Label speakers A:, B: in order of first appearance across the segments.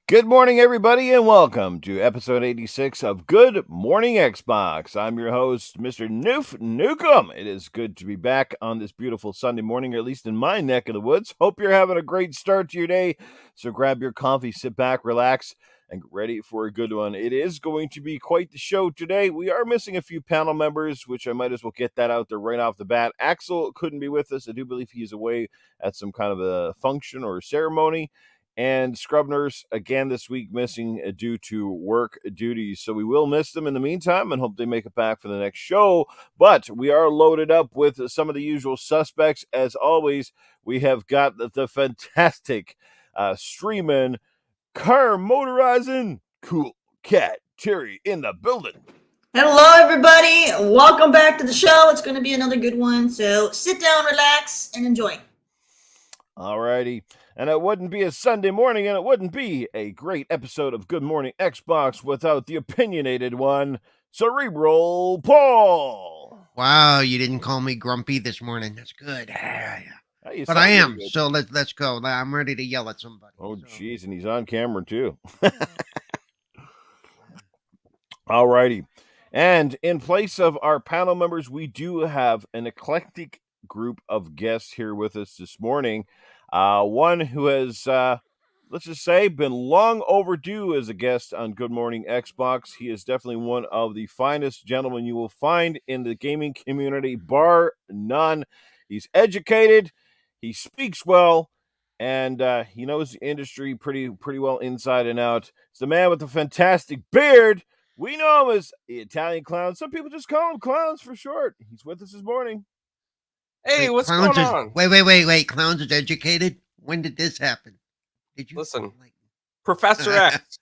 A: Good morning, everybody, and welcome to episode 86 of Good Morning Xbox. I'm your host, Mr. NewfNukem. It is good to be back on this beautiful Sunday morning, or at least in my neck of the woods. Hope you're having a great start to your day. So grab your coffee, sit back, relax, and get ready for a good one. It is going to be quite the show today. We are missing a few panel members, which I might as well get that out there right off the bat. Axel couldn't be with us. I do believe he's away at some kind of a function or ceremony. And Scrubners, again, this week missing due to work duties. So we will miss them in the meantime and hope they make it back for the next show. But we are loaded up with some of the usual suspects. As always, we have got the fantastic streaming, car motorizing, Coolcat Terri in the building.
B: Hello, everybody. Welcome back to the show. It's going to be another good one. So sit down, relax, and enjoy.
A: Alrighty. And it wouldn't be a Sunday morning, and it wouldn't be a great episode of Good Morning Xbox without the opinionated one, Cerebral Paul.
C: Wow, you didn't call me grumpy this morning. That's good. But I am. So let's go. I'm ready to yell at somebody.
A: Oh, jeez, and he's on camera too. Alrighty. And in place of our panel members, we do have an eclectic group of guests here with us this morning. One who has, let's just say, been long overdue as a guest on Good Morning Xbox. He is definitely one of the finest gentlemen you will find in the gaming community, bar none. He's educated, he speaks well, and he knows the industry pretty well inside and out. It's the man with the fantastic beard. We know him as the Italian Clown. Some people just call him Clownz for short. He's with us this morning.
D: Hey, what's going on?
C: Wait. Clownz is educated? When did this happen? Did you
D: listen? Professor X.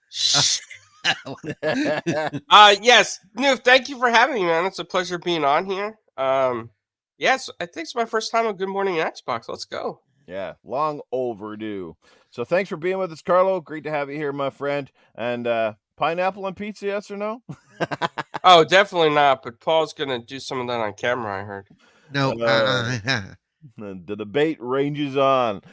D: Yes, Newf, thank you for having me, man. It's a pleasure being on here. Yes, I think it's my first time on Good Morning Xbox. Let's go.
A: Yeah, long overdue. So thanks for being with us, Carlo. Great to have you here, my friend. And pineapple on pizza, yes or no?
D: Oh, definitely not. But Paul's gonna do some of that on camera, I heard.
C: No.
A: The debate ranges on.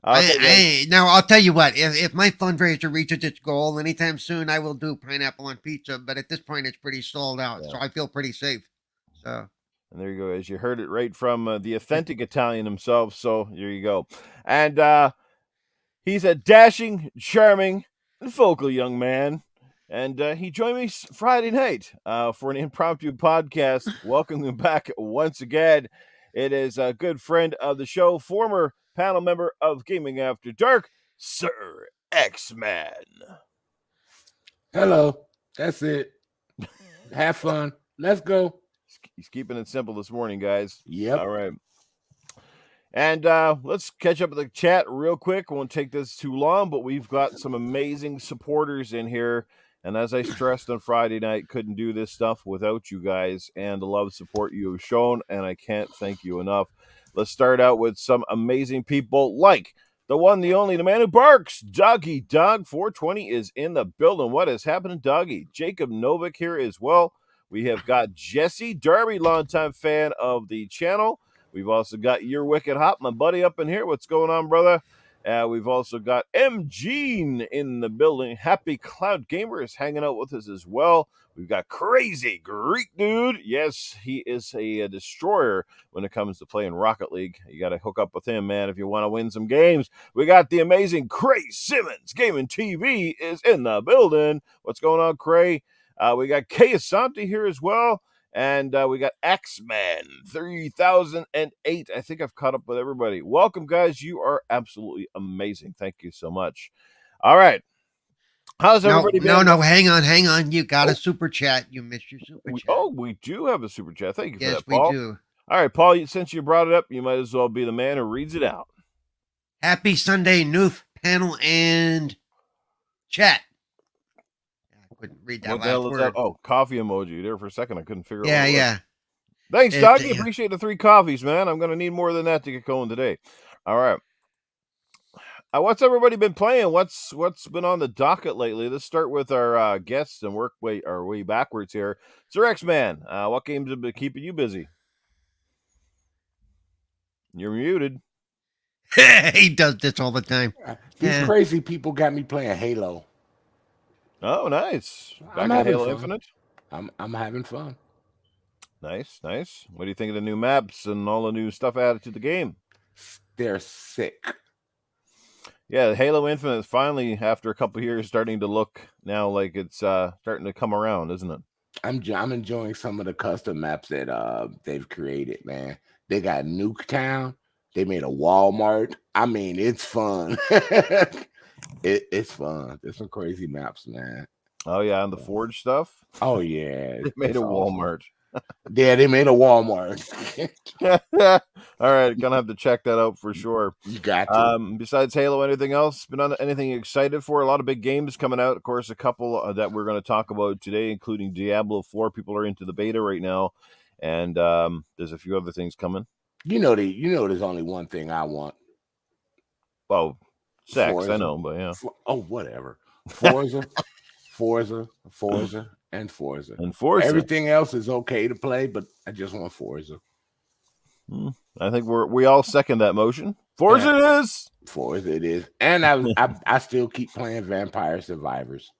C: Now, I'll tell you what. If my fundraiser reaches its goal anytime soon, I will do pineapple on pizza. But at this point, it's pretty sold out, so I feel pretty safe. So.
A: And there you go. As you heard it right from the authentic Italian himself. So there you go. And he's a dashing, charming, and vocal young man. And he joined me Friday night for an impromptu podcast. Welcome him back once again. It is a good friend of the show, former panel member of Gaming After Dark, Sir X-Man.
E: Hello. That's it. Have fun. Let's go.
A: He's keeping it simple this morning, guys.
E: Yep.
A: All right. And let's catch up with the chat real quick. Won't take this too long, but we've got some amazing supporters in here. And as I stressed on Friday night, couldn't do this stuff without you guys and the love and support you have shown, and I can't thank you enough. Let's start out with some amazing people like the one, the only, the man who barks, Doggy Dog 420 is in the building. What is happening, Doggy? Jacob Novik here as well. We have got Jesse Darby, longtime fan of the channel. We've also got Your Wicked Hop, my buddy up in here. What's going on, brother? We've also got M. Gene in the building. Happy Cloud Gamer is hanging out with us as well. We've got Crazy Greek Dude. Yes, he is a destroyer when it comes to playing Rocket League. You got to hook up with him, man, if you want to win some games. We got the amazing Cray Simmons. Gaming TV is in the building. What's going on, Cray? We got Kay Asante here as well. And we got X-Man 3008. I think I've caught up with everybody. Welcome, guys. You are absolutely amazing. Thank you so much. All right. How's everybody been?
C: No, hang on. You got a super chat. You missed your super chat.
A: Oh, we do have a super chat. Thank you for that, Paul.
C: Yes, we do.
A: All right, Paul, since you brought it up, you might as well be the man who reads it out.
C: Happy Sunday, Noof, panel, and chat. Couldn't read that.
A: What the hell is that? Oh, coffee emoji. There for a second, I couldn't figure out.
C: Yeah.
A: Thanks, Doggy. Appreciate the 3 coffees, man. I'm gonna need more than that to get going today. All right. What's everybody been playing? What's been on the docket lately? Let's start with our guests and work our way backwards here. Sir X-Man, what games have been keeping you busy? You're muted.
C: He does this all the time.
E: These crazy people got me playing Halo.
A: Oh, nice. Back
E: I'm
A: in
E: having
A: Halo
E: fun.
A: Infinite.
E: I'm having fun.
A: Nice, nice. What do you think of the new maps and all the new stuff added to the game?
E: They're sick.
A: Yeah, Halo Infinite is finally, after a couple of years, starting to look now like it's starting to come around, isn't it?
E: I'm enjoying some of the custom maps that they've created, man. They got Nuketown. They made a Walmart. I mean, it's fun. It's fun. There's some crazy maps, man.
A: Oh yeah, and the Forge stuff.
E: Oh yeah,
A: They made
E: it's
A: a
E: awesome.
A: Walmart.
E: Yeah, they made a Walmart.
A: All right, gonna have to check that out for sure.
E: You got to.
A: Besides Halo, anything else? Been on anything excited for? A lot of big games coming out. Of course, a couple that we're going to talk about today, including Diablo 4. People are into the beta right now, and there's a few other things coming.
E: There's only one thing I want.
A: Oh, sex,
E: Forza.
A: I know, but yeah.
E: Whatever. Forza, Forza, and Forza.
A: And Forza.
E: Everything else is okay to play, but I just want Forza.
A: I think we all second that motion. Forza it is.
E: Forza it is. And I still keep playing Vampire Survivors.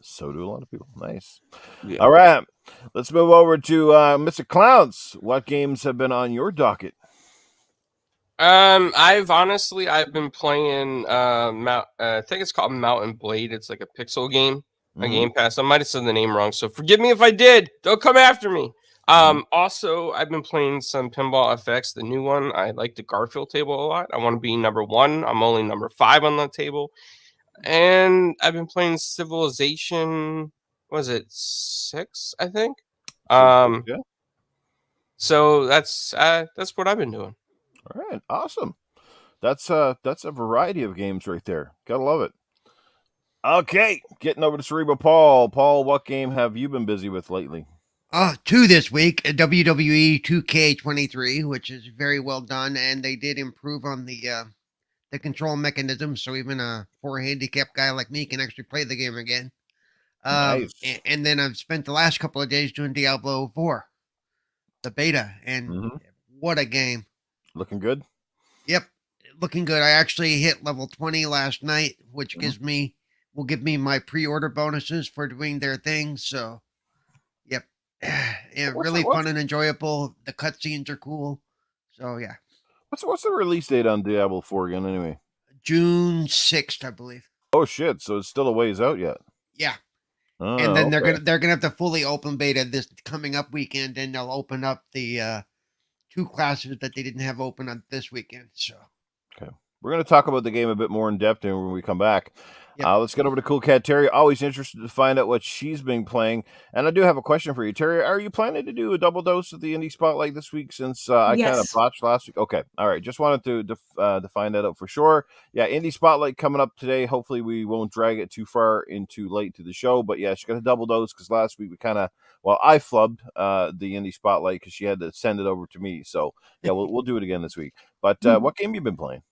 A: So do a lot of people. Nice.
E: Yeah.
A: All right. Let's move over to Mr. Clownz. What games have been on your docket?
D: I've been playing I think it's called Mountain Blade. It's like a pixel game on Game Pass. I might have said the name wrong, so forgive me if I did. Don't come after me. Also, I've been playing some Pinball FX, the new one. I like the Garfield table a lot. I want to be number 1. I'm only number 5 on the table. And I've been playing Civilization, was it 6, I think?
A: Yeah.
D: So that's what I've been doing.
A: All right, awesome. That's a variety of games right there. Gotta love it. Okay, getting over to Cerebral Paul. Paul, what game have you been busy with lately?
C: 2 this week, WWE 2K23, which is very well done, and they did improve on the control mechanism, so even a poor handicapped guy like me can actually play the game again.
A: Nice.
C: And then I've spent the last couple of days doing Diablo 4, the beta, and what a game.
A: Looking good?
C: Yep, looking good. I actually hit level 20 last night, which will give me my pre-order bonuses for doing their thing, so yep. Yeah, really fun and enjoyable. The cutscenes are cool. So yeah.
A: What's the release date on Diablo 4 again anyway?
C: June 6th, I believe.
A: Oh shit, so it's still a ways out yet.
C: Yeah.
A: Oh,
C: and then they're gonna have the fully open beta this coming up weekend, and they'll open up the 2 classes that they didn't have open on this weekend. So
A: okay. We're going to talk about the game a bit more in depth when we come back.
C: Yep.
A: Let's get over to Coolcat Terri. Always interested to find out what she's been playing. And I do have a question for you, Terri. Are you planning to do a double dose of the Indie Spotlight this week since I kind of botched last week? Okay. All right. Just wanted to find that out for sure. Yeah, Indie Spotlight coming up today. Hopefully we won't drag it too far into late to the show. But yeah, she got a double dose because last week I flubbed the Indie Spotlight because she had to send it over to me. So yeah, we'll do it again this week. But what game you been playing?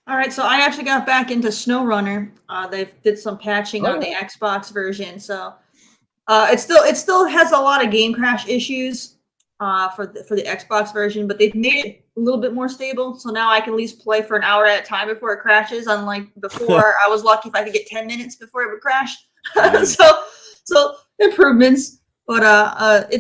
B: All right, so I actually got back into SnowRunner. They did some patching on the Xbox version, so it still has a lot of game crash issues for the Xbox version, but they've made it a little bit more stable. So now I can at least play for an hour at a time before it crashes. Unlike before, I was lucky if I could get 10 minutes before it would crash. so improvements. But it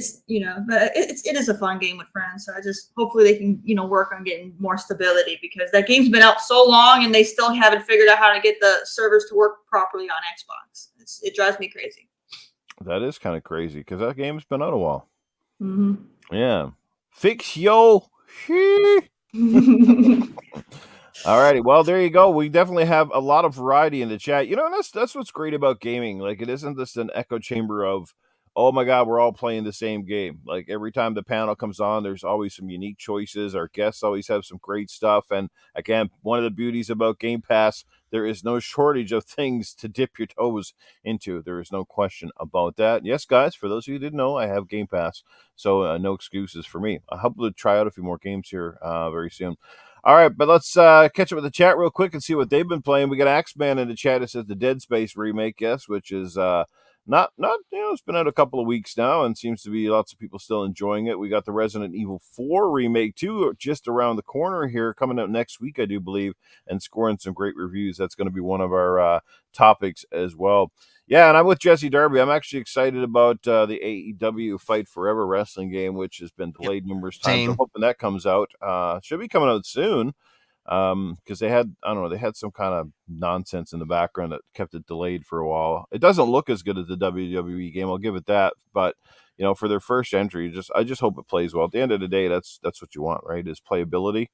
B: is a fun game with friends. So I just hopefully they can work on getting more stability because that game's been out so long and they still haven't figured out how to get the servers to work properly on Xbox. It drives me crazy.
A: That is kind of crazy because that game's been out a while.
B: Mm-hmm.
A: Yeah, fix yo. All righty. Well, there you go. We definitely have a lot of variety in the chat. That's what's great about gaming. Like it isn't just an echo chamber of, oh my God, we're all playing the same game. Like every time the panel comes on, there's always some unique choices. Our guests always have some great stuff. And again, one of the beauties about Game Pass, there is no shortage of things to dip your toes into. There is no question about that. Yes, guys, for those of you who didn't know, I have Game Pass. So no excuses for me. I hope to try out a few more games here very soon. All right, but let's catch up with the chat real quick and see what they've been playing. We got Axeman in the chat that says the Dead Space remake, yes, which is not it's been out a couple of weeks now, and seems to be lots of people still enjoying it. We got the Resident Evil 4 remake too, just around the corner here, coming out next week, I do believe, and scoring some great reviews. That's going to be one of our topics as well. Yeah, and I'm with Jesse Darby. I'm actually excited about the AEW Fight Forever wrestling game, which has been delayed numerous times.
C: Same.
A: I'm hoping that comes out. Should be coming out soon. Because they had, I don't know, they had some kind of nonsense in the background that kept it delayed for a while. It doesn't look as good as the WWE game, I'll give it that. But for their first entry, I just hope it plays well. At the end of the day, that's what you want, right? Is playability.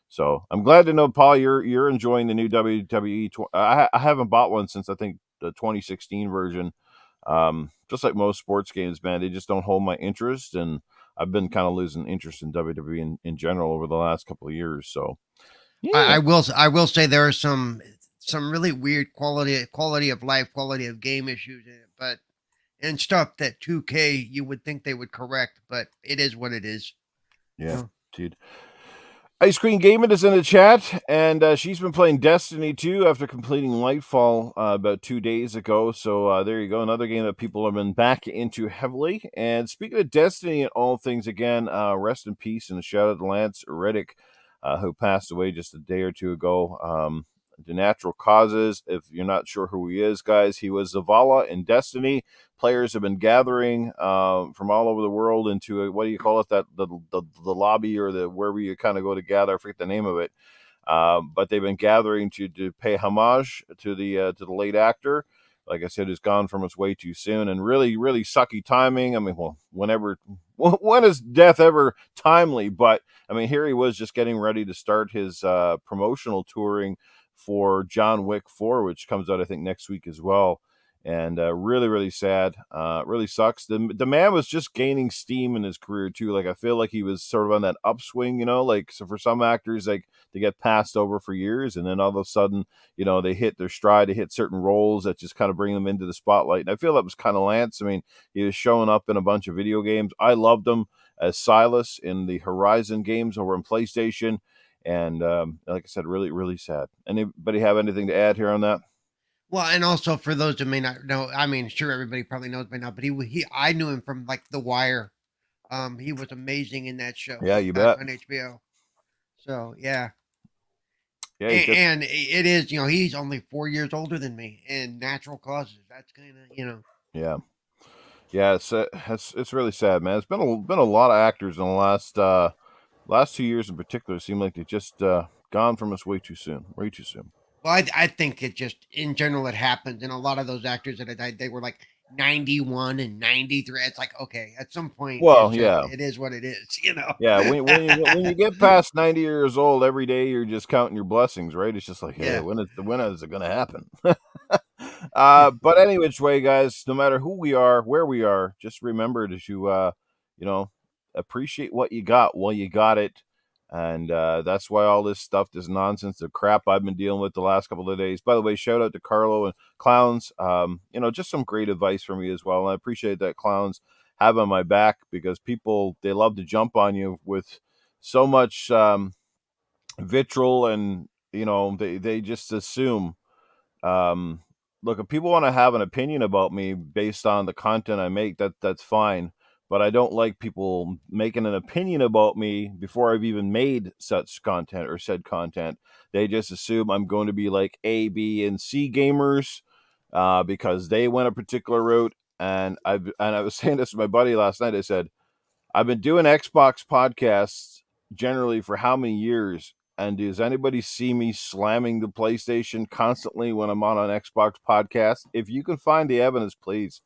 A: So I'm glad to know, Paul, you're enjoying the new WWE. I haven't bought one since I think the 2016 version. Just like most sports games, man, they just don't hold my interest, and I've been kind of losing interest in WWE in general over the last couple of years. So. Yeah.
C: I will say there are some really weird quality of life, quality of game issues in it, and stuff that 2K you would think they would correct, but it is what it is.
A: Yeah, dude. Ice Cream Gaming is in the chat, and she's been playing Destiny 2 after completing Lightfall about 2 days ago. So there you go, another game that people have been back into heavily. And speaking of Destiny and all things, again, rest in peace and a shout out to Lance Reddick, who passed away just a day or two ago. The natural causes. If you're not sure who he is, guys, he was Zavala in Destiny. Players have been gathering from all over the world into what do you call it? That the lobby or the wherever you kind of go to gather. I forget the name of it. But they've been gathering to pay homage to the late actor. Like I said, who's gone from us way too soon, and really, really sucky timing. I mean, well, when is death ever timely? But I mean, here he was just getting ready to start his promotional touring for John Wick 4, which comes out, I think, next week as well. And really, really sad. Really sucks. The man was just gaining steam in his career too. Like, I feel like he was sort of on that upswing, like, so for some actors, like, they get passed over for years, and then all of a sudden, they hit their stride, they hit certain roles that just kind of bring them into the spotlight. And I feel that was kind of Lance. I mean, he was showing up in a bunch of video games. I loved him as Silas in the Horizon games over on PlayStation. And like I said, really, really sad. Anybody have anything to add here on that?
C: Well, and also for those who may not know, I mean, sure, everybody probably knows by now, but I knew him from like The Wire. He was amazing in that show.
A: Yeah, you bet.
C: On HBO. So yeah.
A: Yeah,
C: and it is, he's only 4 years older than me, and natural causes. That's kind of,
A: Yeah, it's really sad, man. It's been a lot of actors in the last 2 years in particular. Seem like they just gone from us way too soon.
C: Well, I think it just, in general, it happens. And a lot of those actors that had died, they were like 91 and 93. It's like, okay, at some point, it is what it is,
A: Yeah, when you get past 90 years old, every day you're just counting your blessings, right? It's just like, hey, when is it going to happen? But any which way, guys, no matter who we are, where we are, just remember to, appreciate what you got while you got it. And that's why all this stuff, this nonsense, the crap I've been dealing with the last couple of days. By the way, shout out to Carlo and Clownz. Just some great advice from me as well. And I appreciate that Clownz have on my back, because people, they love to jump on you with so much vitriol, and they just assume. Look, if people want to have an opinion about me based on the content I make, that's fine. But I don't like people making an opinion about me before I've even made such content or said content. They just assume I'm going to be like A, B, and C gamers because they went a particular route. And I was saying this to my buddy last night. I said, I've been doing Xbox podcasts generally for how many years? And does anybody see me slamming the PlayStation constantly when I'm on an Xbox podcast? If you can find the evidence, please,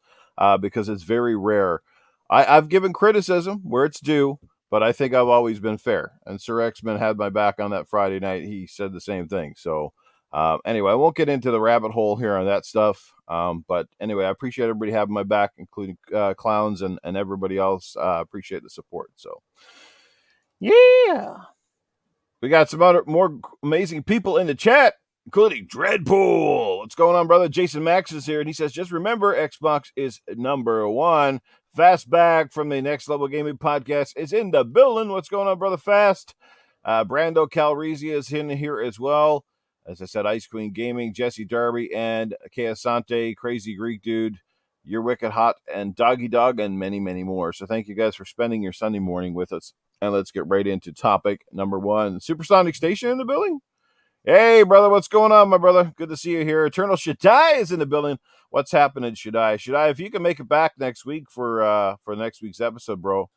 A: because it's very rare. I've given criticism where it's due, but I think I've always been fair. And Sir X-Men had my back on that Friday night. He said the same thing. So anyway, I won't get into the rabbit hole here on that stuff. But anyway, I appreciate everybody having my back, including Clownz and everybody else. Appreciate the support. So, yeah. We got some more amazing people in the chat, including Dreadpool. What's going on, brother? Jason Max is here, and he says, just remember, Xbox is number one. Fastback from the Next Level Gaming Podcast is in the building. What's going on, brother Fast? Brando Calrizi is in here as well. As I said, Ice Queen Gaming, Jesse Darby, and Keasante, Crazy Greek Dude. You're Wicked Hot, and Doggy Dog, and many, many more. So thank you guys for spending your Sunday morning with us. And let's get right into topic number 1. Supersonic Station in the building. Hey, brother, what's going on, my brother? Good to see you here. Eternal SHADDAI is in the building. What's happening, SHADDAI? SHADDAI, if you can make it back next week for next week's episode, bro,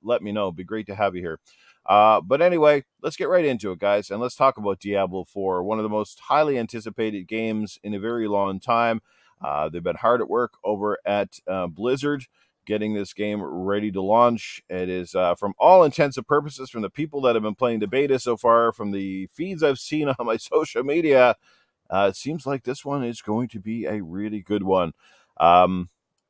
A: let me know. It'd be great to have you here. But anyway, let's get right into it, guys, and let's talk about Diablo 4, one of the most highly anticipated games in a very long time. They've been hard at work over at Blizzard, getting this game ready to launch. It is, from all intents and purposes, from the people that have been playing the beta so far, from the feeds I've seen on my social media, it seems like this one is going to be a really good one.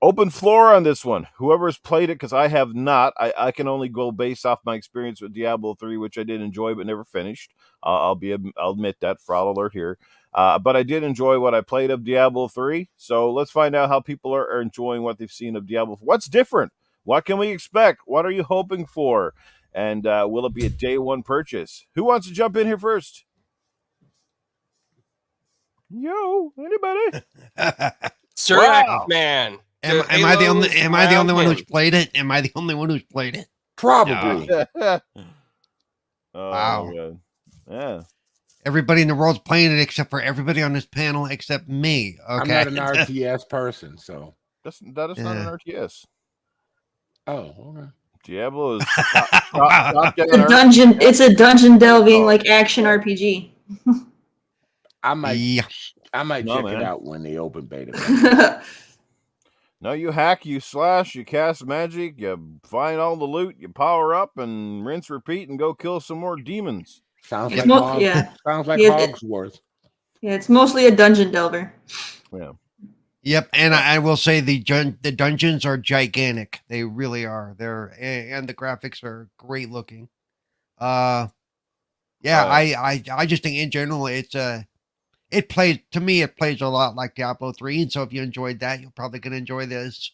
A: Open floor on this one. Whoever's played it, because I have not. I can only go based off my experience with Diablo 3, which I did enjoy but never finished. I'll admit that, fraud alert here. But I did enjoy what I played of Diablo 3. So let's find out how people are enjoying what they've seen of Diablo 4. What's different? What can we expect? What are you hoping for? And will it be a day one purchase? Who wants to jump in here first? Yo, anybody?
D: Sir
A: Wow.
D: Man.
C: Am I the only one who's played it? Am I the only one who's played it?
E: Probably.
A: Oh,
C: Wow.
A: my God. Yeah.
C: Everybody in the world's playing it except for everybody on this panel except me. Okay.
E: I'm not an RTS person, so.
A: That is not an RTS.
E: Oh, okay.
A: Diablo is
C: Wow.
B: It's a dungeon delving like action RPG.
E: I might
C: Yeah.
A: No,
E: check
A: man.
E: it out when they open beta.
A: No, you hack, you slash, you cast magic, you find all the loot, you power up, and rinse, repeat, and go kill some more demons.
E: Sounds
B: It's
E: like sounds like
B: Yeah,
E: Hogsworth.
B: Yeah, it's mostly a dungeon delver.
A: Yeah.
C: Yep, and I will say the dungeons are gigantic. They really are. And the graphics are great looking. Yeah, I just think in general it plays a lot like Diablo 3, and so if you enjoyed that, you're probably gonna enjoy this.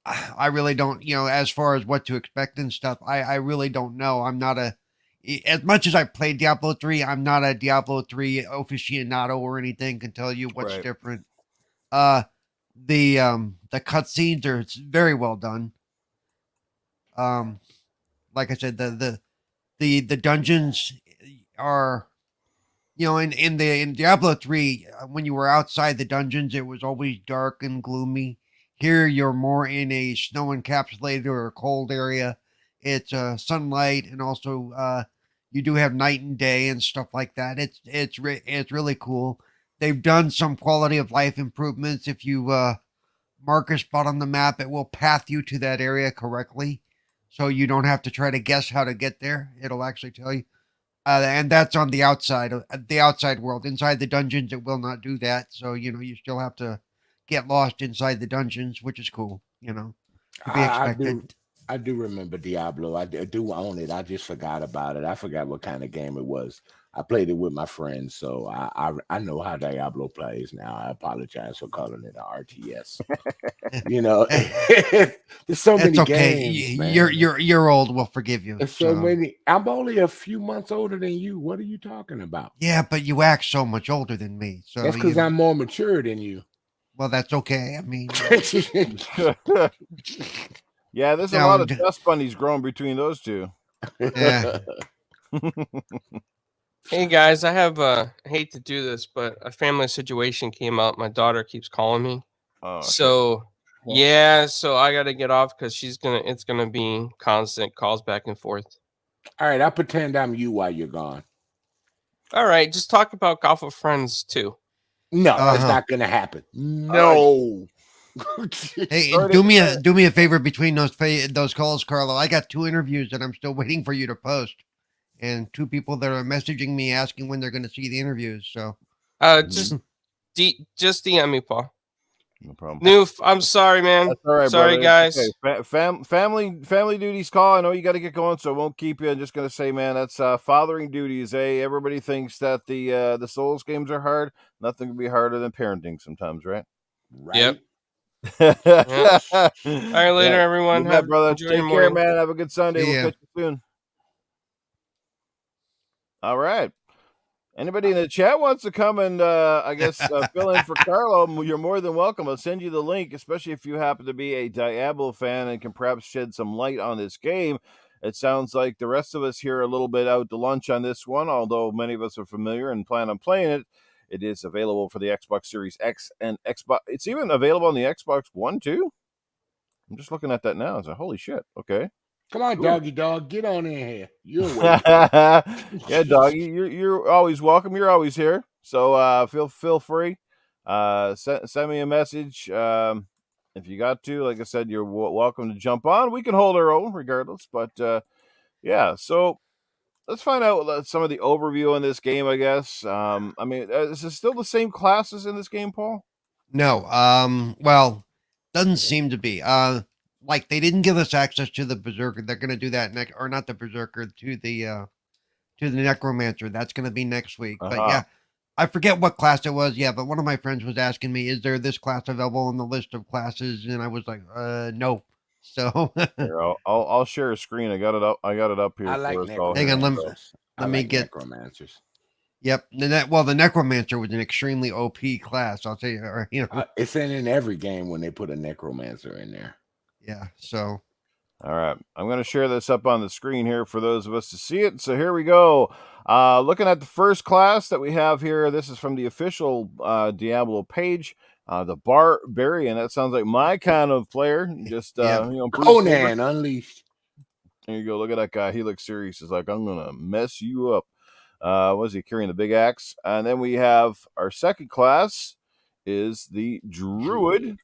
C: I really don't, as far as what to expect and stuff, I really don't know. I'm not as much as I played Diablo 3, I'm not a Diablo 3 aficionado or anything, can tell you what's
A: Right.
C: different. The cutscenes are very well done. Like I said, the dungeons are, in Diablo 3, when you were outside the dungeons, it was always dark and gloomy. Here, you're more in a snow encapsulated or a cold area. It's sunlight, and also you do have night and day and stuff like that. It's really cool. They've done some quality of life improvements. If you mark a spot on the map, it will path you to that area correctly, so you don't have to try to guess how to get there. It'll actually tell you. And that's on the outside world. Inside the dungeons, it will not do that. So, you still have to get lost inside the dungeons, which is cool, to be expected.
E: I do remember Diablo. I do own it. I just forgot about it. I forgot what kind of game it was. I played it with my friends, so I know how Diablo plays now. I apologize for calling it an RTS. There's so many games. Man.
C: You're old. We'll forgive you.
E: There's so many. I'm only a few months older than you. What are you talking about?
C: Yeah, but you act so much older than me. So
E: that's because I'm more mature than you.
C: Well, that's okay. I mean,
A: yeah, there's a lot of dust bunnies growing between those two.
C: Yeah.
D: Hey guys, I hate to do this, but a family situation came up. My daughter keeps calling me.
A: Oh,
D: so I got to get off because it's gonna be constant calls back and forth.
E: All right, I'll pretend I'm you while you're gone.
D: All right, just talk about golf with friends too.
E: No, it's not gonna happen. No.
C: Hey, do me a favor between those calls, Carlo. I got 2 interviews that I'm still waiting for you to post, and 2 people that are messaging me asking when they're going to see the interviews. So,
D: just DM me, Paul.
A: No problem.
D: Newf, I'm sorry, man.
A: That's all right,
D: sorry,
A: brother.
D: guys.
A: Okay. Family duties call. I know you got to get going, so I won't keep you. I'm just gonna say, man, that's fathering duties. Everybody thinks that the Souls games are hard. Nothing can be harder than parenting sometimes, right?
E: Right.
D: Yep. All right, later, everyone.
A: Have brother.
D: Enjoy
A: Take
D: your
A: care,
D: morning.
A: man. Have a good Sunday.
C: Yeah.
A: We'll catch you soon. All right. Anybody in the chat wants to come and, I guess, fill in for Carlo, you're more than welcome. I'll send you the link, especially if you happen to be a Diablo fan and can perhaps shed some light on this game. It sounds like the rest of us here are a little bit out to lunch on this one, although many of us are familiar and plan on playing it. It is available for the Xbox Series X and Xbox. It's even available on the Xbox One, too. I'm just looking at that now. It's like, holy shit. Okay.
E: Come on,
A: Cool.
E: doggy dog, get on in here. You're waiting.
A: Yeah, doggy, you're always welcome. You're always here. So feel free. Send me a message if you got to. Like I said, you're welcome to jump on. We can hold our own regardless. But yeah, so let's find out some of the overview on this game. I guess. I mean, is it still the same classes in this game, Paul?
C: No. Well, doesn't seem to be. Like they didn't give us access to the Berserker. They're gonna do that next, or not the Berserker, to the Necromancer. That's gonna be next week. But yeah, I forget what class it was. Yeah, but one of my friends was asking me, "Is there this class available on the list of classes?" And I was like, "No." So
A: Here, I'll share a screen. I got it up. Here.
E: I like
A: for us all.
C: Hang on,
E: necromancers.
C: let me get-
E: necromancers.
C: Yep. The Necromancer was an extremely OP class. I'll tell you. Or,
E: It's in every game when they put a necromancer in there.
C: yeah. So.
A: All right, I'm going to share this up on the screen here for those of us to see it. So here we go. Looking at the first class that we have here, this is from the official Diablo page. The Barbarian. That sounds like my kind of player. Just Bruce
E: Conan Unleashed.
A: There you go. Look at that guy. He looks serious. He's like, I'm gonna mess you up. Was he carrying the big axe? And then we have our second class is the Druid.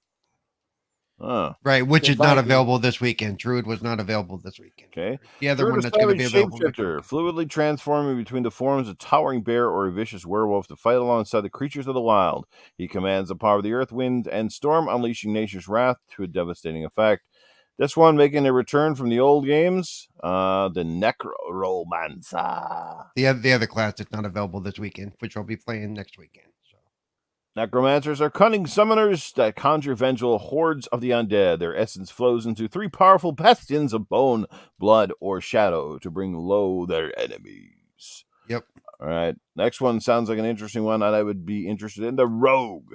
C: Right, which
E: The
C: is not
E: Viking.
C: available this weekend. Druid was not available this weekend.
A: Okay.
C: The other
A: Druid
C: one
A: is
C: that's going to be
A: savage
C: available. next
A: shapeshifter,
C: week.
A: fluidly transforming between the forms of towering bear or a vicious werewolf to fight alongside the creatures of the wild. He commands the power of the earth, wind, and storm, unleashing nature's wrath to a devastating effect. This one making a return from the old games, the Necromancer.
C: The other class that's not available this weekend, which I'll be playing next weekend. So.
A: Necromancers are cunning summoners that conjure vengeful hordes of the undead. Their essence flows into three powerful bastions of bone, blood, or shadow to bring low their enemies.
C: Yep.
A: All right. Next one sounds like an interesting one that I would be interested in. The Rogue.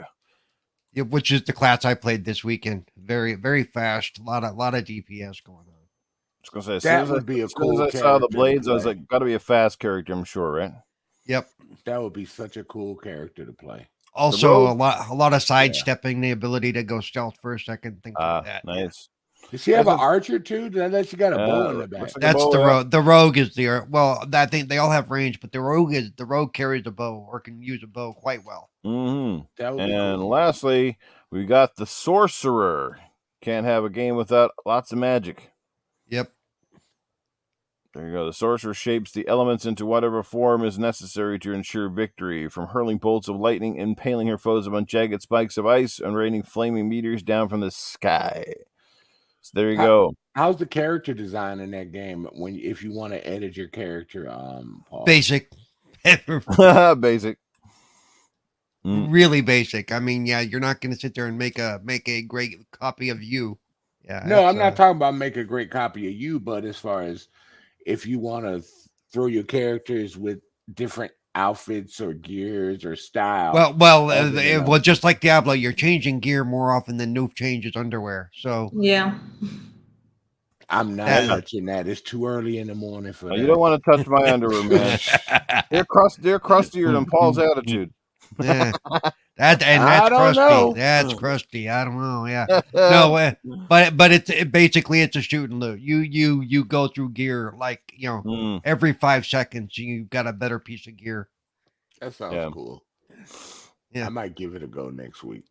C: Yeah, which is the class I played this weekend. Very, very fast. A lot of DPS going on.
A: I was gonna say,
E: That would be a cool
A: as I saw the
E: character to
A: blades, I was
E: play.
A: like, got to be a fast character, I'm sure, right?
C: Yep.
E: That would be such a cool character to play.
C: Also,
A: Rogue.
C: a lot of sidestepping, the ability to go stealth for a second, things like that.
A: Nice.
E: Does she have an archer too? That she got a bow in the back.
A: looks like a
C: That's
A: bow,
C: the
A: yeah.
C: rogue. The rogue is I think they all have range, but the rogue carries a bow or can use a bow quite well.
A: Mm-hmm.
E: That would be
A: And
E: cool.
A: lastly, we got the Sorcerer. Can't have a game without lots of magic.
C: Yep.
A: There you go. The Sorcerer shapes the elements into whatever form is necessary to ensure victory, from hurling bolts of lightning, impaling her foes upon jagged spikes of ice, and raining flaming meteors down from the sky. So there you go.
E: How's the character design in that game if you want to edit your character, Paul?
C: Basic.
A: Basic.
C: Really basic. I mean, yeah, you're not going to sit there and make a great copy of you. Yeah.
E: No, I'm not talking about make a great copy of you, but as far as if you want to throw your characters with different outfits or gears or style.
C: Well, just like Diablo, you're changing gear more often than Noof changes underwear. So
B: Yeah.
E: I'm not touching that. It's too early in the morning for that.
A: You don't want to touch my underwear, man. They're crustier than Paul's attitude.
C: Yeah. That's
E: I don't
C: crusty.
E: know.
C: That's crusty. I don't know. Yeah. No, but it's basically it's a shoot and loot. You go through gear like every 5 seconds you've got a better piece of gear.
E: That sounds cool.
C: Yeah.
E: I might give it a go next week.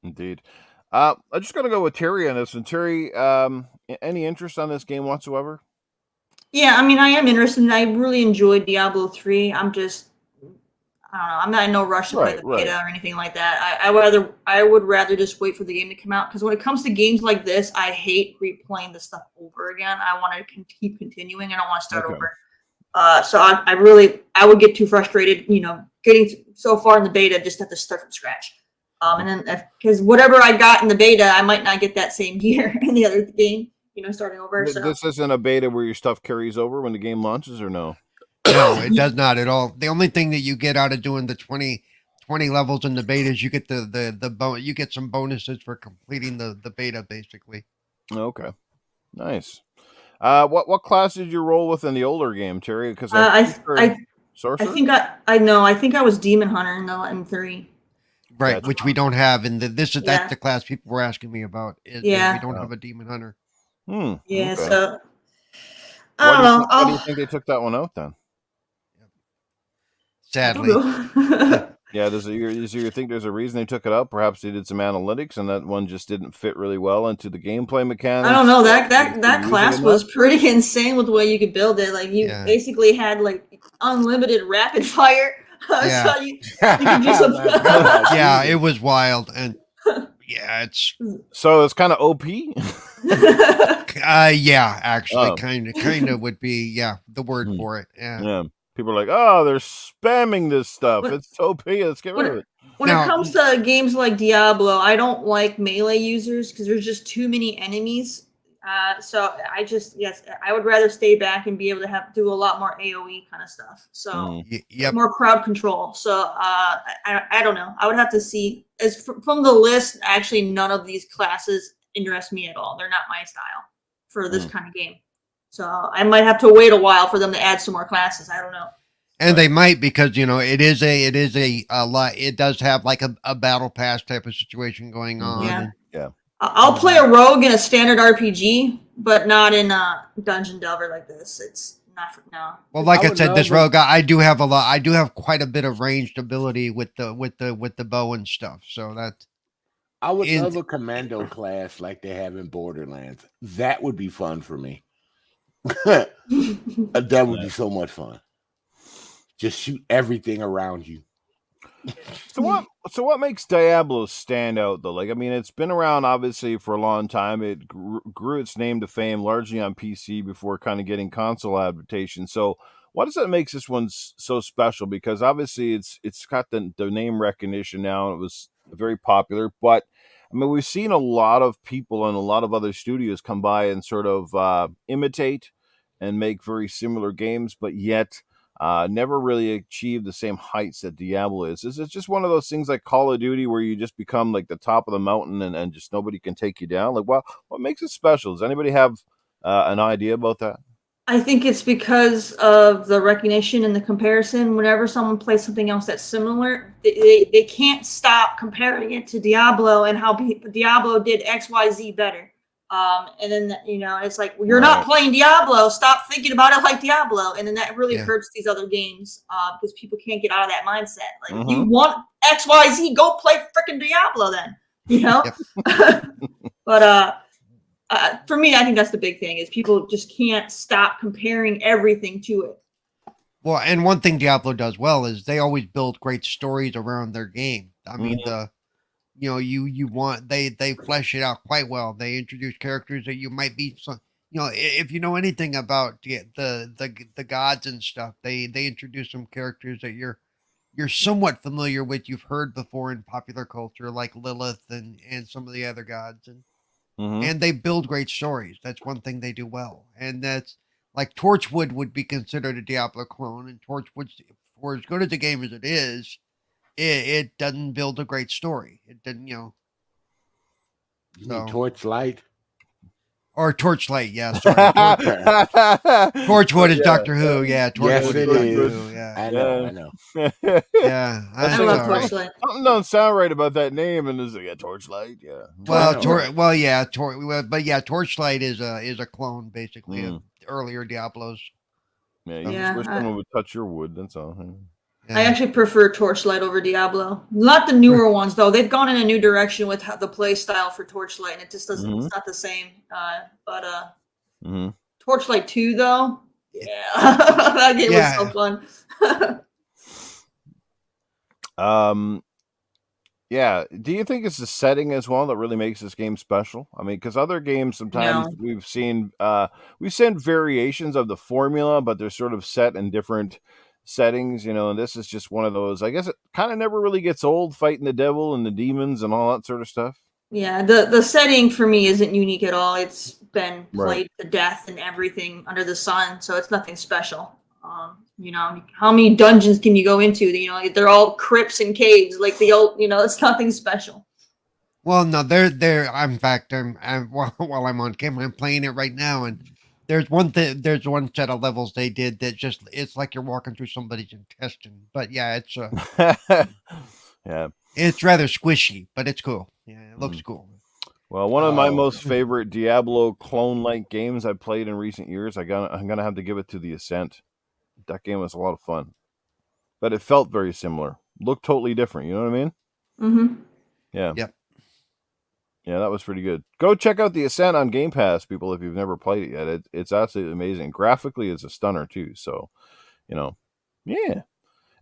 A: Indeed. I'm just gonna go with Terry on this one. Terry, any interest on this game whatsoever?
B: Yeah, I mean, I am interested. I really enjoyed Diablo 3. I don't know. I'm not in no rush to play the beta or anything like that. I would rather just wait for the game to come out, because when it comes to games like this, I hate replaying the stuff over again. I want to keep continuing. I don't want to start over. So I would get too frustrated, getting so far in the beta, just have to start from scratch. And then because whatever I got in the beta, I might not get that same gear in the other game. Starting over. So
A: This isn't a beta where your stuff carries over when the game launches, or no?
C: No, it does not at all. The only thing that you get out of doing the 20 levels in the beta is you get you get some bonuses for completing the beta, basically.
A: Okay, nice. What class did you roll with in the older game, Terry? Because
B: I
A: sorcerer.
B: think I know. I think I was Demon Hunter in the M3.
C: Right,
A: Gotcha.
C: which we don't have, and that's
B: Yeah.
C: the class people were asking me about. Is
B: Yeah.
C: we don't have a demon hunter.
B: Yeah.
A: Okay.
B: So
A: Why
B: I don't know.
A: Why do you think they took that one out then?
C: Sadly,
A: Yeah, you think there's a reason they took it out? Perhaps they did some analytics, and that one just didn't fit really well into the gameplay mechanics.
B: I don't know.
A: They
B: That
A: couldn't use
B: class
A: it
B: was
A: enough?
B: pretty insane with the way you could build it. Like you
C: Yeah.
B: basically had like unlimited rapid fire.
C: Yeah.
B: So you can do some.
C: Yeah, it was wild, and yeah, it's
A: So it's kind of OP.
C: yeah, actually,
A: Oh.
C: kind of would be the word
A: Hmm.
C: for it. Yeah.
A: Yeah, people are like, oh, they're spamming this stuff.
B: What-
A: It's OP. Let's get rid of it.
B: When
C: Now-
B: it comes to games like Diablo, I don't like melee users because there's just too many enemies. So I would rather stay back and be able to do a lot more AOE kind of stuff. So
C: Yep.
B: more crowd control. So I don't know. I would have to see. As from the list, actually, none of these classes interest me at all. They're not my style for this kind of game. So I might have to wait a while for them to add some more classes. I don't know.
C: And they might, because it is a lot. It does have like a battle pass type of situation going on.
B: Yeah.
C: and-
B: I'll play a rogue in a standard RPG, but not in a dungeon delver like this. It's not for no.
C: Well, like
E: I
C: I
E: would
C: said, this
E: love
C: rogue, I do have a lot. I do have quite a bit of ranged ability with the bow and stuff. So that
E: I would
C: In-
E: love a commando class like they have in Borderlands. That would be fun for me. That would be so much fun. Just shoot everything around you.
A: So what makes Diablo stand out though? Like, I mean, it's been around obviously for a long time. It grew its name to fame largely on PC before kind of getting console adaptation. So what does that make this one so special? Because obviously it's got the name recognition now, and it was very popular. But I mean, we've seen a lot of people and a lot of other studios come by and sort of imitate and make very similar games, but yet never really achieved the same heights that Diablo is. Is it just one of those things like Call of Duty where you just become like the top of the mountain and just nobody can take you down? Like, what makes it special? Does anybody have an idea about that?
B: I think it's because of the recognition and the comparison. Whenever someone plays something else that's similar, they can't stop comparing it to Diablo and how Diablo did XYZ better. And then, it's like, you're not playing Diablo. Stop thinking about it like Diablo. And then that really hurts these other games because people can't get out of that mindset. Like, you want XYZ, go play freaking Diablo then, But for me, I think that's the big thing is people just can't stop comparing everything to it.
C: Well, and one thing Diablo does well is they always build great stories around their game. I mean, you want they flesh it out quite well. They introduce characters that you might be, if you know anything about the gods and stuff, they introduce some characters that you're somewhat familiar with. You've heard before in popular culture, like Lilith and some of the other gods, and they build great stories. That's one thing they do well, and that's like Torchwood would be considered a Diablo clone, and Torchwood, for as good as the game as it is, it doesn't build a great story. It didn't,
E: You mean Torchlight?
C: Or Torchlight, yeah. Sorry. Torchwood is Doctor Who, yeah. Torchwood
E: Yes, it
C: Doctor
E: is.
C: Who, yeah.
E: I know.
C: Yeah,
B: I
C: I'm
B: love
C: sorry.
B: Torchlight.
A: Something don't sound right about that name, and it's like Torchlight, yeah.
C: Well,
E: Wow.
C: Torchlight is a clone basically of earlier Diablos.
A: Yeah, you
B: Yeah,
A: just wish someone would touch your wood. That's all.
C: Yeah.
B: I actually prefer Torchlight over Diablo. Not the newer ones though. They've gone in a new direction with the play style for Torchlight, and it just doesn't. It's not the same. But Torchlight 2 though, yeah, that game was so fun.
A: Yeah. Do you think it's the setting as well that really makes this game special? I mean, because other games sometimes we've seen variations of the formula, but they're sort of set in different settings, and this is just one of those. I guess it kind of never really gets old, fighting the devil and the demons and all that sort of stuff.
B: Yeah, the setting for me isn't unique at all. It's been played to death and everything under the sun, so it's nothing special. You know, how many dungeons can you go into? You know, they're all crypts and caves, like the old. You know, it's nothing special.
C: Well, no, they're. In fact, while I'm on camera, I'm playing it right now, and there's one there's one set of levels they did that just it's like you're walking through somebody's intestine. But yeah,
A: Yeah.
C: it's rather squishy, but it's cool. Yeah, it looks cool.
A: Well, one of my
E: Oh.
A: most favorite Diablo clone-like games I played in recent years, I'm gonna have to give it to The Ascent. That game was a lot of fun, but it felt very similar. Looked totally different. You know what I mean?
B: Mm-hmm.
A: Yeah.
C: Yep.
A: Yeah, that was pretty good. Go check out The Ascent on Game Pass, people, if you've never played it yet. It's absolutely amazing. Graphically, it's a stunner too. So, you know, yeah.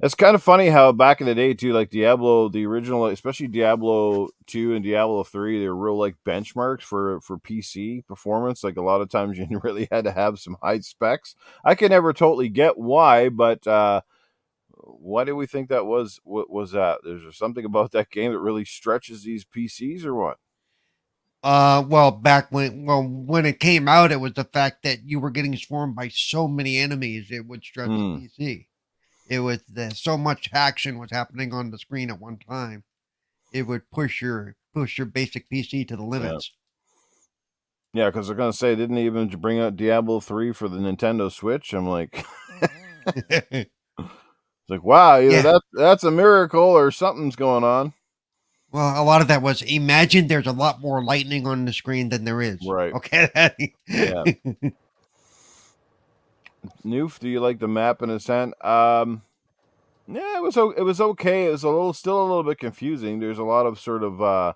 A: It's kind of funny how back in the day too, like Diablo, the original, especially Diablo 2 and Diablo 3, they were real like benchmarks for PC performance. Like a lot of times you really had to have some high specs. I can never totally get why, but why do we think that was? What was that? Is there something about that game that really stretches these PCs or what?
C: Well, when it came out, it was the fact that you were getting swarmed by so many enemies, it would stretch the PC. It was so much action was happening on the screen at one time. It would push your basic PC to the limits.
A: Yeah, because they're gonna say, didn't they even bring out Diablo 3 for the Nintendo Switch? I'm like, it's like, wow, either
C: Yeah.
A: that's a miracle or something's going on.
C: Well, a lot of that was imagine there's a lot more lightning on the screen than there is.
A: Right.
C: Okay.
A: Yeah. Noof, do you like the map in Ascent? Yeah, it was okay. It was still a little bit confusing. There's a lot of sort of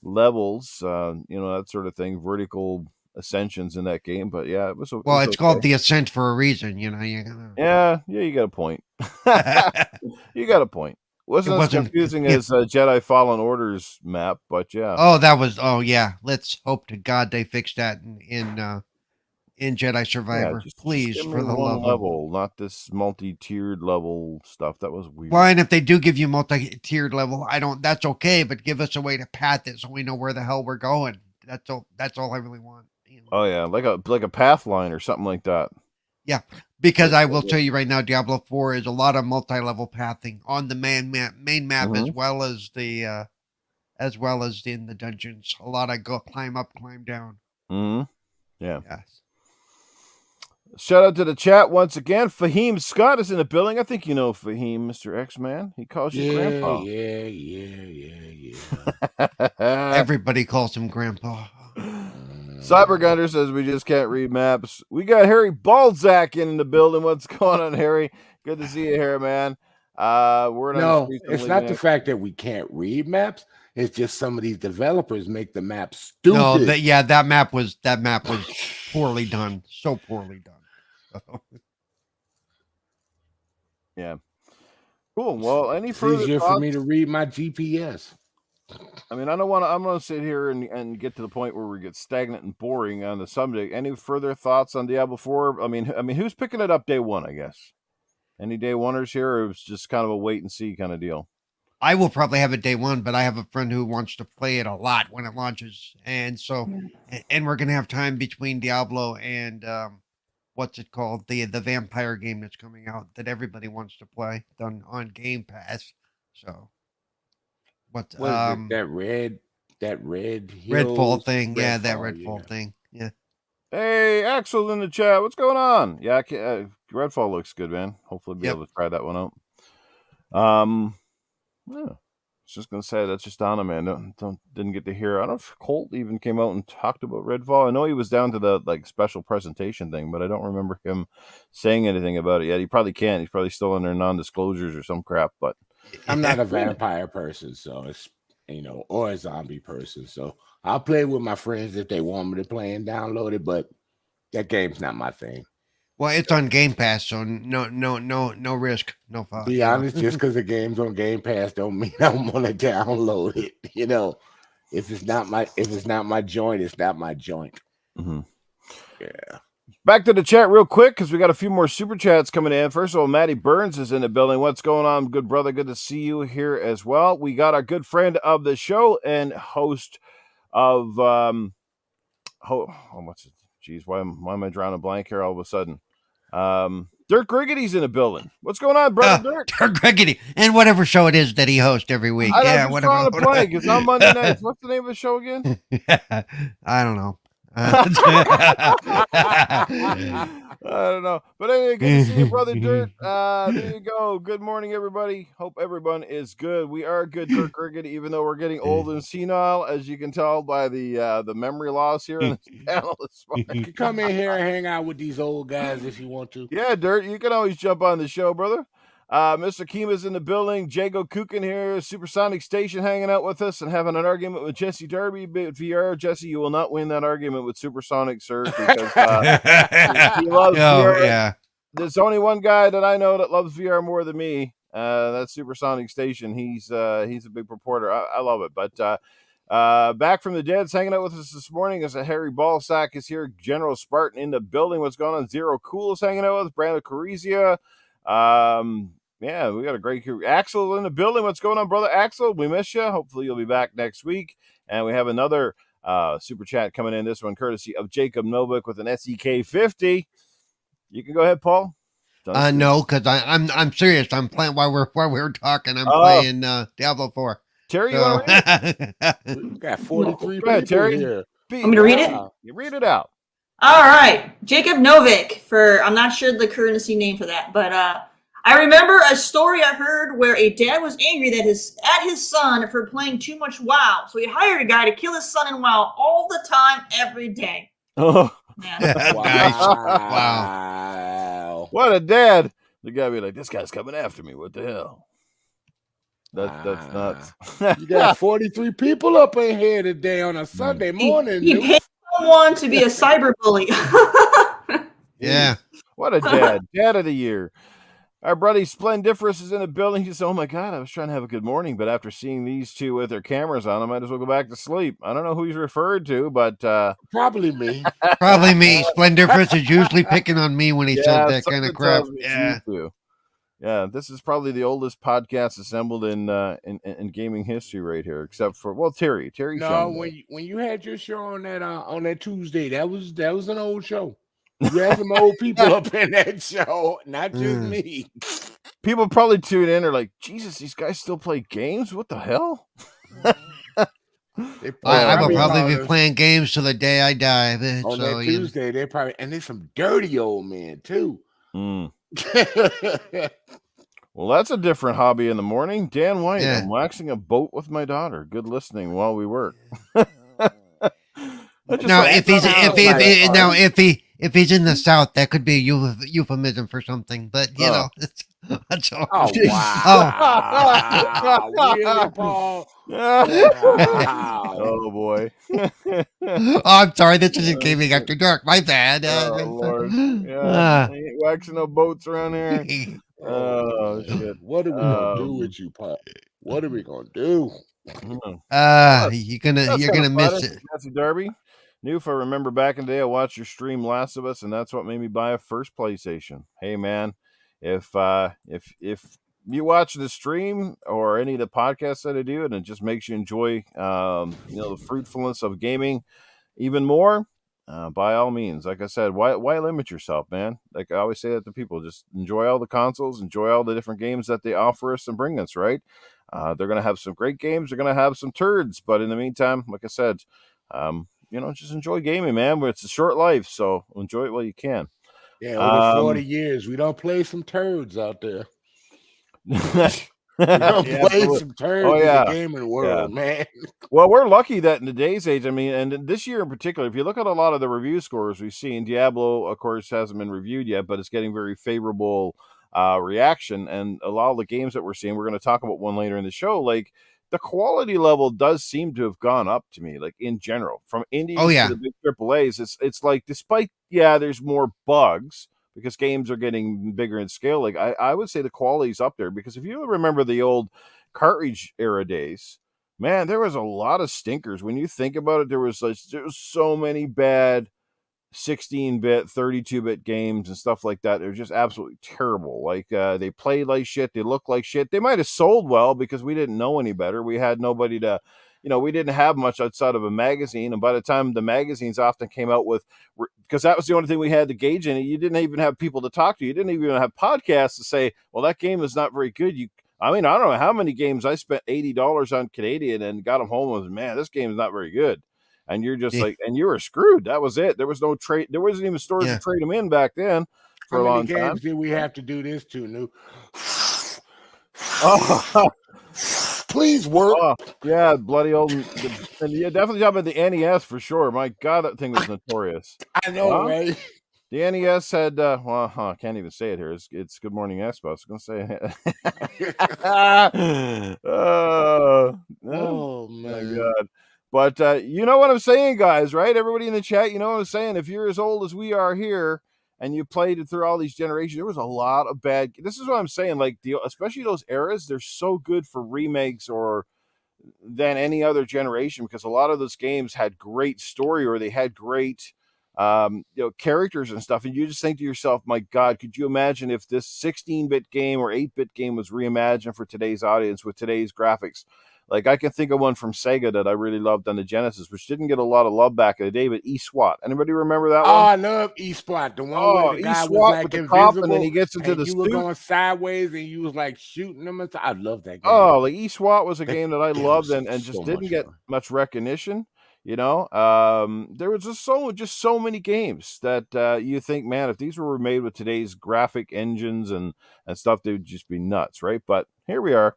A: levels, you know, that sort of thing, vertical ascensions in that game. But yeah, it was.
C: Well, it's called
A: okay.
C: the Ascent for a reason, you know. You gotta...
A: Yeah, you got a point. You got a point. Wasn't as confusing as Jedi Fallen Order's map, but yeah.
C: Oh, that was. Oh, yeah. Let's hope to God they fix that in Jedi Survivor.
A: Just
C: Please,
A: give me
C: for the
A: one
C: love
A: level, not this multi-tiered level stuff. That was weird.
C: Well, and if they do give you multi-tiered level, that's okay, but give us a way to path it so we know where the hell we're going. That's all I really want. You know?
A: Oh yeah, like a path line or something like that.
C: Yeah, because I will tell you right now, Diablo 4 is a lot of multi-level pathing on the main map as well as in the dungeons. A lot of go climb up, climb down.
A: Yeah.
C: Yes.
A: Shout out to the chat once again. Fahim Scott is in the building. I think you know Fahim, Mr. X-Man. He calls you Grandpa.
E: Yeah.
C: Everybody calls him Grandpa.
A: Cyber Gunner says we just can't read maps. We got Harry Balzac in the building. What's going on, Harry? Good to see you here, man.
E: No, it's not the fact that we can't read maps. It's just some of these developers make the map stupid.
C: No, that map was poorly done. So poorly done.
A: Yeah. Cool. Well, any further
E: it's easier
A: thoughts?
E: for me to read my GPS.
A: I mean, I'm going to sit here and get to the point where we get stagnant and boring on the subject. Any further thoughts on Diablo 4? I mean, who's picking it up day one, I guess? Any day oneers here, or it's just kind of a wait and see kind of deal?
C: I will probably have it day one, but I have a friend who wants to play it a lot when it launches. And so, and we're going to have time between Diablo and, what's it called? The vampire game that's coming out that everybody wants to play on Game Pass. So, what is it?
E: That red
C: Redfall thing. Yeah, that Redfall thing. Yeah.
A: Hey, Axel in the chat. What's going on? Yeah, Redfall looks good, man. Hopefully be able to try that one out. Yeah. I was just gonna say that's just on him, man. Didn't get to hear. I don't know if Colt even came out and talked about Redfall. I know he was down to the special presentation thing, but I don't remember him saying anything about it yet. He probably can't. He's probably still under non-disclosures or some crap. But
E: I'm not a vampire person, so it's or a zombie person. So I'll play with my friends if they want me to play and download it, but that game's not my thing.
C: Well, it's on Game Pass, so no risk, no fun.
E: Be honest, just because the game's on Game Pass don't mean I want to download it. If it's not my joint, it's not my joint.
A: Mm-hmm.
E: Yeah.
A: Back to the chat real quick because we got a few more super chats coming in. First of all, Matty Burns is in the building. What's going on, good brother? Good to see you here as well. We got our good friend of the show and host of what's it? Jeez, why am I drawing a blank here all of a sudden? Dirk Griggity's in the building. What's going on, brother Dirk?
C: Dirk Griggity. And whatever show it is that he hosts every week.
A: I'm
C: Yeah,
A: just
C: whatever.
A: trying to play because on Monday nights. What's the name of the show again?
C: I don't know.
A: I don't know. But anyway, good to see you, brother Dirt. There you go. Good morning, everybody. Hope everyone is good. We are good, Dirk Griggity, even though we're getting old and senile, as you can tell by the memory loss here in this panel this
E: You
A: morning.
E: can come in here and hang out with these old guys if you want to.
A: Yeah, Dirt, you can always jump on the show, brother. Mr. Kima's in the building. Jago Kukin here, Supersonic Station hanging out with us and having an argument with Jesse Darby. But VR, Jesse, you will not win that argument with Supersonic, sir, because he loves VR.
C: Yeah.
A: There's only one guy that I know that loves VR more than me. That's Supersonic Station. He's a big purporter. I love it. But back from the dead's hanging out with us this morning is a Harry Ballsack is here. General Spartan in the building. What's going on? Zero Cool is hanging out with us. Brandon Carizia. Yeah, we got a great crew. Axel in the building. What's going on, brother Axel? We miss you. Hopefully you'll be back next week. And we have another super chat coming in. This one courtesy of Jacob Novik with an SEK 50. You can go ahead, Paul.
C: No, because I'm serious. I'm playing while we're talking. I'm playing Diablo 4.
A: Terry, you want to read it?
E: We got 43
A: Go ahead,
E: people
A: Terry.
E: here.
B: Want me to read it?
A: You read it out.
B: All right. Jacob Novik I'm not sure the currency name for that, but I remember a story I heard where a dad was angry that his son for playing too much WoW. So he hired a guy to kill his son in WoW all the time, every day.
A: Oh,
B: Man.
C: Nice.
E: Wow.
A: what a dad. The guy be like, this guy's coming after me. What the hell? That's nuts.
E: You got 43 people up in here today on a Sunday morning.
B: He paid someone to be a cyber bully.
C: Yeah.
A: What a dad. Dad of the year. Our buddy Splendiferous is in the building. He says, oh my God, I was trying to have a good morning, but after seeing these two with their cameras on, I might as well go back to sleep. I don't know who he's referred to, but
E: Probably me.
C: Probably me. Splendiferous is usually picking on me when he says that kind of
A: something
C: crap.
A: tells me it's
C: Yeah.
A: you two. Yeah, this is probably the oldest podcast assembled in gaming history right here, except for Terry. Terry.
E: No, when you had your show on that Tuesday, that was an old show. You had some old people up in that show, not just me.
A: People probably tune in are like, Jesus, these guys still play games? What the hell?
C: I will probably be playing games till the day I die.
E: On that Tuesday, they probably, and there's some dirty old men too.
A: Mm. Well, that's a different hobby in the morning. Dan White,
C: Yeah.
A: I'm waxing a boat with my daughter. Good listening while we work.
C: Now, if he's in the South, that could be a euphemism for something. But you know, that's all.
E: Oh wow! Really, Paul? Wow.
A: Oh boy!
C: Oh, I'm sorry. This isn't gaming after dark. My bad.
A: Oh Lord! Yeah, ain't waxing no boats around here. Oh shit!
E: What are we gonna do with you, Paul? What are we gonna do?
C: You're gonna miss it.
A: Jesse Darby. If I remember back in the day, I watched your stream Last of Us, and that's what made me buy a first PlayStation. Hey man, if you watch the stream or any of the podcasts that I do, and it just makes you enjoy the fruitfulness of gaming even more, by all means. Like I said, why limit yourself, man? Like I always say that to people, just enjoy all the consoles, enjoy all the different games that they offer us and bring us, right? They're gonna have some great games, they're gonna have some turds, but in the meantime, like I said, just enjoy gaming, man. It's a short life, so enjoy it while you can.
E: Yeah, over 40 years, we don't play some turds out there. We don't play some turds in the gaming world, man.
A: Well, we're lucky that in today's age, I mean, and this year in particular, if you look at a lot of the review scores we've seen, Diablo, of course, hasn't been reviewed yet, but it's getting very favorable reaction. And a lot of the games that we're seeing, we're going to talk about one later in the show, like the quality level does seem to have gone up to me, like in general, from indies to the big AAAs. It's like, despite, there's more bugs because games are getting bigger in scale. Like I would say the quality's up there, because if you remember the old cartridge era days, man, there was a lot of stinkers. When you think about it, there was so many bad 16-bit, 32-bit games and stuff like that. They're just absolutely terrible. Like they played like shit, they looked like shit. They might have sold well because we didn't know any better. We had nobody to we didn't have much outside of a magazine. And by the time the magazines often came out with, because that was the only thing we had to gauge in it, you didn't even have people to talk to. You didn't even have podcasts to say, well, that game is not very good. I don't know how many games I spent $80 on Canadian and got them home and was, man, this game is not very good. And you're just like, and you were screwed. That was it. There was no trade. There wasn't even stores to trade them in back then for a long time. How many games
E: did we have to do this to, New?
A: Oh,
E: please work.
A: Oh, yeah, bloody old. And yeah, definitely talking about the NES for sure. My God, that thing was notorious.
E: I know, right?
A: The NES had, I can't even say it here. It's Good Morning Expo. I was going to say it.
E: Oh, man.
A: My God. But you know what I'm saying, guys, right? Everybody in the chat, you know what I'm saying? If you're as old as we are here and you played it through all these generations, there was a lot of bad. This is what I'm saying. Like, especially those eras, they're so good for remakes than any other generation, because a lot of those games had great story or they had great characters and stuff, and you just think to yourself, my God, could you imagine if this 16-bit game or 8-bit game was reimagined for today's audience with today's graphics? Like, I can think of one from Sega that I really loved on the Genesis, which didn't get a lot of love back in the day, but E-SWAT. Anybody remember that one?
E: I love E-SWAT. The one where the guy was like
A: with the
E: invisible,
A: cop, and then he gets into the
E: you were going sideways and you was like shooting them. I love that game.
A: Oh, like E-SWAT was a game that I loved and just didn't get much recognition. There was just so many games that you think, man, if these were made with today's graphic engines and stuff, they would just be nuts, right? But here we are,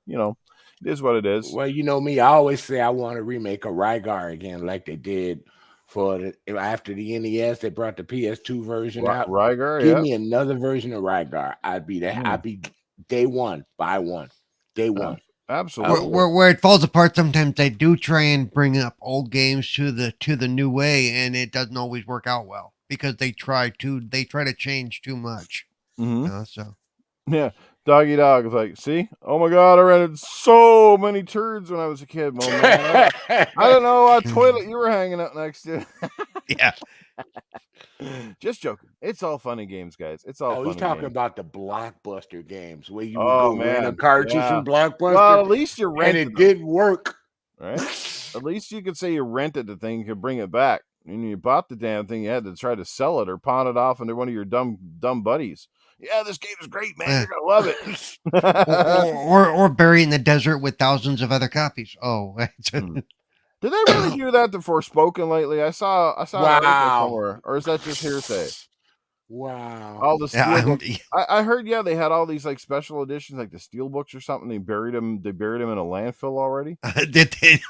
A: it is what it is.
E: Well, you know me, I always say I want to remake a Rygar again, like they did after the NES. They brought the PS2 version out.
A: Rygar,
E: give me another version of Rygar. I'd be there. I'd be day one, buy one, day one.
A: Absolutely.
C: Where it falls apart, sometimes they do try and bring up old games to the new way, and it doesn't always work out well because they try to change too much. So
A: yeah. Doggy Dog is like, see? Oh my God, I rented so many turds when I was a kid. Oh, man. I don't know what toilet you were hanging out next to.
C: Yeah.
A: Just joking. It's all funny games, guys. It's all funny
E: he's talking
A: games.
E: about the Blockbuster games where you would go rent a cartridge from Blockbuster.
A: Well, at least you rented
E: and it didn't work.
A: Right? At least you could say you rented the thing, you could bring it back. And you bought the damn thing, you had to try to sell it or pawn it off into one of your dumb buddies. Yeah, this game is great, man. You're gonna love it.
C: or bury in the desert with thousands of other copies. Oh,
A: did they really do that to Forspoken lately? I saw it somewhere, or is that just hearsay?
E: Wow.
A: All the steel I heard, they had all these like special editions, like the steel books or something. They buried them in a landfill already.
C: Did they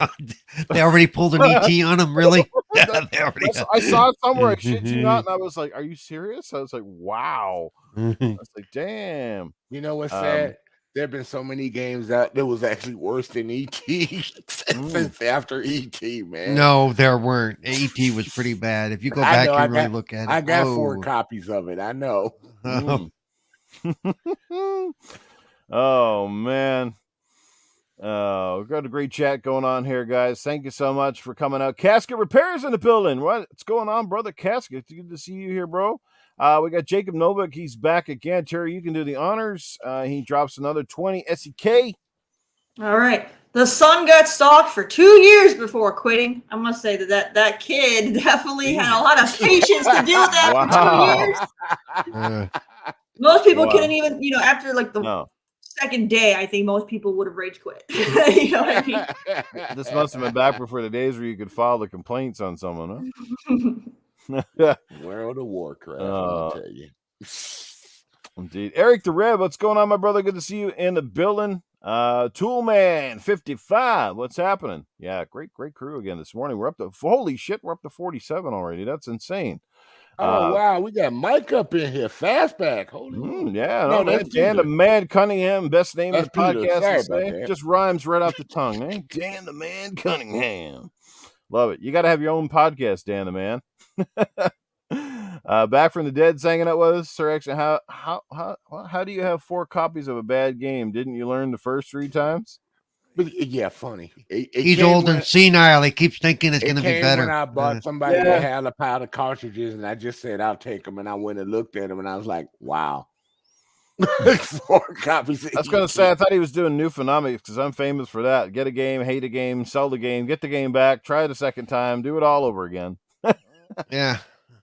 C: already pulled an ET on them? Really?
A: I saw it somewhere. I shit you not, and I was like, "Are you serious?" I was like, "Wow." I was like, "Damn."
E: You know what's sad? There have been so many games that was actually worse than ET since after ET, man.
C: No, there weren't. ET was pretty bad. If you go back and really look at it.
E: I got 4 copies of it. I know.
A: Oh, man. We've got a great chat going on here, guys. Thank you so much for coming out. Casket Repairs in the building. What's going on, brother? Casket, it's good to see you here, bro. We got Jacob Novak. He's back again. Terry, you can do the honors. He drops another 20 SEK.
B: All right. The son got stalked for 2 years before quitting. I must say that kid definitely had a lot of patience to deal with that for 2 years. Most people couldn't even, after like the second day, I think most people would have rage quit. You know what I mean?
A: This must have been back before the days where you could file the complaints on someone, huh?
E: World of Warcraft, I'll tell you.
A: Indeed. Eric the Rev, what's going on, my brother? Good to see you in the building. Toolman 55, what's happening? Yeah, great crew again this morning. We're up to 47 already. That's insane.
E: Oh wow, we got Mike up in here, fastback. Holy
A: that's Dan the Man Cunningham, best name of the podcast. Just rhymes right off the tongue, eh? Dan the Man Cunningham. Love it. You got to have your own podcast, Dan the Man. Back from the dead, hanging out with us, Sir X. How do you have 4 copies of a bad game? Didn't you learn the first 3 times?
E: Yeah, funny.
C: He's old and senile. He keeps thinking it's going to be better.
E: When I bought somebody that had a pile of cartridges, and I just said I'll take them, and I went and looked at them, and I was like, wow. 4 copies.
A: I was going to say, I thought he was doing NewfNukem because I'm famous for that. Get a game, hate a game, sell the game, get the game back, try it a second time, do it all over again.
C: Yeah.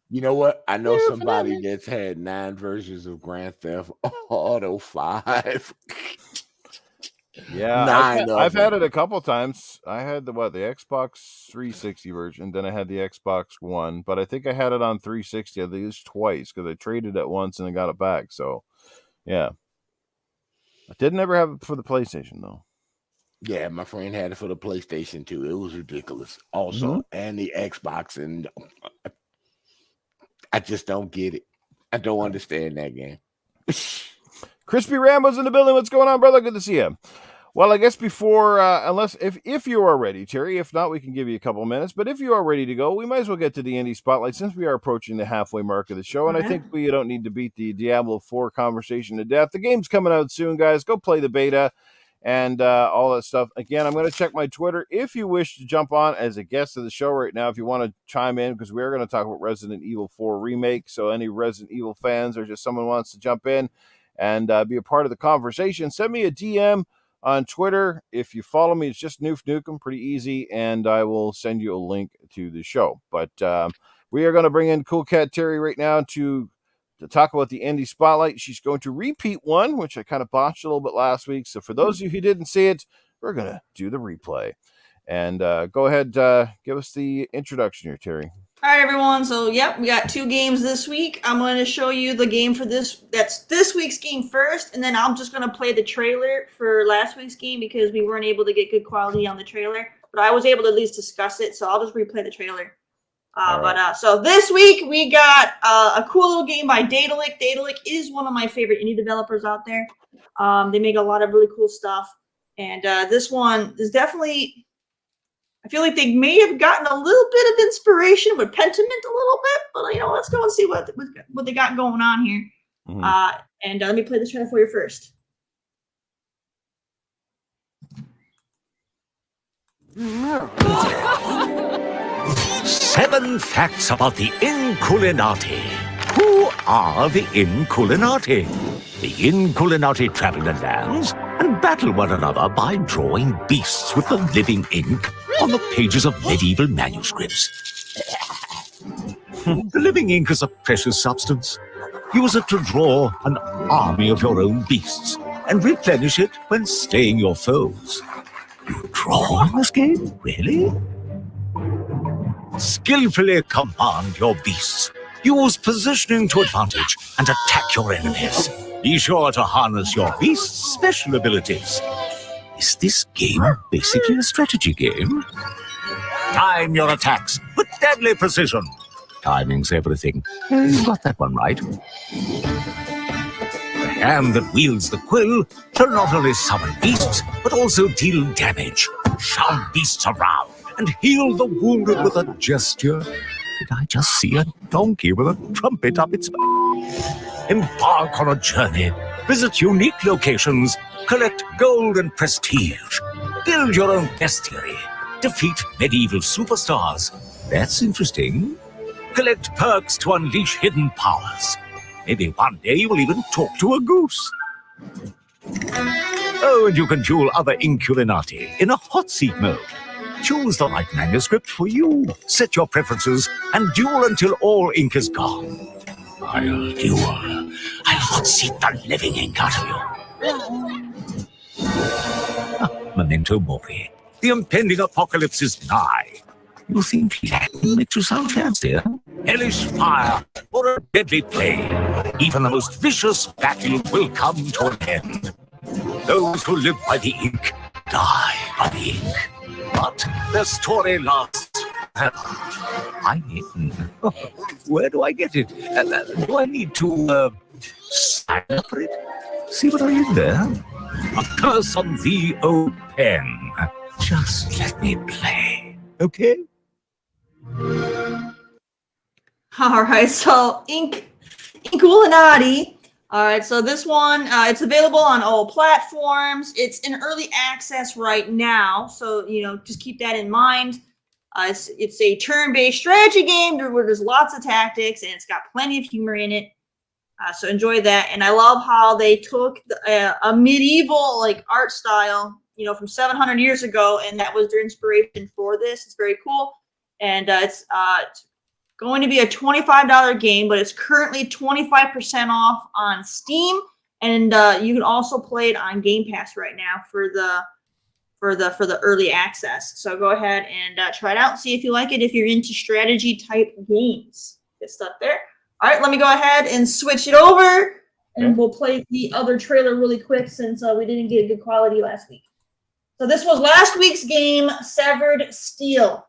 E: You know what? I know somebody that's had 9 versions of Grand Theft Auto 5.
A: Yeah,
E: 9
A: I've had it a couple times. I had the Xbox 360 version, then I had the Xbox One, but I think I had it on 360 at least twice because I traded it once and I got it back. So, yeah. I didn't ever have it for the PlayStation, though.
E: Yeah, my friend had it for the PlayStation too. It was ridiculous. Also, and the Xbox, and I just don't get it. I don't understand that game.
A: Crispy Rambo's in the building. What's going on, brother? Good to see you. Well, I guess before, if you are ready, Terry, if not, we can give you a couple minutes. But if you are ready to go, we might as well get to the indie spotlight since we are approaching the halfway mark of the show. And I think we don't need to beat the Diablo 4 conversation to death. The game's coming out soon, guys. Go play the beta and all that stuff. Again, I'm going to check my Twitter. If you wish to jump on as a guest of the show right now, if you want to chime in, because we're going to talk about Resident Evil 4 Remake. So any Resident Evil fans or just someone wants to jump in and be a part of the conversation, send me a DM on Twitter. If you follow me, it's just NewfNukem, pretty easy, and I will send you a link to the show. But we are going to bring in Coolcat Terri right now to talk about the indie spotlight. She's going to repeat one, which I kind of botched a little bit last week. So for those of you who didn't see it, we're going to do the replay. And go ahead, give us the introduction here, Terry.
B: All right, everyone. So, yep, we got 2 games this week. I'm going to show you the game for that's this week's game first, and then I'm just going to play the trailer for last week's game because we weren't able to get good quality on the trailer. But I was able to at least discuss it, so I'll just replay the trailer. So this week we got a cool little game by Daedalic. Daedalic is one of my favorite indie developers out there. They make a lot of really cool stuff, and this one is definitely. I feel like they may have gotten a little bit of inspiration with Pentiment a little bit, but let's go and see what they got going on here. Mm-hmm. And let me play this trailer for you first.
F: Seven facts about the Inculinati. Who are the Inculinati? The Inculinati travel the lands and battle one another by drawing beasts with the living ink on the pages of medieval manuscripts. The living ink is a precious substance. Use it to draw an army of your own beasts and replenish it when slaying your foes. You draw in this game? Really? Skillfully command your beasts. Use positioning to advantage and attack your enemies. Be sure to harness your beast's special abilities. Is this game basically a strategy game? Time your attacks with deadly precision. Timing's everything. You got that one right. The hand that wields the quill shall not only summon beasts, but also deal damage, shove beasts around, and heal the wounded with a gesture. Did I just see a donkey with a trumpet up its back? Embark on a journey, visit unique locations, collect gold and prestige, build your own bestiary, defeat medieval superstars. That's interesting. Collect perks to unleash hidden powers. Maybe one day you'll even talk to a goose. Oh, and you can duel other Inculinati in a hot seat mode. Choose the right manuscript for you. Set your preferences and duel until all ink is gone. I'll duel. I'll hot seat the living ink out of you. Memento mori. The impending apocalypse is nigh. You think Latin makes you sound fancy, huh? Hellish fire or a deadly plague. Even the most vicious battle will come to an end. Those who live by the ink die by the ink. But the story lasts forever. Where do I get it? Do I need to sign up for it? See what I in there? A curse on thee, O pen. Just let me play, okay?
B: All right, so Inculinati. All right, so this one, it's available on all platforms. It's in early access right now, so just keep that in mind. It's a turn-based strategy game where there's lots of tactics and it's got plenty of humor in it. So enjoy that. And I love how they took a medieval like art style, from 700 years ago, and that was their inspiration for this. It's very cool, and it's going to be a $25 game, but it's currently 25% off on Steam, and you can also play it on Game Pass right now for the early access. So go ahead and try it out, see if you like it. If you're into strategy type games, good stuff there. All right, let me go ahead and switch it over, and we'll play the other trailer really quick since we didn't get good quality last week. So this was last week's game, Severed Steel.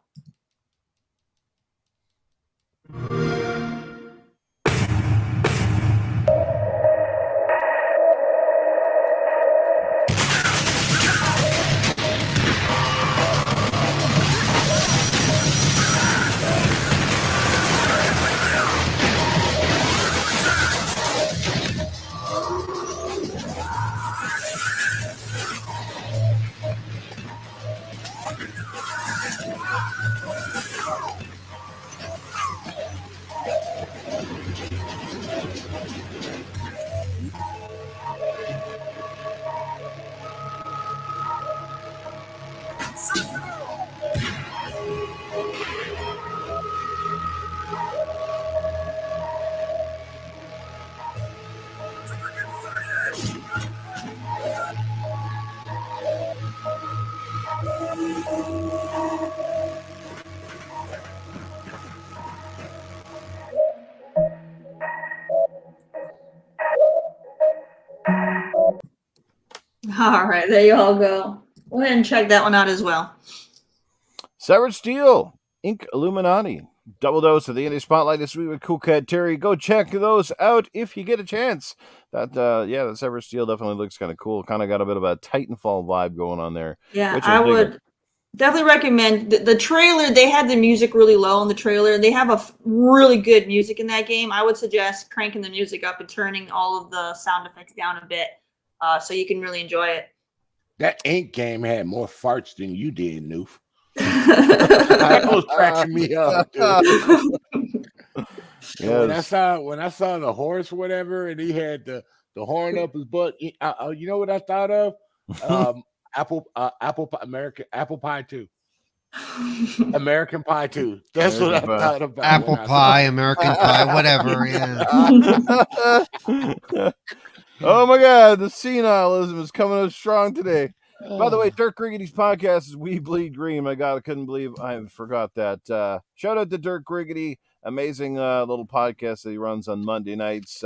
B: All right, there you all go. Go ahead and check that one out as well.
A: Severed Steel, Inc. Illuminati. Double dose of the indie spotlight this week with Coolcat Terri. Go check those out if you get a chance. That the Severed Steel definitely looks kind of cool. Kind of got a bit of a Titanfall vibe going on there.
B: Yeah, I would definitely recommend the trailer. They had the music really low in the trailer, and they have a really good music in that game. I would suggest cranking the music up and turning all of the sound effects down a bit, so you can really enjoy it.
E: That Ink game had more farts than you did, Noof. That was cracking me up, dude. Yes. When I saw the horse or whatever, and he had the horn up his butt, you know what I thought of? American Apple Pie 2. American Pie 2. That's what I thought about.
C: Apple Pie, American Pie, whatever. Yeah.
A: Oh my God, the senilism is coming up strong today. By the way, Dirk Griggity's podcast is We Bleed Green. My God, I couldn't believe I forgot that. Shout out to Dirk Griggity. Amazing little podcast that he runs on Monday nights.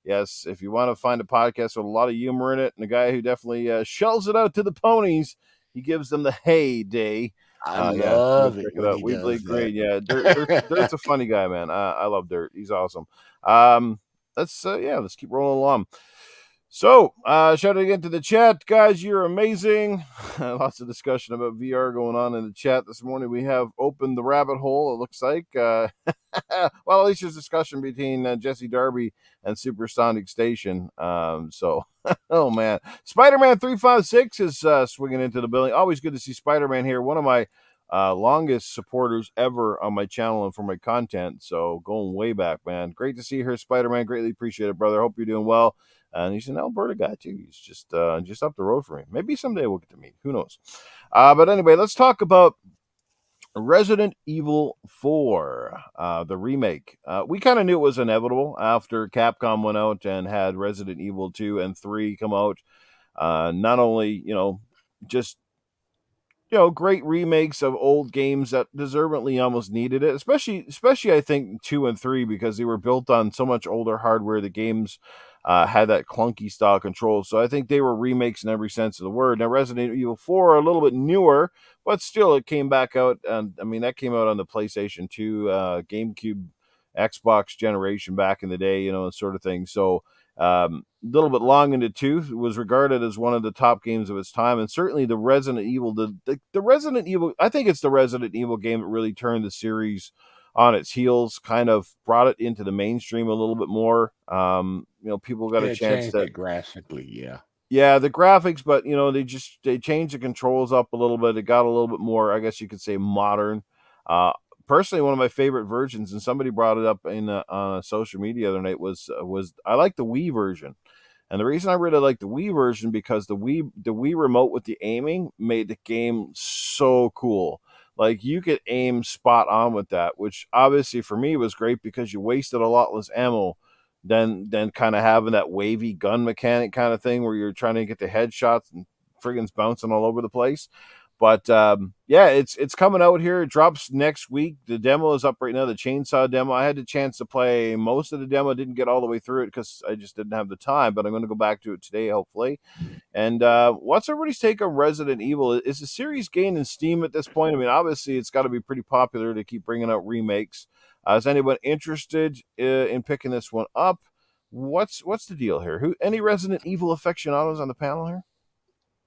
A: Yes, if you want to find a podcast with a lot of humor in it and a guy who definitely shells it out to the ponies, he gives them the heyday.
E: I love it.
A: Check it out. We Bleed Green. Yeah, Dirt's a funny guy, man. I love Dirt. He's awesome. Let's keep rolling along. So, shout out again to the chat. Guys, you're amazing. Lots of discussion about VR going on in the chat this morning. We have opened the rabbit hole, it looks like. Well, at least there's discussion between Jesse Darby and Supersonic Station. Oh, man. Spider-Man 356 is swinging into the building. Always good to see Spider-Man here. One of my longest supporters ever on my channel and for my content. So, going way back, man. Great to see her, Spider-Man. Greatly appreciate it, brother. Hope you're doing well. And he's an Alberta guy, too. He's just up the road from me. Maybe someday we'll get to meet. Who knows? But anyway, let's talk about Resident Evil 4, the remake. We kind of knew it was inevitable after Capcom went out and had Resident Evil 2 and 3 come out. Not only, just great remakes of old games that deservedly almost needed it, especially I think 2 and 3, because they were built on so much older hardware. The games had that clunky style control, so I think they were remakes in every sense of the word. Now Resident Evil 4 are a little bit newer, but still it came back out, and I mean that came out on the PlayStation 2, GameCube, Xbox generation back in the day, sort of thing. So a little bit long in the tooth. It was regarded as one of the top games of its time, and certainly the Resident Evil, the Resident Evil, I think it's the Resident Evil game that really turned the series on its heels, kind of brought it into the mainstream a little bit more. People got a chance to
E: graphically,
A: the graphics, but they changed the controls up a little bit. It got a little bit more, I guess you could say, modern. personally, one of my favorite versions, and somebody brought it up in on social media the other night, was I like the Wii version. And the reason I really like the Wii version because the Wii remote with the aiming made the game so cool. Like you could aim spot on with that, which obviously for me was great because you wasted a lot less ammo than kind of having that wavy gun mechanic kind of thing where you're trying to get the headshots and friggins' bouncing all over the place. But yeah, it's coming out here. It drops next week. The demo is up right now, the chainsaw demo. I had the chance to play most of the demo. Didn't get all the way through it because I just didn't have the time, but I'm going to go back to it today, hopefully. And what's everybody's take on Resident Evil? Is the series gaining steam at this point? I mean, obviously, it's got to be pretty popular to keep bringing out remakes. Is anyone interested in picking this one up? What's the deal here? Any Resident Evil aficionados on the panel here?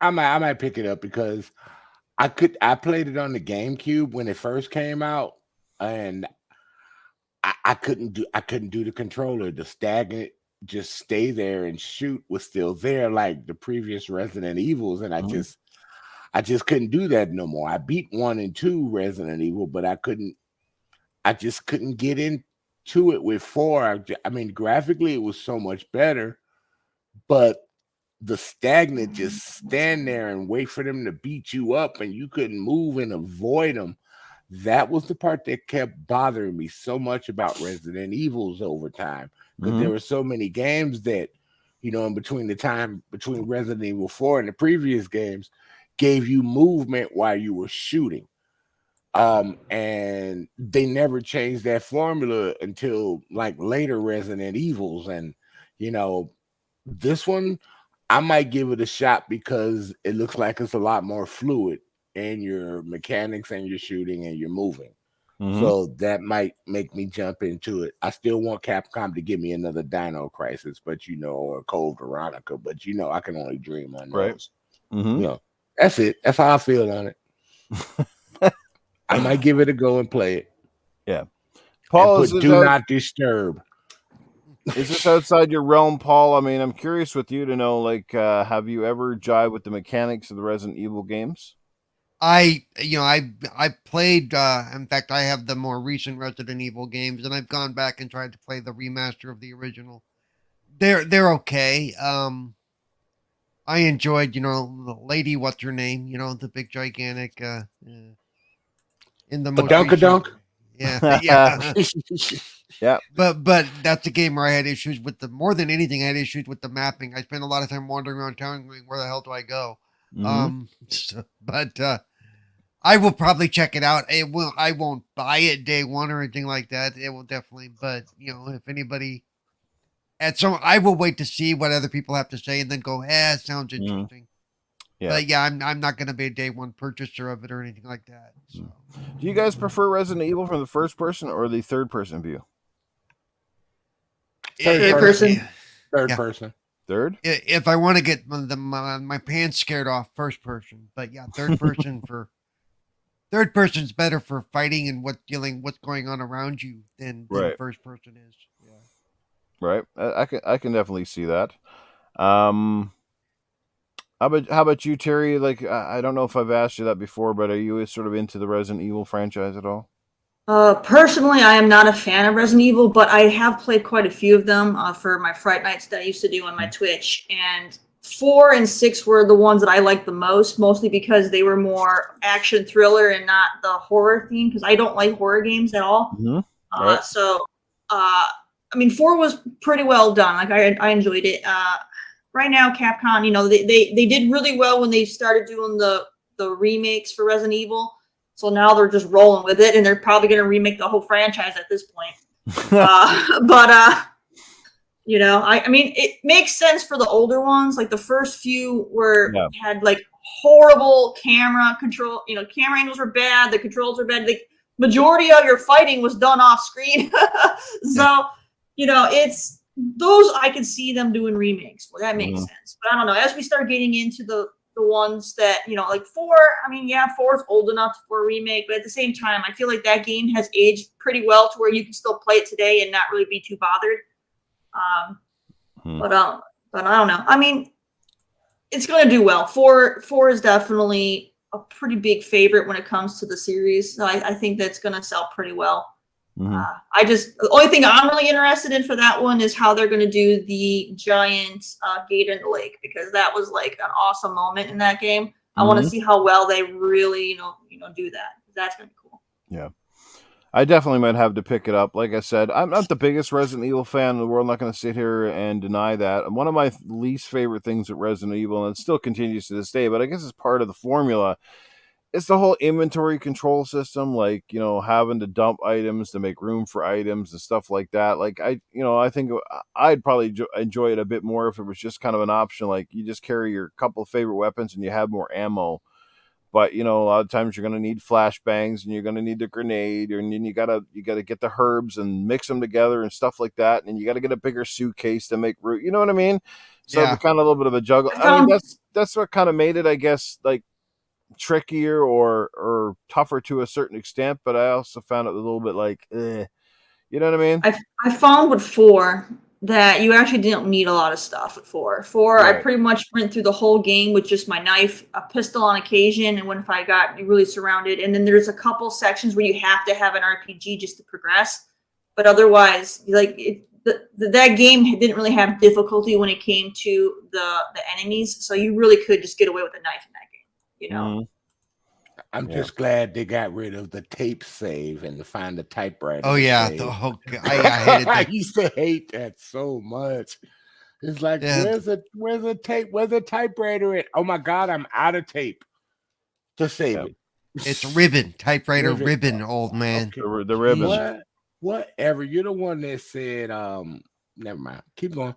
E: I might pick it up because I played it on the GameCube when it first came out, and I couldn't do the controller. The stagnant just stay there and shoot was still there like the previous Resident Evils, and I just couldn't do that no more. I beat 1 and 2 Resident Evil, but I just couldn't get into it with 4. I mean, graphically it was so much better, but the stagnant just stand there and wait for them to beat you up and you couldn't move and avoid them. That was the part that kept bothering me so much about Resident Evils over time, because there were so many games that, you know, in between Resident Evil 4 and the previous games gave you movement while you were shooting. And they never changed that formula until like later Resident Evils. And, you know, this one, I might give it a shot because it looks like it's a lot more fluid in your mechanics and your shooting and your moving. So that might make me jump into it. I still want Capcom to give me another Dino Crisis, but you know, or Code Veronica, but you know, I can only dream on those. You know, that's it. That's how I feel on it. I might give it a go and play it.
A: Yeah. Paul,
E: do not disturb.
A: Is this outside your realm, Paul? I mean, I'm curious with you to know, like, have you ever jived with the mechanics of the Resident Evil games?
C: I played, in fact, I have the more recent Resident Evil games, and I've gone back and tried to play the remaster of the original. They're okay. I enjoyed, you know, the lady, what's her name? You know, the big gigantic, in the most
E: Badunka-dunk?
C: Yeah, yeah.
A: Yeah.
C: But that's a game where I had issues with more than anything, I had issues with the mapping. I spent a lot of time wandering around town going, where the hell do I go? But I will probably check it out. I won't buy it day one or anything like that. It will definitely, but you know, if anybody I will wait to see what other people have to say and then go, it sounds interesting.
A: Yeah.
C: But yeah, I'm not going to be a day one purchaser of it or anything like that. So.
A: Do you guys prefer Resident Evil from the first person or the third person view?
E: Third person. Third person.
A: Third?
C: If I want to get my pants scared off, first person. But yeah, third person third person's better for fighting and what's going on around you than first person is. Yeah.
A: Right. I can definitely see that. How about you, Terry? Like, I don't know if I've asked you that before, but are you sort of into the Resident Evil franchise at all?
B: Personally, I am not a fan of Resident Evil, but I have played quite a few of them for my Fright Nights that I used to do on my Twitch. And 4 and 6 were the ones that I liked the most, mostly because they were more action thriller and not the horror theme, because I don't like horror games at all.
A: Right.
B: So, I mean, 4 was pretty well done. Like, I enjoyed it. Right now, Capcom, you know, they did really well when they started doing the remakes for Resident Evil. So now they're just rolling with it, and they're probably going to remake the whole franchise at this point. You know, I mean, it makes sense for the older ones. Like the first few had like horrible camera control. You know, camera angles were bad. The controls were bad. The majority of your fighting was done off screen. So, you know, it's those I can see them doing remakes. Well, that makes sense. But I don't know. As we start getting into the ones that, you know, like 4, I mean, yeah, 4 is old enough for a remake, but at the same time, I feel like that game has aged pretty well to where you can still play it today and not really be too bothered. But I don't know. I mean, it's going to do well. 4 is definitely a pretty big favorite when it comes to the series. So I think that's going to sell pretty well. The only thing I'm really interested in for that one is how they're going to do the giant gator in the lake, because that was like an awesome moment in that game. I want to see how well they really, do that. That's going to be cool.
A: Yeah. I definitely might have to pick it up. Like I said, I'm not the biggest Resident Evil fan in the world. I'm not going to sit here and deny that. One of my least favorite things with Resident Evil, and it still continues to this day, but I guess it's part of the formula, it's the whole inventory control system, like, having to dump items to make room for items and stuff like that. Like, I think I'd probably enjoy it a bit more if it was just kind of an option, like you just carry your couple of favorite weapons and you have more ammo. But a lot of times you're going to need flashbangs and you're going to need the grenade, and then you gotta get the herbs and mix them together and stuff like that, and you got to get a bigger suitcase to make room. You know what I mean? So it's kind of a little bit of a juggle. I mean, that's what kind of made it, I guess, like trickier or tougher to a certain extent. But I also found it a little bit like, you know what I mean?
B: I found with 4 that you actually didn't need a lot of stuff with 4. 4, right. I pretty much went through the whole game with just my knife, a pistol on occasion, and when if I got really surrounded. And then there's a couple sections where you have to have an RPG just to progress. But otherwise, like that game didn't really have difficulty when it came to the enemies. So you really could just get away with a knife in that game,
E: I'm just glad they got rid of the tape save and to find the typewriter.
C: Oh yeah, I hated that.
E: I used to hate that so much. It's like, where's the tape? Where's the typewriter at? Oh my God, I'm out of tape to save it.
C: It's ribbon, typewriter ribbon, old man.
E: Okay.
A: The ribbon.
E: Whatever. You're the one that said, never mind. Keep going.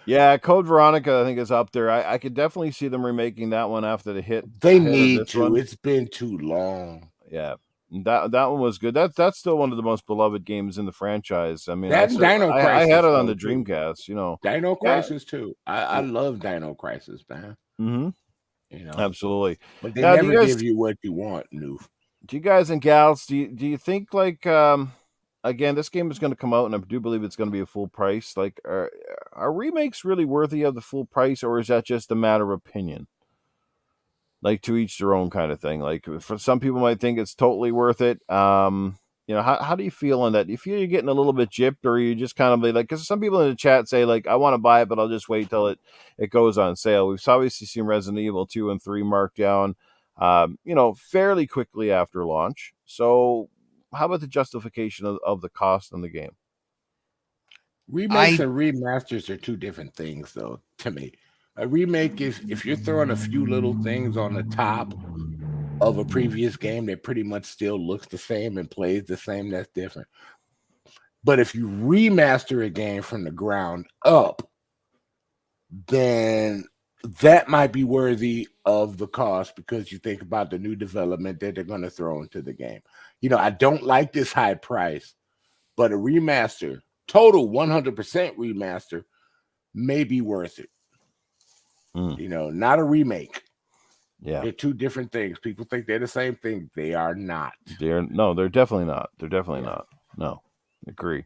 A: Yeah, Code Veronica, I think, is up there. I could definitely see them remaking that one after the hit.
E: They need to. One. It's been too long.
A: Yeah, that one was good. That's still one of the most beloved games in the franchise. I mean,
E: I had
A: it on the Dreamcast.
E: Dino Crisis too. I love Dino Crisis, man.
A: Absolutely.
E: But they never give you what you want, Noof.
A: Do you guys and gals? Do you think like? Again, this game is going to come out, and I do believe it's going to be a full price. Like, are remakes really worthy of the full price, or is that just a matter of opinion? Like, to each their own kind of thing. Like, for some people might think it's totally worth it. How do you feel on that? Do you feel you're getting a little bit gypped, or are you just kind of like, because some people in the chat say, like, I want to buy it, but I'll just wait till it goes on sale. We've obviously seen Resident Evil 2 and 3 marked down, fairly quickly after launch. So, how about the justification of the cost on the game?
E: Remakes and remasters are two different things, though, to me. A remake is if you're throwing a few little things on the top of a previous game that pretty much still looks the same and plays the same, that's different. But if you remaster a game from the ground up, then that might be worthy of the cost because you think about the new development that they're going to throw into the game. I don't like this high price, but a remaster, total 100% remaster, may be worth it. Not a remake.
A: Yeah.
E: They're two different things. People think they're the same thing. They are not.
A: They're definitely not. They're definitely not. No, agree.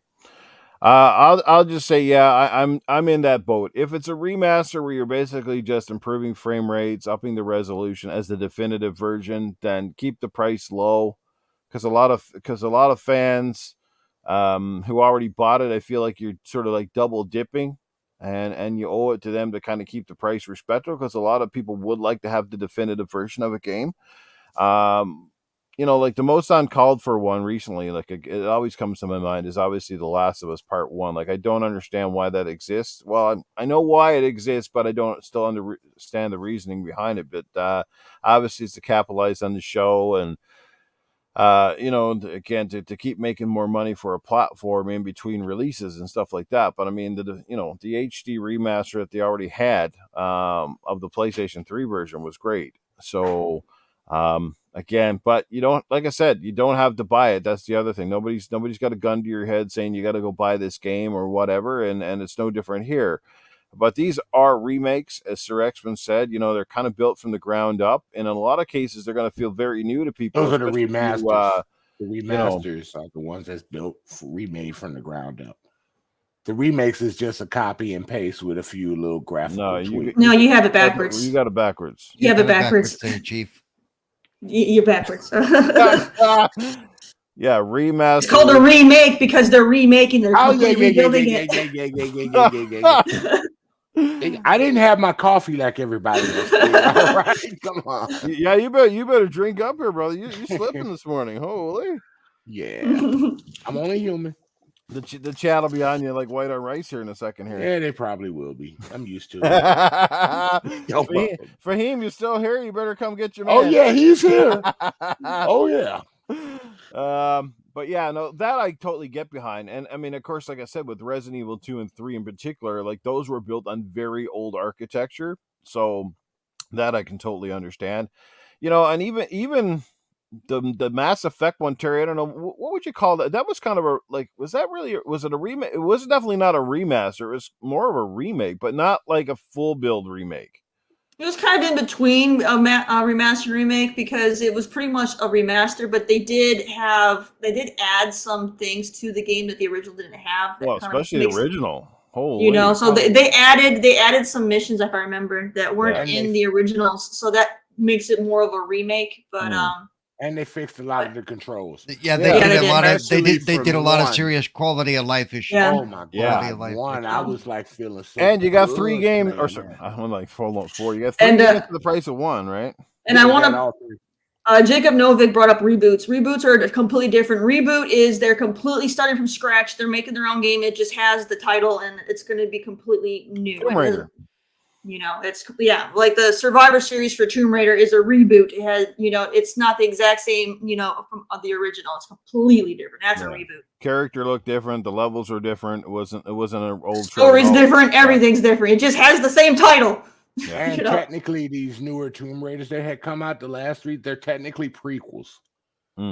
A: I'll just say, I'm in that boat. If it's a remaster where you're basically just improving frame rates, upping the resolution as the definitive version, then keep the price low, because a lot of fans who already bought it, I feel like you're sort of like double dipping, and you owe it to them to kind of keep the price respectable, because a lot of people would like to have the definitive version of a game. Like the most uncalled for one recently, like it always comes to my mind, is obviously The Last of Us Part 1. Like, I don't understand why that exists. Well, I know why it exists, but I don't still understand the reasoning behind it. But obviously it's to capitalize on the show and, again, to keep making more money for a platform in between releases and stuff like that. But I mean, the HD remaster that they already had of the PlayStation 3 version was great. So, again, but you don't, like I said, you don't have to buy it. That's the other thing. Nobody's got a gun to your head saying you got to go buy this game or whatever. And it's no different here. But these are remakes, as Sir X-Men said. They're kind of built from the ground up, and in a lot of cases, they're going to feel very new to people.
E: Those are the remasters. The remasters are the ones that's remade from the ground up. The remakes is just a copy and paste with a few little graphical tweaks.
B: No, you have it backwards.
A: You got it backwards.
B: You have it backwards.
C: there, Chief.
B: You're backwards.
A: Yeah, remaster.
B: It's called a remake because they're remaking. They're rebuilding it.
E: I didn't have my coffee like everybody else did. All right, come on.
A: Yeah, you better drink up here, brother. You're slipping this morning. Holy.
E: Yeah, I'm only human.
A: The chat will be on you like white on rice here in a second here.
E: Yeah, they probably will be. I'm used to it.
A: Fahim, you still here? You better come get your man.
E: Oh yeah, he's here. Oh yeah.
A: But yeah, no, that I totally get behind. And I mean, of course, like I said, with Resident Evil 2 and 3 in particular, like those were built on very old architecture. So that I can totally understand. You know, and even the Mass Effect one, Terry, I don't know, what would you call that? That was kind of was it a remake? It was definitely not a remaster. It was more of a remake, but not like a full build remake.
B: It was kind of in between a remaster remake because it was pretty much a remaster, but they did add some things to the game that the original didn't have.
A: Well, especially the original. Holy.
B: You know, so they added some missions, if I remember, that weren't in the originals, so that makes it more of a remake. But
E: and they fixed a lot of the controls.
C: Yeah, they did a lot of serious quality of life issues.
B: Yeah.
E: Oh my god! One, I was like feeling so.
A: And you got 3 games, or sorry, I'm like 4. You got 3 games for the price of 1, right?
B: And I want to. Jacob Novik brought up reboots. Reboots are completely different. Reboot is they're completely starting from scratch. They're making their own game. It just has the title, and it's going to be completely new.
A: Tomb Raider.
B: You know, it's like the Survivor series for Tomb Raider is a reboot. It has, you know, it's not the exact same, you know, from the original. It's completely different. That's a reboot.
A: Character looked different. The levels were different. It wasn't an old
B: story's different. Everything's different. It just has the same title.
E: Yeah. And technically, these newer Tomb Raiders that had come out, the last 3, they're technically prequels.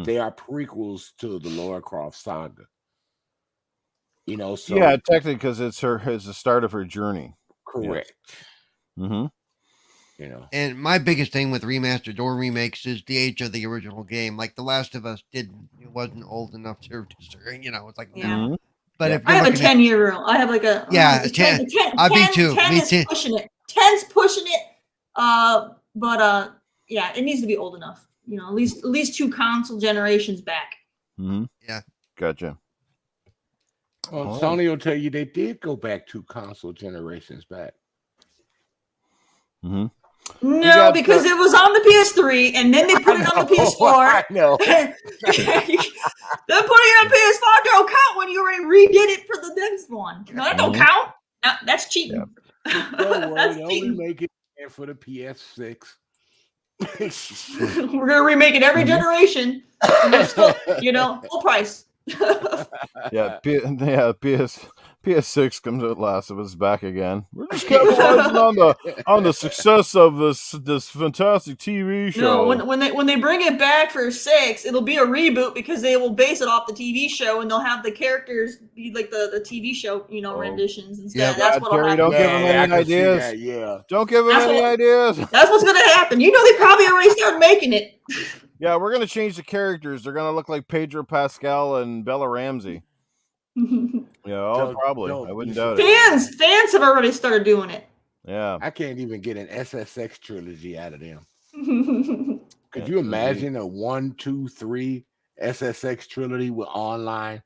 E: They are prequels to the Lara Croft saga. You know, so
A: yeah, technically because it's the start of her journey.
E: Correct.
A: Yes. Mm-hmm.
E: You know,
C: and my biggest thing with remastered or remakes is the age of the original game. Like The Last of Us wasn't old enough to, you know, it's like
B: yeah.
C: But if
B: I have a 10-year rule. I have like a
C: 10. Me too.
B: 10
C: Me
B: is
C: too.
B: pushing it. 10's pushing it. But yeah, it needs to be old enough. You know, at least 2 console generations back.
A: Mm-hmm.
C: Yeah,
A: gotcha.
E: Well, Sony will tell you they did go back 2 console generations back.
A: Mm-hmm.
B: No, because it was on the PS3, and then they put it on the PS4.
E: I know.
B: Then putting it on PS5 don't count when you already redid it for the next one. No, that don't count. No, that's cheating.
E: Yeah. Don't worry, they'll remake it for the PS6.
B: We're gonna remake it every generation. And they're still, you know, full price.
A: PS6 comes at last of us back again. We're just capitalizing on the success of this fantastic TV show.
B: No, when they bring it back for 6, it'll be a reboot because they will base it off the TV show and they'll have the characters be like the TV show, you know, renditions instead.
C: Yeah,
B: that's what'll happen.
A: Don't give them any ideas.
E: Yeah,
A: don't give them any ideas.
B: That's what's gonna happen. You know, they probably already started making it.
A: Yeah, we're gonna change the characters. They're gonna look like Pedro Pascal and Bella Ramsey. Yeah, probably. I wouldn't doubt it.
B: Fans have already started doing it.
A: Yeah,
E: I can't even get an SSX trilogy out of them. Could you imagine a 1, 2, 3 SSX trilogy with online?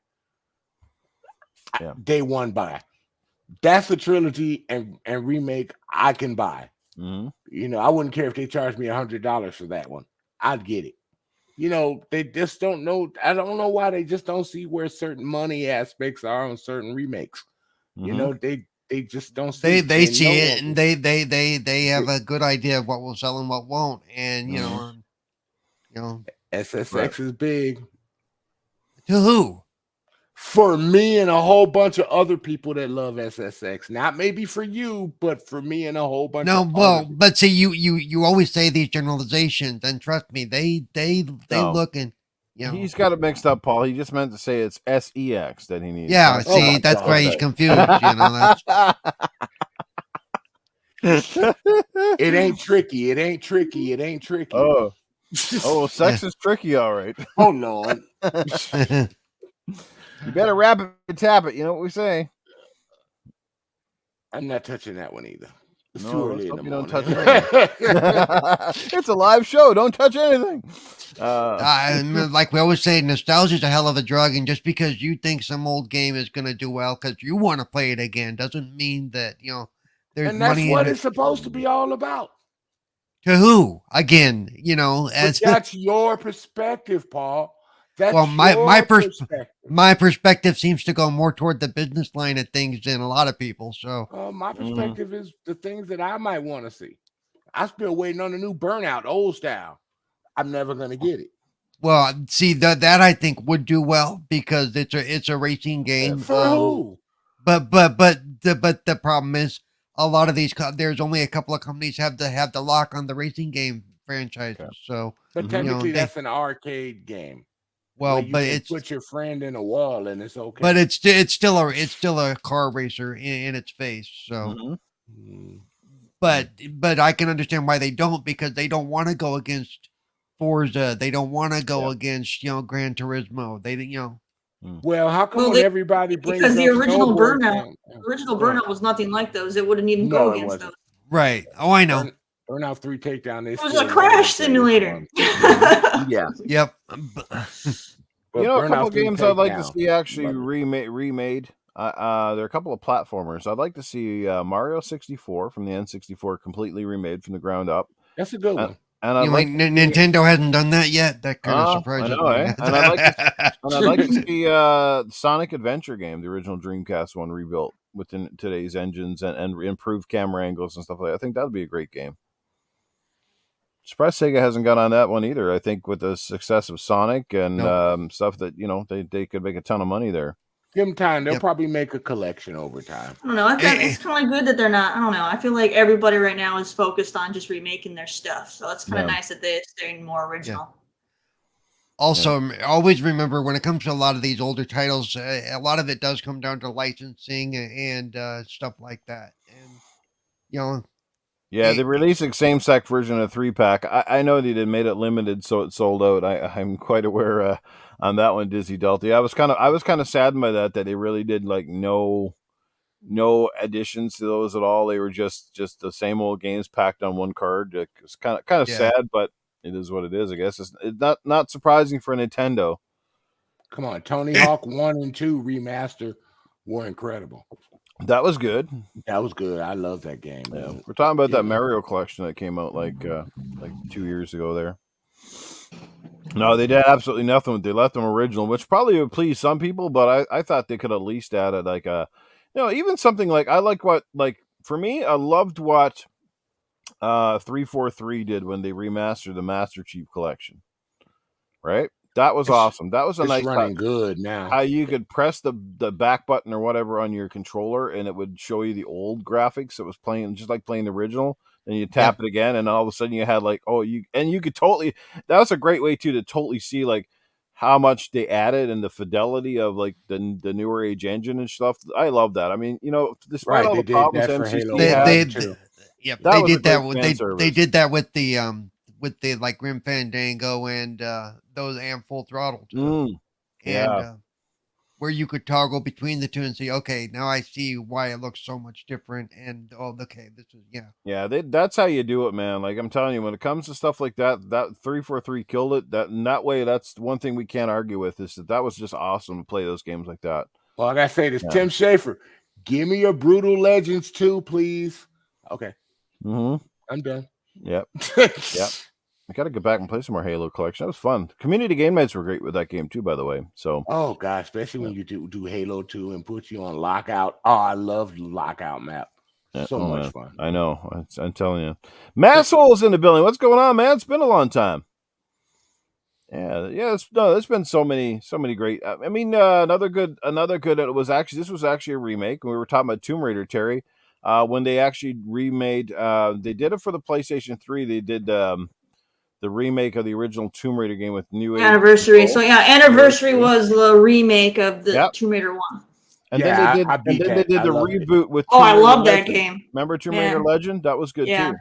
A: Yeah.
E: Day 1 buy. That's a trilogy and remake I can buy.
A: Mm-hmm.
E: You know, I wouldn't care if they charged me $100 for that one. I'd get it. You know, they just don't know. I don't know why they just don't see where certain money aspects are on certain remakes. Mm-hmm. You know, they just don't see.
C: They see it, and they have a good idea of what will sell and what won't. And you know,
E: SSX is big.
C: To who?
E: For me and a whole bunch of other people that love SSX. Not maybe for you, but for me and a whole bunch.
C: But see, you always say these generalizations, and trust me, they look and you know.
A: He's got it mixed up, Paul. He just meant to say it's SEX that he needs.
C: Yeah, see, that's why he's confused. You know,
E: it ain't tricky. It ain't tricky. It ain't tricky.
A: Oh, sex is tricky, all right.
E: Oh Lord.
A: You better wrap it and tap it. You know what we say.
E: I'm not touching that one either. It's
A: No,
E: too
A: let's
E: early in
A: hope
E: the
A: you don't
E: morning.
A: touch anything. It's a live show. Don't touch anything.
C: Like we always say, nostalgia is a hell of a drug, and just because you think some old game is going to do well because you want to play it again doesn't mean that there's
E: And that's
C: money
E: what
C: in
E: it's
C: it.
E: supposed to be all about.
C: To who? Again,
E: But
C: as
E: that's your perspective, Paul. That's
C: well, my
E: perspective.
C: my perspective seems to go more toward the business line of things than a lot of people. So
E: My perspective is the things that I might want to see. I'm still waiting on the new Burnout, old style. I'm never gonna get it.
C: well, see that I think would do well because it's a racing game.
E: For who?
C: But the problem is a lot of these there's only a couple of companies have the lock on the racing game franchises.
A: Okay.
C: So
E: But technically, that's an arcade game.
C: well,
E: where you
C: but
E: can
C: it's
E: put your friend in a wall and it's okay.
C: but it's still a car racer in its face. So, but I can understand why they don't, because they don't want to go against Forza. They don't want to go against Gran Turismo.
E: Well, how come when everybody brings
B: because the
E: up
B: original
E: snowboard
B: Burnout,
E: games-
B: the original Burnout was nothing like those. It wouldn't even go
E: it
B: against
E: wasn't.
B: those.
C: Right. Oh, I know.
E: Burnout 3 Takedown is
B: It was
E: still
B: a
E: one of
B: crash
E: the greatest
B: simulator.
E: ones.
A: Yeah.
C: Yep.
E: But
A: You know, a
E: Burnout
A: couple
E: 3
A: games I'd like to
E: Takedown,
A: see actually
E: love it.
A: remade. There are a couple of platformers. I'd like to see Mario 64 from the N64 completely remade from the ground up.
E: That's a good one.
A: And I'd like
C: Nintendo hasn't done that yet. That kind of surprises
A: I know,
C: me.
A: eh? And I'd like to see Sonic Adventure game, the original Dreamcast one, rebuilt within today's engines and improved camera angles and stuff like that. I think that'd be a great game. Surprised Sega hasn't got on that one either. I think with the success of Sonic and stuff that they could make a ton of money there.
E: Give them time. They'll probably make a collection over time.
B: I don't know. It's kind of good that they're not. I don't know. I feel like everybody right now is focused on just remaking their stuff. So it's kind of nice that they're staying more original.
C: Also, always remember when it comes to a lot of these older titles, a lot of it does come down to licensing and stuff like that. And
A: they're releasing same-sex version of 3-pack. I know they made it limited, so it sold out. I'm quite aware on that one, Dizzy Delty. I was kind of saddened by that they really did like no additions to those at all. They were just the same old games packed on one card. It's kind of sad, but it is what it is. I guess it's not surprising for Nintendo.
E: Come on, Tony Hawk 1 and 2 remaster were incredible.
A: That was good.
E: That was good. I love that game.
A: Yeah. We're talking about that Mario collection that came out like 2 years ago there. No, they did absolutely nothing. They left them original, which probably would please some people, but I thought they could at least added like even something like for me, I loved what 343 did when they remastered the Master Chief Collection. Right? That was awesome. That was a nice
E: running good now.
A: How you could press the back button or whatever on your controller and it would show you the old graphics. It was playing just like playing the original. Then you tap it again, and all of a sudden you had you could totally. That was a great way to totally see like how much they added and the fidelity of like the newer age engine and stuff. I love that. I mean, despite all the problems MCC had,
C: they did that. They did that with the like Grim Fandango and those and Full Throttle too. Where you could toggle between the two and see, okay, now I see why it looks so much different, and this is
A: that's how you do it, man. Like I'm telling you, when it comes to stuff like that 343 killed it. That way, that's one thing we can't argue with is that was just awesome to play those games like that.
E: Well, I gotta say this, Tim Schafer, give me your Brutal Legends 2, please. Okay, I'm done.
A: Yep. Yep. I got to get back and play some more Halo collection. That was fun. Community game nights were great with that game too, by the way. So,
E: oh gosh, especially when you do Halo 2 and put you on Lockout. Oh, I love the Lockout map. So much fun.
A: I know. I'm telling you. Masshole's in the building. What's going on, man? It's been a long time. Yeah. There's been so many great. I mean, another good. This was actually a remake. We were talking about Tomb Raider, Terry. When they actually remade, they did it for the PlayStation 3. They did the remake of the original Tomb Raider game with new
B: Anniversary. So Anniversary was the remake of the Tomb Raider 1.
A: And then they did the reboot with
B: Tomb Raider love that game.
A: Remember Tomb Raider Legend? That was good too.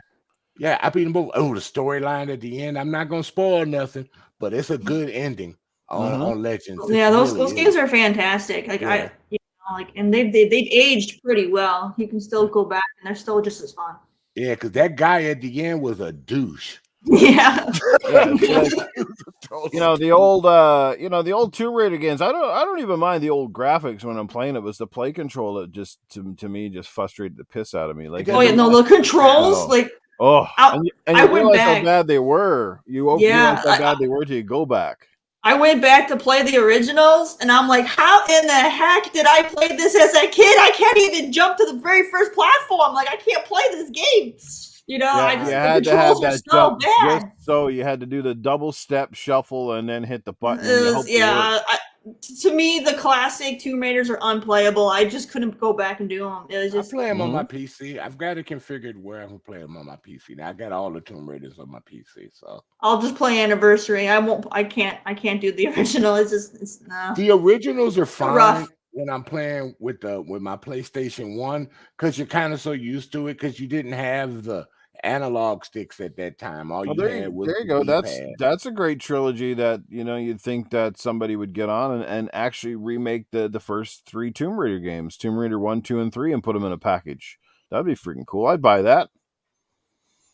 E: Yeah, I beat them both. Oh, the storyline at the end. I'm not gonna spoil nothing, but it's a good ending on Legends.
B: Yeah, those games are fantastic. Like Like, and they've aged pretty well. You can still go back, and they're still just as fun.
E: Yeah, because that guy at the end was a douche.
B: Yeah.
A: Yeah, see, like, the old Tomb Raider games. I don't even mind the old graphics when I'm playing it. Was the play control that just to me just frustrated the piss out of me. Like,
B: oh yeah, no, the controls, like,
A: and you
B: went
A: realize
B: back.
A: how bad they were. You realize how bad they were till you go back.
B: I went back to play the originals, and I'm like, how in the heck did I play this as a kid? I can't even jump to the very first platform. Like, I can't play this game. You know,
A: you had to have that jump just so you had to do the double step shuffle and then hit the button.
B: To me, the classic Tomb Raiders are unplayable. I just couldn't go back and do them. It was just
E: I play them on my PC. I've got it configured where I can play them on my PC. Now I got all the Tomb Raiders on my PC, so
B: I'll just play Anniversary. I can't do the original. It's no.
E: The originals are fine
B: rough
E: when I'm playing with my PlayStation 1 because you're kind of so used to it because you didn't have the analog sticks at that time. All you had was
A: there you go. That's a great trilogy that you'd think that somebody would get on and actually remake the first 3 Tomb Raider games, Tomb Raider 1, 2, and 3, and put them in a package. That'd be freaking cool. I'd buy that.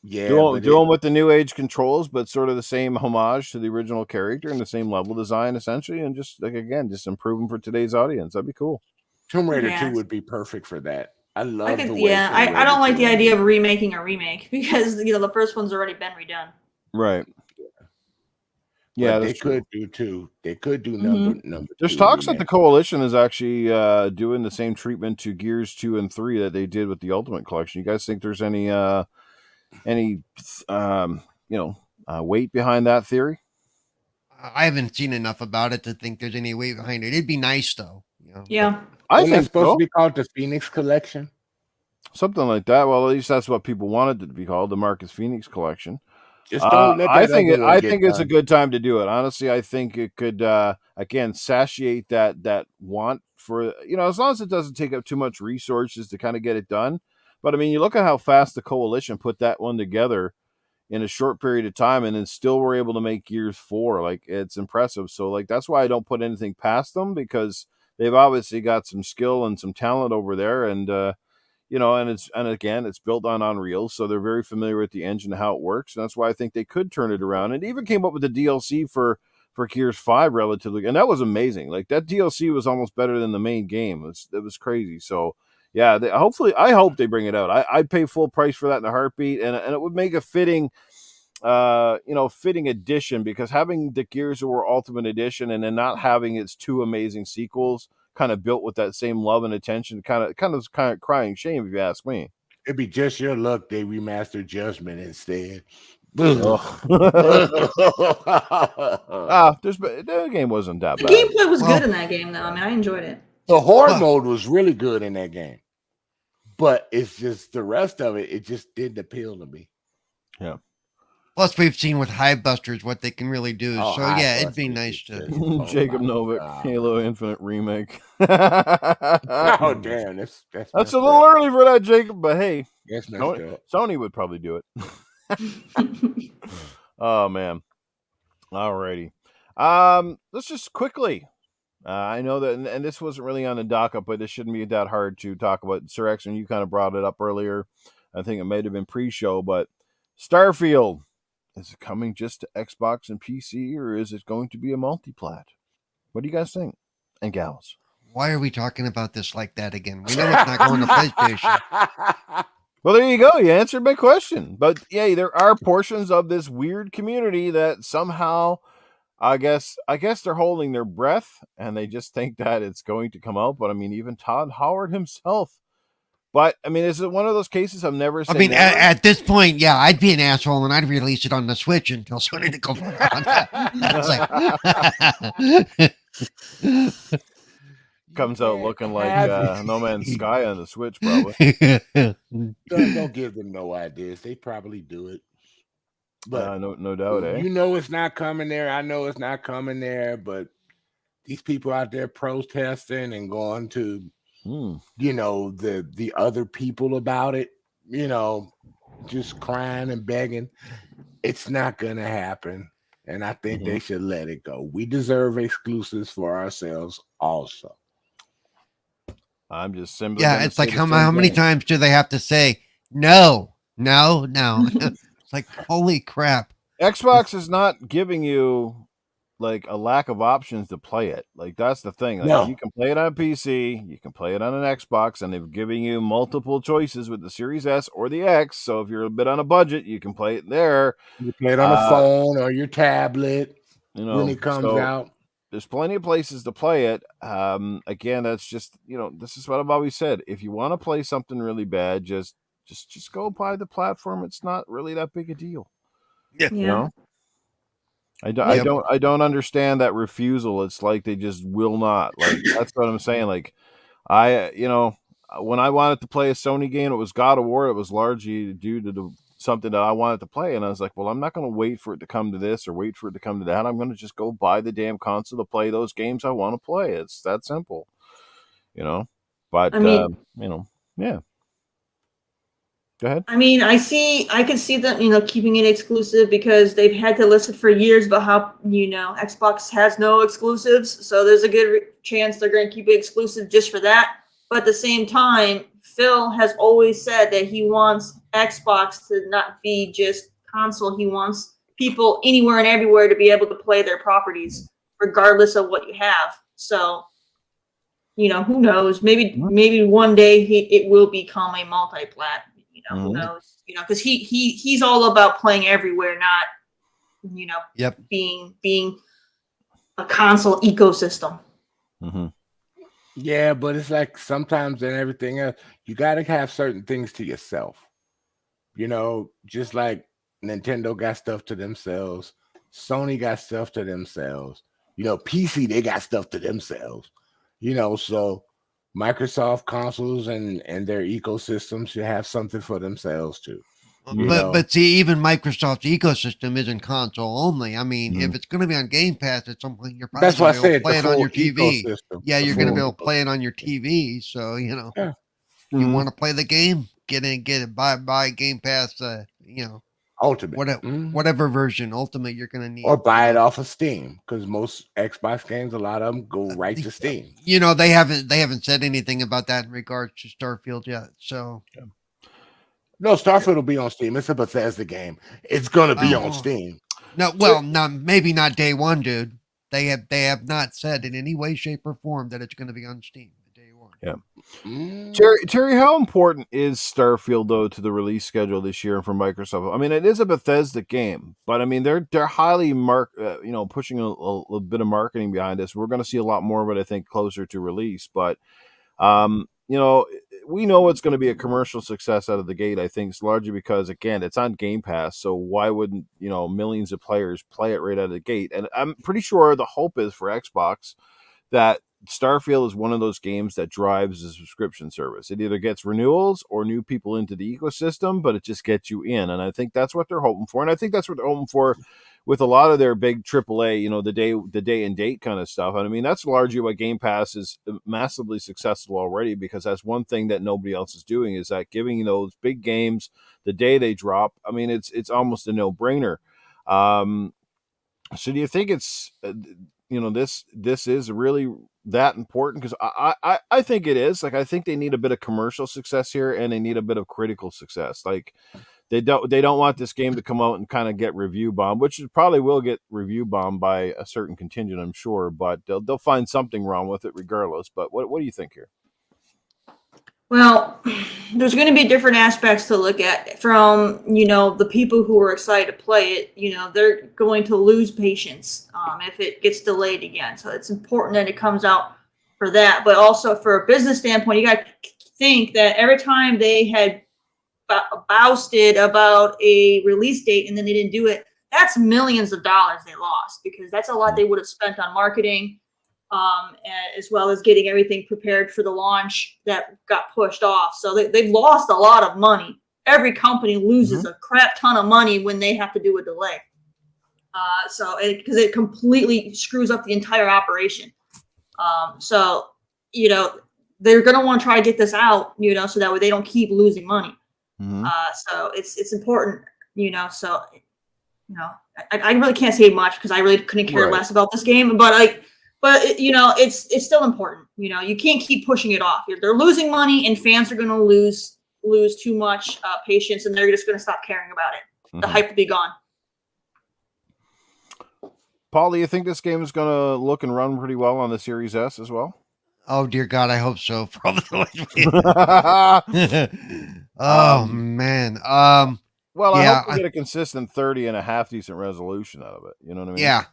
E: Yeah,
A: do them with the new age controls, but sort of the same homage to the original character and the same level design, essentially, and just improve them for today's audience. That'd be cool.
E: Tomb Raider 2 would be perfect for that. I love the way.
B: Yeah, I don't like the idea of remaking a remake because the first one's already been redone.
A: Right.
E: Yeah, they could do two. They could do number.
A: There's talks that the Coalition is actually doing the same treatment to Gears 2 and 3 that they did with the Ultimate Collection. You guys think there's any weight behind that theory?
C: I haven't seen enough about it to think there's any weight behind it. It'd be nice though.
B: Yeah.
A: I think
E: it's supposed to be called the Phoenix Collection.
A: Something like that. Well, at least that's what people wanted it to be called, the Marcus Phoenix Collection.
E: Just don't let that
A: I think it's
E: done.
A: a good time to do it. Honestly, I think it could again satiate that want for as long as it doesn't take up too much resources to kind of get it done. But I mean, you look at how fast the Coalition put that one together in a short period of time, and then still were able to make Gears 4. Like, it's impressive. So like that's why I don't put anything past them, because they've obviously got some skill and some talent over there, and it's built on Unreal, so they're very familiar with the engine and how it works. And that's why I think they could turn it around. And even came up with the DLC for Gears 5 relatively, and that was amazing. Like, that DLC was almost better than the main game. It was crazy. So yeah, I hope they bring it out. I'd pay full price for that in a heartbeat, and it would make a fitting addition, because having the Gears of War Ultimate Edition and then not having its 2 amazing sequels kind of built with that same love and attention, kind of crying shame, if you ask me.
E: It'd be just your luck they remastered Judgment instead.
A: The game wasn't that bad.
B: The gameplay was good in that game, though. I mean, I enjoyed it.
E: The horror mode was really good in that game, but it's just the rest of it just didn't appeal to me.
A: Yeah.
C: Plus, we've seen with Hivebusters what they can really do. So yeah, it'd be nice to.
A: Jacob Novak, Halo Infinite remake.
E: Oh damn, that's
A: a little early for that, Jacob. But hey,
E: Sony
A: would probably do it. Oh man. Alrighty. Let's just quickly. I know that, and this wasn't really on the docket, but this shouldn't be that hard to talk about. Sir X, and you kind of brought it up earlier. I think it might have been pre-show, but Starfield. Is it coming just to Xbox and PC, or is it going to be a multi-plat? What do you guys think? And gals?
C: Why are we talking about this like that again? We know it's not going to PlayStation.
A: Well, there you go. You answered my question. But yeah, there are portions of this weird community that somehow, I guess they're holding their breath, and they just think that it's going to come out. But I mean, even Todd Howard himself. But I mean, is it one of those cases I've never seen?
C: I mean, at this point, yeah, I'd be an asshole and I'd release it on the Switch until Sony to go for it.
A: Comes out looking like No Man's Sky on the Switch, probably.
E: Don't give them no ideas. They probably do it. But
A: no doubt, eh?
E: You know it's not coming there. I know it's not coming there, but these people out there protesting and going to the other people about it, just crying and begging. It's not gonna happen, and I think they should let it go. We deserve exclusives for ourselves also.
A: I'm just simply
C: Yeah,
A: gonna
C: it's
A: say
C: like
A: the
C: how
A: same
C: many
A: thing.
C: times do they have to say no, no, no? It's like holy crap.
A: Xbox is not giving you like a lack of options to play it. Like that's the thing. Like you
E: No,
A: can play it on PC, you can play it on an Xbox, and they've given you multiple choices with the Series S or the X. So if you're a bit on a budget, you can play it there.
E: you play it on a
A: Uh,
E: phone or your tablet
A: you
E: when
A: know,
E: it comes
A: so
E: out.
A: there's plenty of places to play it. Again, that's just this is what I've always said. If you want to play something really bad, just go buy the platform. It's not really that big a deal.
C: Yeah.
A: You
B: Yeah.
A: know,
B: Yep.
A: I don't understand that refusal. It's like they just will not. Like that's what I'm saying. Like when I wanted to play a Sony game, it was God of War. It was largely due to something that I wanted to play, and I was like, well, I'm not going to wait for it to come to this or wait for it to come to that. I'm going to just go buy the damn console to play those games I want to play. It's that simple, you know. But
B: I mean,
A: yeah. Go ahead.
B: I mean, I can see them, keeping it exclusive because they've had to list it for years about how, Xbox has no exclusives. So there's a good chance they're going to keep it exclusive just for that. But at the same time, Phil has always said that he wants Xbox to not be just console. He wants people anywhere and everywhere to be able to play their properties, regardless of what you have. So, who knows? Maybe one day it will become a multi-plat. Who knows? Because he's all about playing everywhere, not
C: Yep.
B: being a console ecosystem.
A: Mm-hmm.
E: Yeah, but it's like sometimes in everything else, you got to have certain things to yourself. Just like Nintendo got stuff to themselves, Sony got stuff to themselves. PC, they got stuff to themselves. So Microsoft consoles and their ecosystem should have something for themselves too.
C: But see, even Microsoft's ecosystem isn't console only. I mean, if it's going to be on Game Pass at some point, you're probably
E: That's why I
C: going to
E: said
C: play
E: the
C: it on
E: full
C: your TV.
E: ecosystem.
C: Yeah,
E: The
C: you're going to be
E: full
C: able to play it on your TV. So you
A: Mhm.
C: want to play the game, get it, buy Game Pass.
E: Ultimate,
C: whatever version, Ultimate, you're going to need,
E: or buy it off of Steam because most Xbox games, a lot of them go right to Steam.
C: They haven't said anything about that in regards to Starfield yet. So
E: no, Starfield will be on Steam. It's a Bethesda game. It's gonna be on Steam.
C: No, well, maybe not day one, dude. They have not said in any way, shape, or form that it's going to be on Steam day one.
A: Yeah. Terry, how important is Starfield though to the release schedule this year for Microsoft? I mean, it is a Bethesda game, but I mean they're highly pushing a bit of marketing behind this. We're going to see a lot more of it, I think, closer to release. But we know it's going to be a commercial success out of the gate. I think it's largely because again, it's on Game Pass, so why wouldn't millions of players play it right out of the gate? And I'm pretty sure the hope is for Xbox that Starfield is one of those games that drives the subscription service. It either gets renewals or new people into the ecosystem, but it just gets you in. And I think that's what they're hoping for. And I think that's what they're hoping for with a lot of their big AAA, the day and date kind of stuff. And I mean, that's largely why Game Pass is massively successful already, because that's one thing that nobody else is doing, is that giving those big games the day they drop. I mean, it's almost a no-brainer. So do you think it's this is really that important? Because I think it is. Like, I think they need a bit of commercial success here, and they need a bit of critical success. Like, they don't want this game to come out and kind of get review bombed, which it probably will get review bombed by a certain contingent, I'm sure. But they'll find something wrong with it regardless. But what do you think here?
B: Well, there's going to be different aspects to look at from, the people who are excited to play it. They're going to lose patience if it gets delayed again. So it's important that it comes out for that. But also for a business standpoint, you got to think that every time they had boasted about a release date and then they didn't do it, that's millions of dollars they lost, because that's a lot they would have spent on marketing. As well as getting everything prepared for the launch that got pushed off. So they've lost a lot of money. Every company loses a crap ton of money when they have to do a delay. Because it completely screws up the entire operation. They're going to want to try to get this out, so that way they don't keep losing money. So it's important, I really can't say much because I really couldn't care less about this game. But but it's still important. You can't keep pushing it off. They're losing money, and fans are going to lose too much patience, and they're just going to stop caring about it. The hype will be gone.
A: Paul, do you think this game is going to look and run pretty well on the Series S as well?
C: Oh dear God, I hope so. Probably. Man.
A: Well, I
C: yeah,
A: hope we get a consistent 30 and a half decent resolution out of it. You know what I mean?
C: Yeah.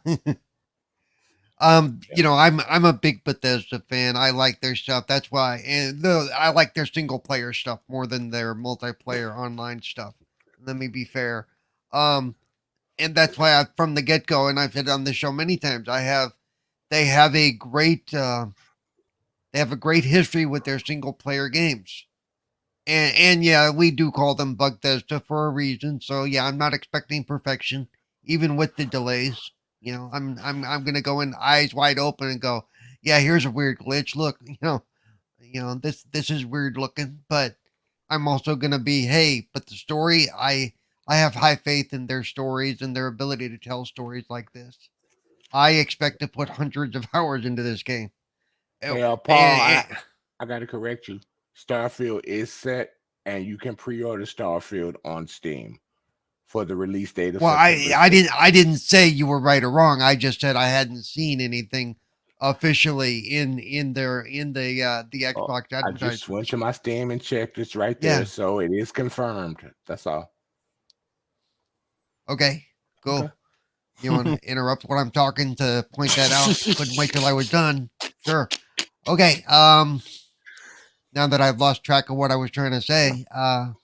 C: I'm a big Bethesda fan. I like their stuff. That's why, and I like their single player stuff more than their multiplayer online stuff. Let me be fair. And that's why from the get go, and I've said on the show many times, they have a great history with their single player games. And yeah, we do call them Bethesda for a reason. So yeah, I'm not expecting perfection, even with the delays. I'm gonna go in eyes wide open and go, yeah, here's a weird glitch. Look, this is weird looking, but I'm also gonna be, hey, but the story, I have high faith in their stories and their ability to tell stories like this. I expect to put hundreds of hours into this game.
E: Hey, Paul, I got to correct you. Starfield is set, and you can pre-order Starfield on Steam for the release date of.
C: Well, I didn't say you were right or wrong. I just said I hadn't seen anything officially in the Xbox advertising.
E: I just went to my Steam and checked. It's right there, so it is confirmed. That's all.
C: Okay, cool. Okay. You want to interrupt when I'm talking to point that out? Couldn't wait till I was done. Sure. Okay. Now that I've lost track of what I was trying to say,
A: the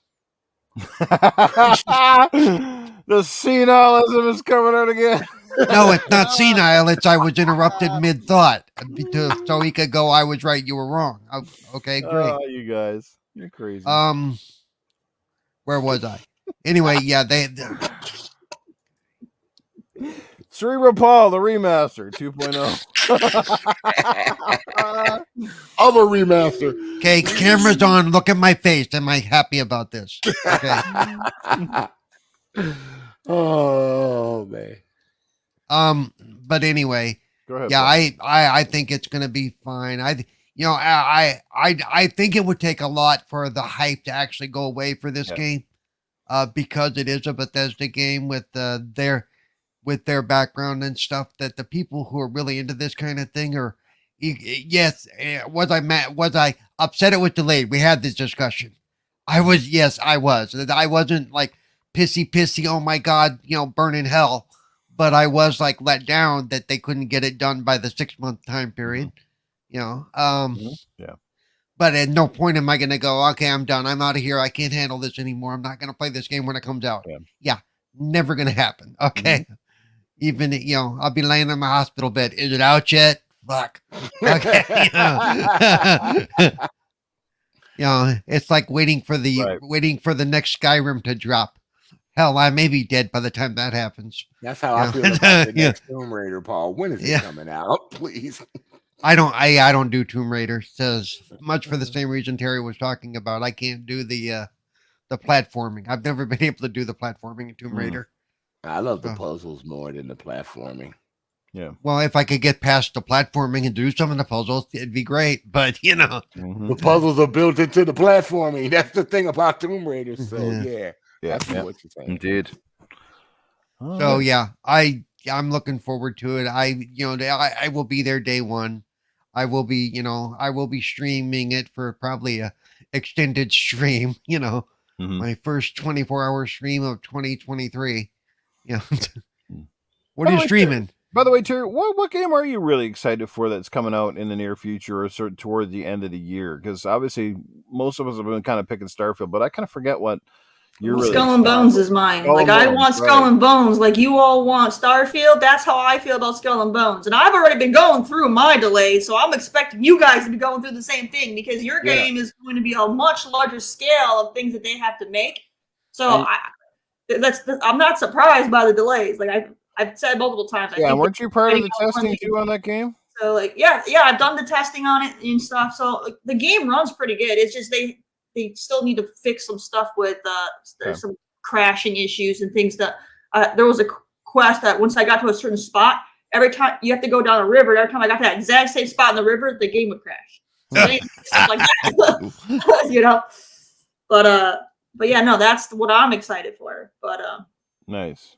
A: senilism is coming out again.
C: No, it's not senile. It's I was interrupted mid-thought so he could go, I was right, you were wrong. Okay, great.
A: Oh, you guys. You're crazy.
C: Where was I? Anyway, yeah,
A: Cerebral Paul, the remaster 2.0.
E: Other remaster.
C: Okay, camera's on. Look at my face. Am I happy about this? Okay.
E: Oh man.
C: But anyway,
A: go ahead.
C: Yeah, I think it's gonna be fine. I think it would take a lot for the hype to actually go away for this game, because it is a Bethesda game with their background and stuff. That the people who are really into this kind of thing are, yes. Was I upset it was delayed? We had this discussion. I was. I wasn't like pissy. Oh my God, burn in hell. But I was like let down that they couldn't get it done by the 6-month time period. Yeah. But at no point am I going to go, okay, I'm done. I'm out of here. I can't handle this anymore. I'm not going to play this game when it comes out. Yeah. Never going to happen. Okay. Even, I'll be laying in my hospital bed. Is it out yet? Fuck. Okay. It's like waiting for the next Skyrim to drop. Hell, I may be dead by the time that happens.
E: That's how I feel about the next Tomb Raider, Paul. When is it coming out? Please.
C: I don't do Tomb Raider. Says much for the same reason Terry was talking about. I can't do the platforming. I've never been able to do the platforming in Tomb Raider.
E: I love the puzzles more than the platforming.
A: Yeah.
C: Well, if I could get past the platforming and do some of the puzzles, it'd be great. But
E: the puzzles are built into the platforming. That's the thing about Tomb Raider. So yeah. That's what you're saying.
A: Indeed.
C: So yeah, I'm looking forward to it. I will be there day one. I will be streaming it for probably a extended stream. My first 24-hour stream of 2023. What are you streaming?
A: By the way, Terry, what game are you really excited for that's coming out in the near future or sort of toward the end of the year? Because obviously most of us have been kind of picking Starfield, but I kind of forget what.
B: Skull and Bones is mine. I want Skull and Bones. Like you all want Starfield. That's how I feel about Skull and Bones. And I've already been going through my delays, so I'm expecting you guys to be going through the same thing because your game is going to be a much larger scale of things that they have to make. So I'm not surprised by the delays. Like I've said multiple times.
A: Weren't you part of the testing too on that game?
B: So I've done the testing on it and stuff. So the game runs pretty good. It's just they still need to fix some stuff with there's some crashing issues and things that there was a quest that once I got to a certain spot, every time you have to go down a river, every time I got to that exact same spot in the river, the game would crash. So stuff like that. You know. But yeah, no, that's what I'm excited for.
A: Nice.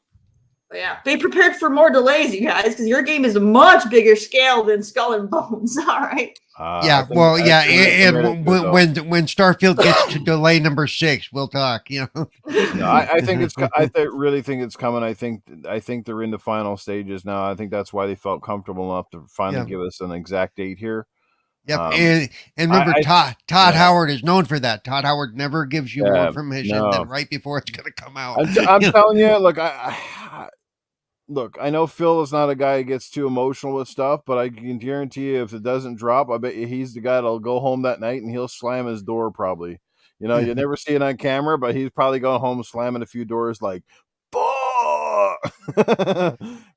B: But yeah, be prepared for more delays, you guys, because your game is a much bigger scale than Skull and Bones. All right.
C: Yeah, well, yeah, and when Starfield gets to delay number 6, we'll talk. You know.
A: No, I think it's. Really think it's coming. I think they're in the final stages now. I think that's why they felt comfortable enough to finally give us an exact date here.
C: Yep, and remember, Todd Howard is known for that. Todd Howard never gives you more information than right before it's going to come out.
A: I'm telling you, look, I know Phil is not a guy who gets too emotional with stuff, but I can guarantee you if it doesn't drop, I bet you he's the guy that'll go home that night and he'll slam his door probably. You know, you never see it on camera, but he's probably going home slamming a few doors like, right?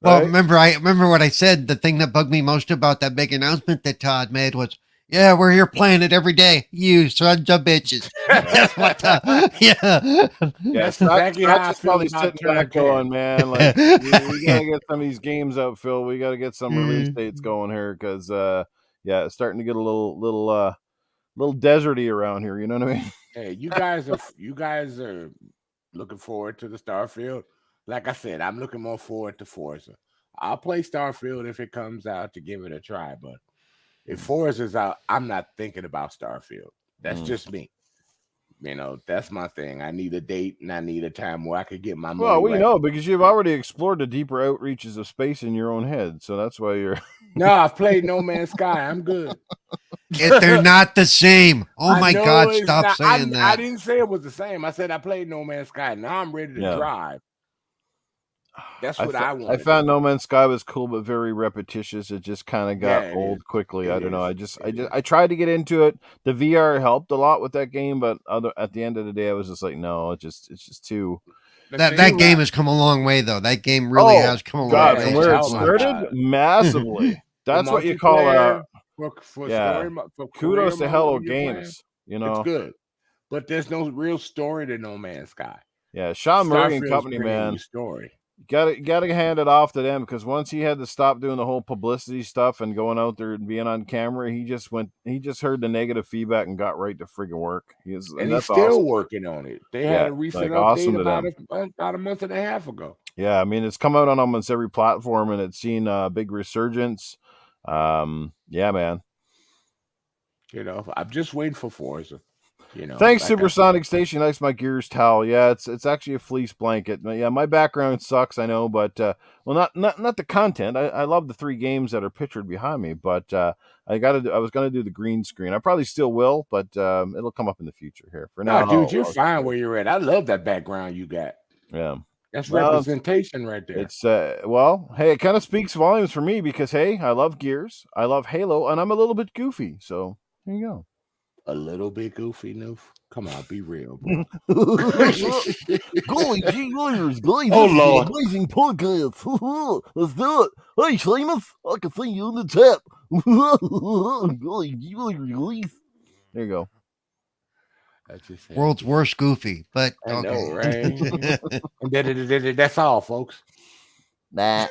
C: Well, remember what I said. The thing that bugged me most about that big announcement that Todd made was, "Yeah, we're here playing it every day. You sons of bitches." That's what. Yeah.
A: It's not just probably sitting back going, man. Like we gotta get some of these games out, Phil. We gotta get some release dates going here because, it's starting to get a little deserty around here. You know what I mean?
E: Hey, you guys are looking forward to the Starfield. Like I said, I'm looking more forward to Forza. I'll play Starfield if it comes out to give it a try, but if Forza's out, I'm not thinking about Starfield. That's just me. You know, that's my thing. I need a date and I need a time where I could get my money.
A: Well, we know because you've already explored the deeper outreaches of space in your own head, so that's why you're.
E: No, I've played No Man's Sky. I'm good.
C: If they're not the same. Oh my God, stop saying that.
E: I didn't say it was the same. I said I played No Man's Sky. Now I'm ready to drive. That's what I want.
A: I found No Man's Sky was cool, but very repetitious. It just kind of got old quickly. I don't know. I tried to get into it. The VR helped a lot with that game, but at the end of the day, I was just like, no, it's just too.
C: That game has come a long way, though. That game really has come a long way.
A: From where it started, massively. That's what you call kudos to Hello Games. You know,
E: it's good, but there's no real story to No Man's Sky.
A: Yeah, Sean Murray and company, man.
E: Story.
A: Gotta hand it off to them because once he had to stop doing the whole publicity stuff and going out there and being on camera, he just heard the negative feedback and got right to friggin' work. He's
E: still working on it. They had a recent update about a month and a half ago.
A: Yeah, I mean it's come out on almost every platform and it's seen a big resurgence. Yeah, man.
E: You know, I'm just waiting for Forza. You know,
A: thanks, Supersonic Station. Likes my Gears towel. Yeah, it's actually a fleece blanket. Yeah, my background sucks, I know, but well, not the content. I love the 3 games that are pictured behind me, but I was gonna do the green screen. I probably still will, but it'll come up in the future here. For now,
E: dude, you're fine where you're at. I love that background you got.
A: Yeah,
E: that's representation right there.
A: It's hey, it kind of speaks volumes for me because hey, I love Gears, I love Halo, and I'm a little bit goofy. So there you go.
E: A little bit goofy, Noof. Come on, be real, bro.
A: Golly gee willikers, guys. Oh, Lord. Amazing podcast. Let's do it. Hey, Seamus, I can see you in the chat. Golly gee willikers. There you go.
C: World's worst goofy, but
E: I know, right? That's all, folks.
A: Nah.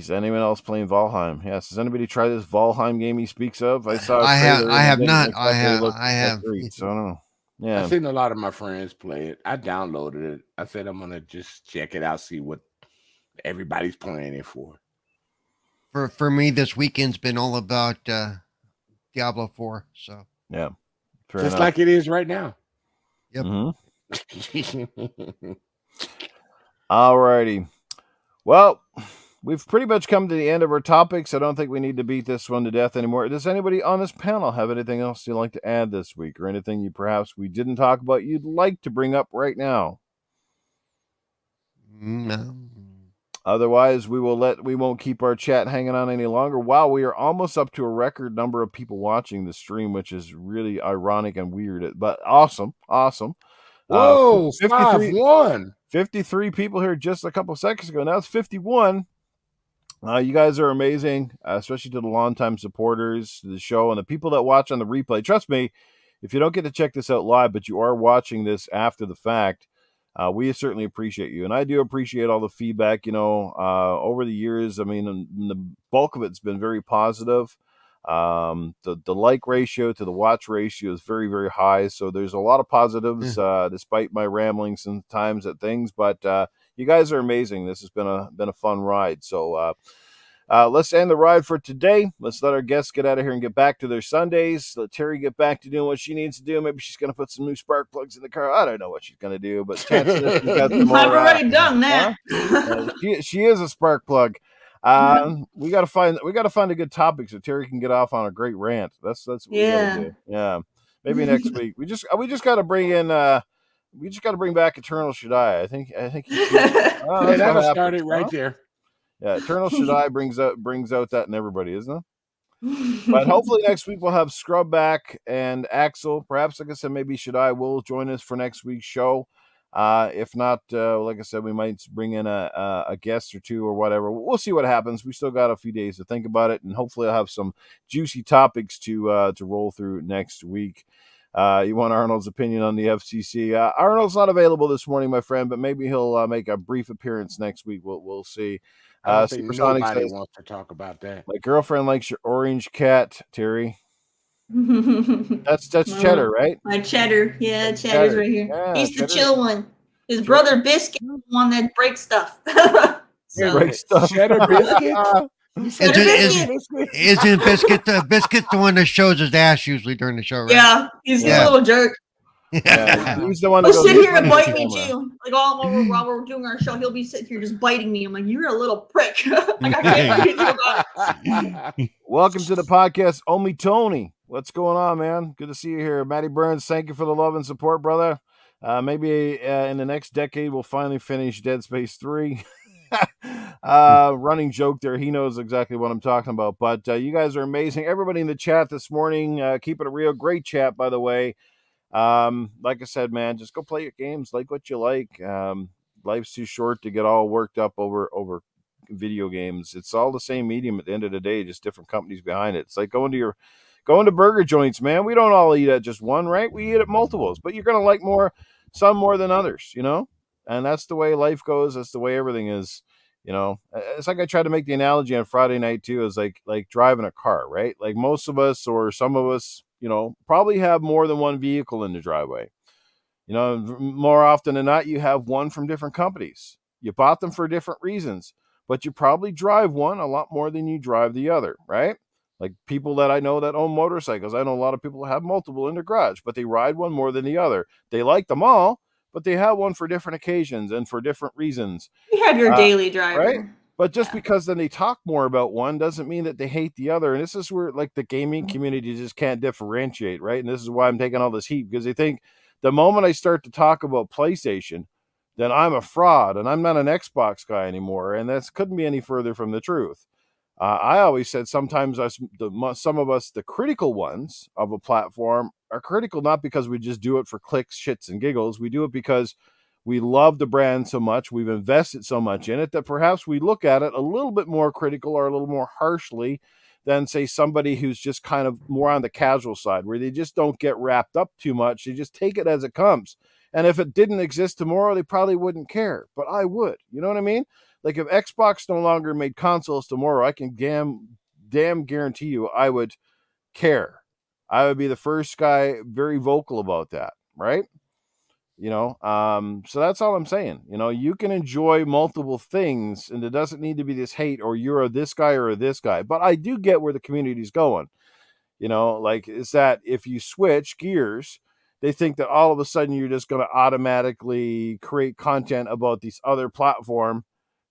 A: Anyone else playing Valheim? Yes. Has anybody tried this Valheim game he speaks of? I have
C: not.
A: I have. Great, so I don't know. Yeah.
E: I've seen a lot of my friends play it. I downloaded it. I said I'm gonna just check it out, see what everybody's playing it for.
C: For me, this weekend's been all about Diablo 4. So
A: yeah,
E: just like it is right now.
C: Yep.
A: Mm-hmm. All righty. Well, we've pretty much come to the end of our topics. I don't think we need to beat this one to death anymore. Does anybody on this panel have anything else you'd like to add this week, or anything perhaps we didn't talk about you'd like to bring up right now?
C: No.
A: Otherwise, we won't keep our chat hanging on any longer. Wow, we are almost up to a record number of people watching the stream, which is really ironic and weird, but awesome.
E: Whoa,
A: 53 people here just a couple seconds ago. Now it's 51. You guys are amazing, especially to the longtime supporters of the show and the people that watch on the replay. Trust me, if you don't get to check this out live, but you are watching this after the fact, we certainly appreciate you, and I do appreciate all the feedback. Over the years, I mean, the bulk of it's been very positive. The like ratio to the watch ratio is very, very high, so there's a lot of positives despite my rambling sometimes at things. But you guys are amazing. This has been a fun ride. So let's end the ride for today. Let's let our guests get out of here and get back to their Sundays. Let Terri get back to doing what she needs to do. Maybe she's going to put some new spark plugs in the car. I don't know what she's going to do, but chances are she's got some more,
B: I've already done that.
A: she is a spark plug. We got to find a good topic so Terri can get off on a great rant. That's what we got to do. Yeah, maybe next week. We just got to bring in. We just got to bring back Eternal SHADDAI. I think.
E: That'll start it right there.
A: Yeah, Eternal SHADDAI brings out that in everybody, isn't it? But hopefully next week we'll have Scrub back and Axel. Perhaps, like I said, maybe SHADDAI will join us for next week's show. If not, like I said, we might bring in a guest or two or whatever. We'll see what happens. We still got a few days to think about it, and hopefully I'll have some juicy topics to roll through next week. You want Arnold's opinion on the FCC? Arnold's not available this morning, my friend, but maybe he'll make a brief appearance next week. We'll see.
E: I don't think nobody wants to talk about that.
A: My girlfriend likes your orange cat, Terri. That's Cheddar, right?
B: My Cheddar. Yeah, Cheddar's right here.
A: Yeah,
B: he's
A: Cheddar.
B: the chill one. His brother Biscuit is the one that breaks stuff.
A: Breaks stuff.
E: Cheddar Biscuit?
C: Isn't Biscuit the one that shows his ass usually during the show, right?
B: Yeah, he's a little jerk.
A: Yeah, he's the one
B: He'll
A: that
B: sit here and bite
A: camera.
B: me too. Like while we're doing our show, he'll be sitting here just biting me. I'm like, you're a little prick. Like, I can't do anything about it.
A: Welcome to the podcast, Omi Tony. What's going on, man? Good to see you here. Matty Burns, thank you for the love and support, brother. Maybe in the next decade, we'll finally finish Dead Space 3. Running joke there. He knows exactly what I'm talking about. But you guys are amazing. Everybody in the chat this morning, keeping it real. Great chat, by the way. Like I said, man, just go play your games, like what you like. Life's too short to get all worked up over video games. It's all the same medium at the end of the day, just different companies behind it. It's like going to burger joints, man. We don't all eat at just one, right? We eat at multiples, but you're gonna like some more than others, and that's the way life goes. That's the way everything is. It's like I tried to make the analogy on Friday night too, is like driving a car, right? Like most of us or some of us, probably have more than one vehicle in the driveway. More often than not, you have one from different companies. You bought them for different reasons, but you probably drive one a lot more than you drive the other, right? Like people that I know that own motorcycles. I know a lot of people have multiple in their garage, but they ride one more than the other. They like them all, but they have one for different occasions and for different reasons.
B: You have your daily driver.
A: Right? But just because then they talk more about one doesn't mean that they hate the other. And this is where like the gaming community just can't differentiate, right? And this is why I'm taking all this heat, because they think the moment I start to talk about PlayStation, then I'm a fraud and I'm not an Xbox guy anymore. And that couldn't be any further from the truth. I always said sometimes some of us, the critical ones of a platform, are critical not because we just do it for clicks, shits, and giggles. We do it because we love the brand so much, we've invested so much in it, that perhaps we look at it a little bit more critical or a little more harshly than, say, somebody who's just kind of more on the casual side, where they just don't get wrapped up too much. They just take it as it comes. And if it didn't exist tomorrow, they probably wouldn't care. But I would. You know what I mean? Like if Xbox no longer made consoles tomorrow, I can damn guarantee you I would care. I would be the first guy very vocal about that, right? So that's all I'm saying. You can enjoy multiple things, and it doesn't need to be this hate or you're this guy or this guy. But I do get where the community's going. Like is that if you switch gears, they think that all of a sudden you're just going to automatically create content about this other platform,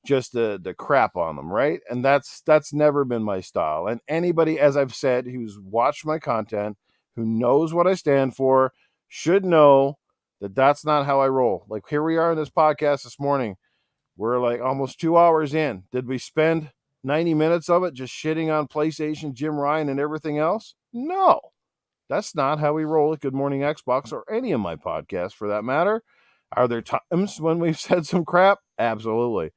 A: just the crap on them, right? And that's never been my style. And anybody, as I've said, who's watched my content, who knows what I stand for, should know that that's not how I roll. Like here we are in this podcast this morning. We're like almost 2 hours in. Did we spend 90 minutes of it just shitting on PlayStation, Jim Ryan, and everything else? No, that's not how we roll at Good Morning Xbox or any of my podcasts for that matter. Are there times when we've said some crap? Absolutely.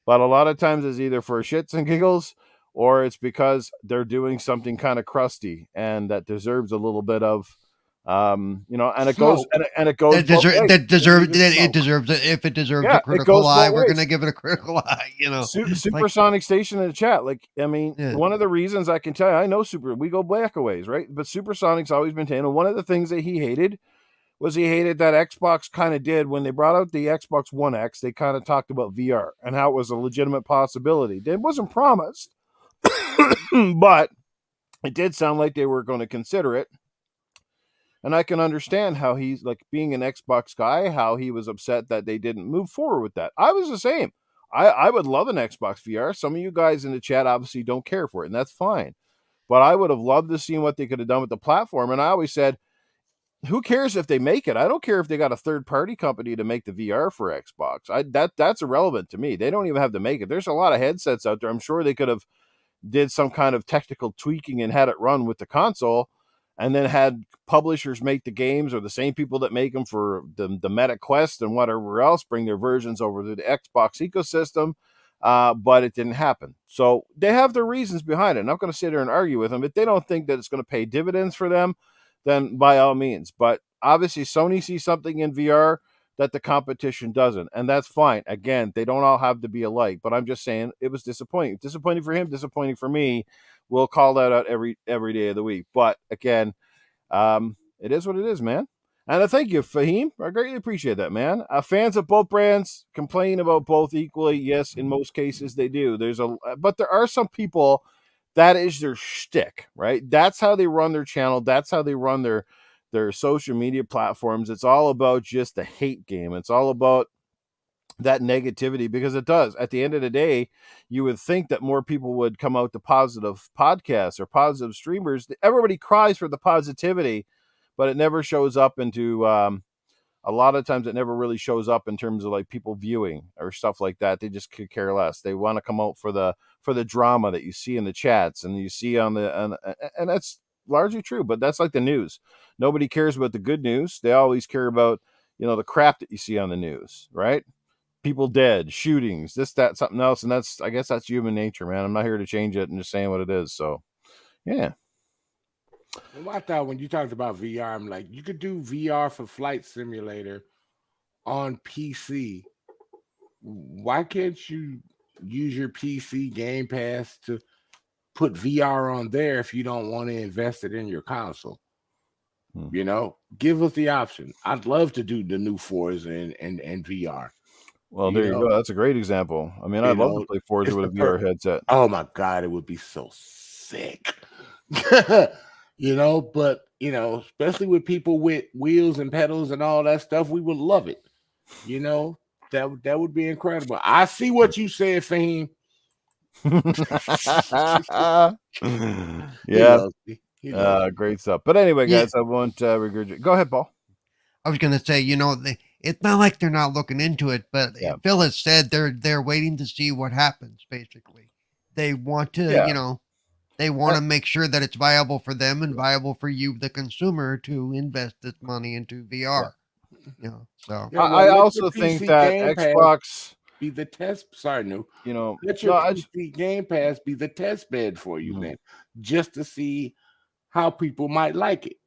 A: But a lot of times it's either for shits and giggles or it's because they're doing something kind of crusty and that deserves a little bit of And it goes
E: Smoke.
A: and it goes
C: That
A: both ways.
C: it
E: smoke.
C: deserves it. If it deserves
A: Yeah,
C: a
A: it
C: critical
A: goes
C: eye,
A: both
C: we're
A: ways.
C: gonna give it a critical eye.
A: Supersonic Station in the chat. Like, I mean,
C: Yeah.
A: one of the reasons I can tell you, I know we go back a ways, right? But Supersonic's always been taken. And one of the things that he hated that Xbox kind of did when they brought out the Xbox One X. They kind of talked about VR and how it was a legitimate possibility. It wasn't promised, but it did sound like they were going to consider it. And I can understand how he's like, being an Xbox guy, how he was upset that they didn't move forward with that. I was the same. I would love an Xbox VR. Some of you guys in the chat obviously don't care for it, and that's fine. But I would have loved to see what they could have done with the platform. And I always said, who cares if they make it? I don't care if they got a third-party company to make the VR for Xbox. That's irrelevant to me. They don't even have to make it. There's a lot of headsets out there. I'm sure they could have did some kind of technical tweaking and had it run with the console, and then had publishers make the games, or the same people that make them for the Meta Quest and whatever else, bring their versions over to the Xbox ecosystem. But it didn't happen. So they have their reasons behind it. I'm not going to sit there and argue with them. If they don't think that it's going to pay dividends for them, then by all means. But obviously Sony sees something in VR that the competition doesn't, and that's fine. Again, they don't all have to be alike, but I'm just saying it was disappointing. Disappointing for him, disappointing for me. We'll call that out every day of the week. But again, it is what it is, man. And I thank you, Fahim. I greatly appreciate that, man. Fans of both brands complain about both equally. Yes, in most cases they do. But there are some people that is their shtick, right? That's how they run their channel. That's how they run their social media platforms. It's all about just the hate game. It's all about that negativity, because it does. At the end of the day, you would think that more people would come out to positive podcasts or positive streamers. Everybody cries for the positivity, but it never shows up into a lot of times it never really shows up in terms of like people viewing or stuff like that. They just could care less. They want to come out for the drama that you see in the chats and you see and that's largely true, but that's like the news. Nobody cares about the good news. They always care about, the crap that you see on the news, right? People dead, shootings, this, that, something else. And I guess that's human nature, man. I'm not here to change it. I'm just saying what it is. So, yeah.
E: Well, I thought when you talked about VR, I'm like, you could do VR for Flight Simulator on PC. Why can't you use your PC Game Pass to put VR on there if you don't want to invest it in your console? Give us the option. I'd love to do the new Forza and VR.
A: Well, there you go. That's a great example. I mean, I'd love to play Forza with a VR headset.
E: Oh my God, it would be so sick. But especially with people with wheels and pedals and all that stuff, we would love it. That would be incredible. I see what you said, Fahim.
A: Yeah. Great stuff. But anyway, guys, I won't regurgitate. Go ahead, Paul.
C: I was going to say, it's not like they're not looking into it, but Phil has said they're waiting to see what happens. Basically, they want to, they want to make sure that it's viable for them and viable for you, the consumer, to invest this money into VR.
A: I also think that Xbox
E: be the test. Sorry, let your PC Game Pass be the test bed for you, then, just to see how people might like it.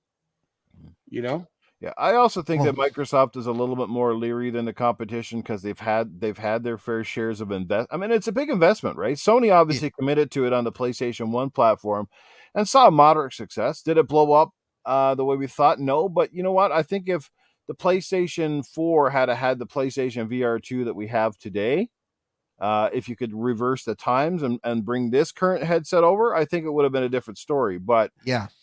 A: Yeah, I also think that Microsoft is a little bit more leery than the competition because they've had their fair shares of invest. I mean, it's a big investment, right? Sony obviously committed to it on the PlayStation 1 platform and saw moderate success. Did it blow up the way we thought? No, but you know what? I think if the PlayStation 4 had the PlayStation VR 2 that we have today, if you could reverse the times and bring this current headset over, I think it would have been a different story. But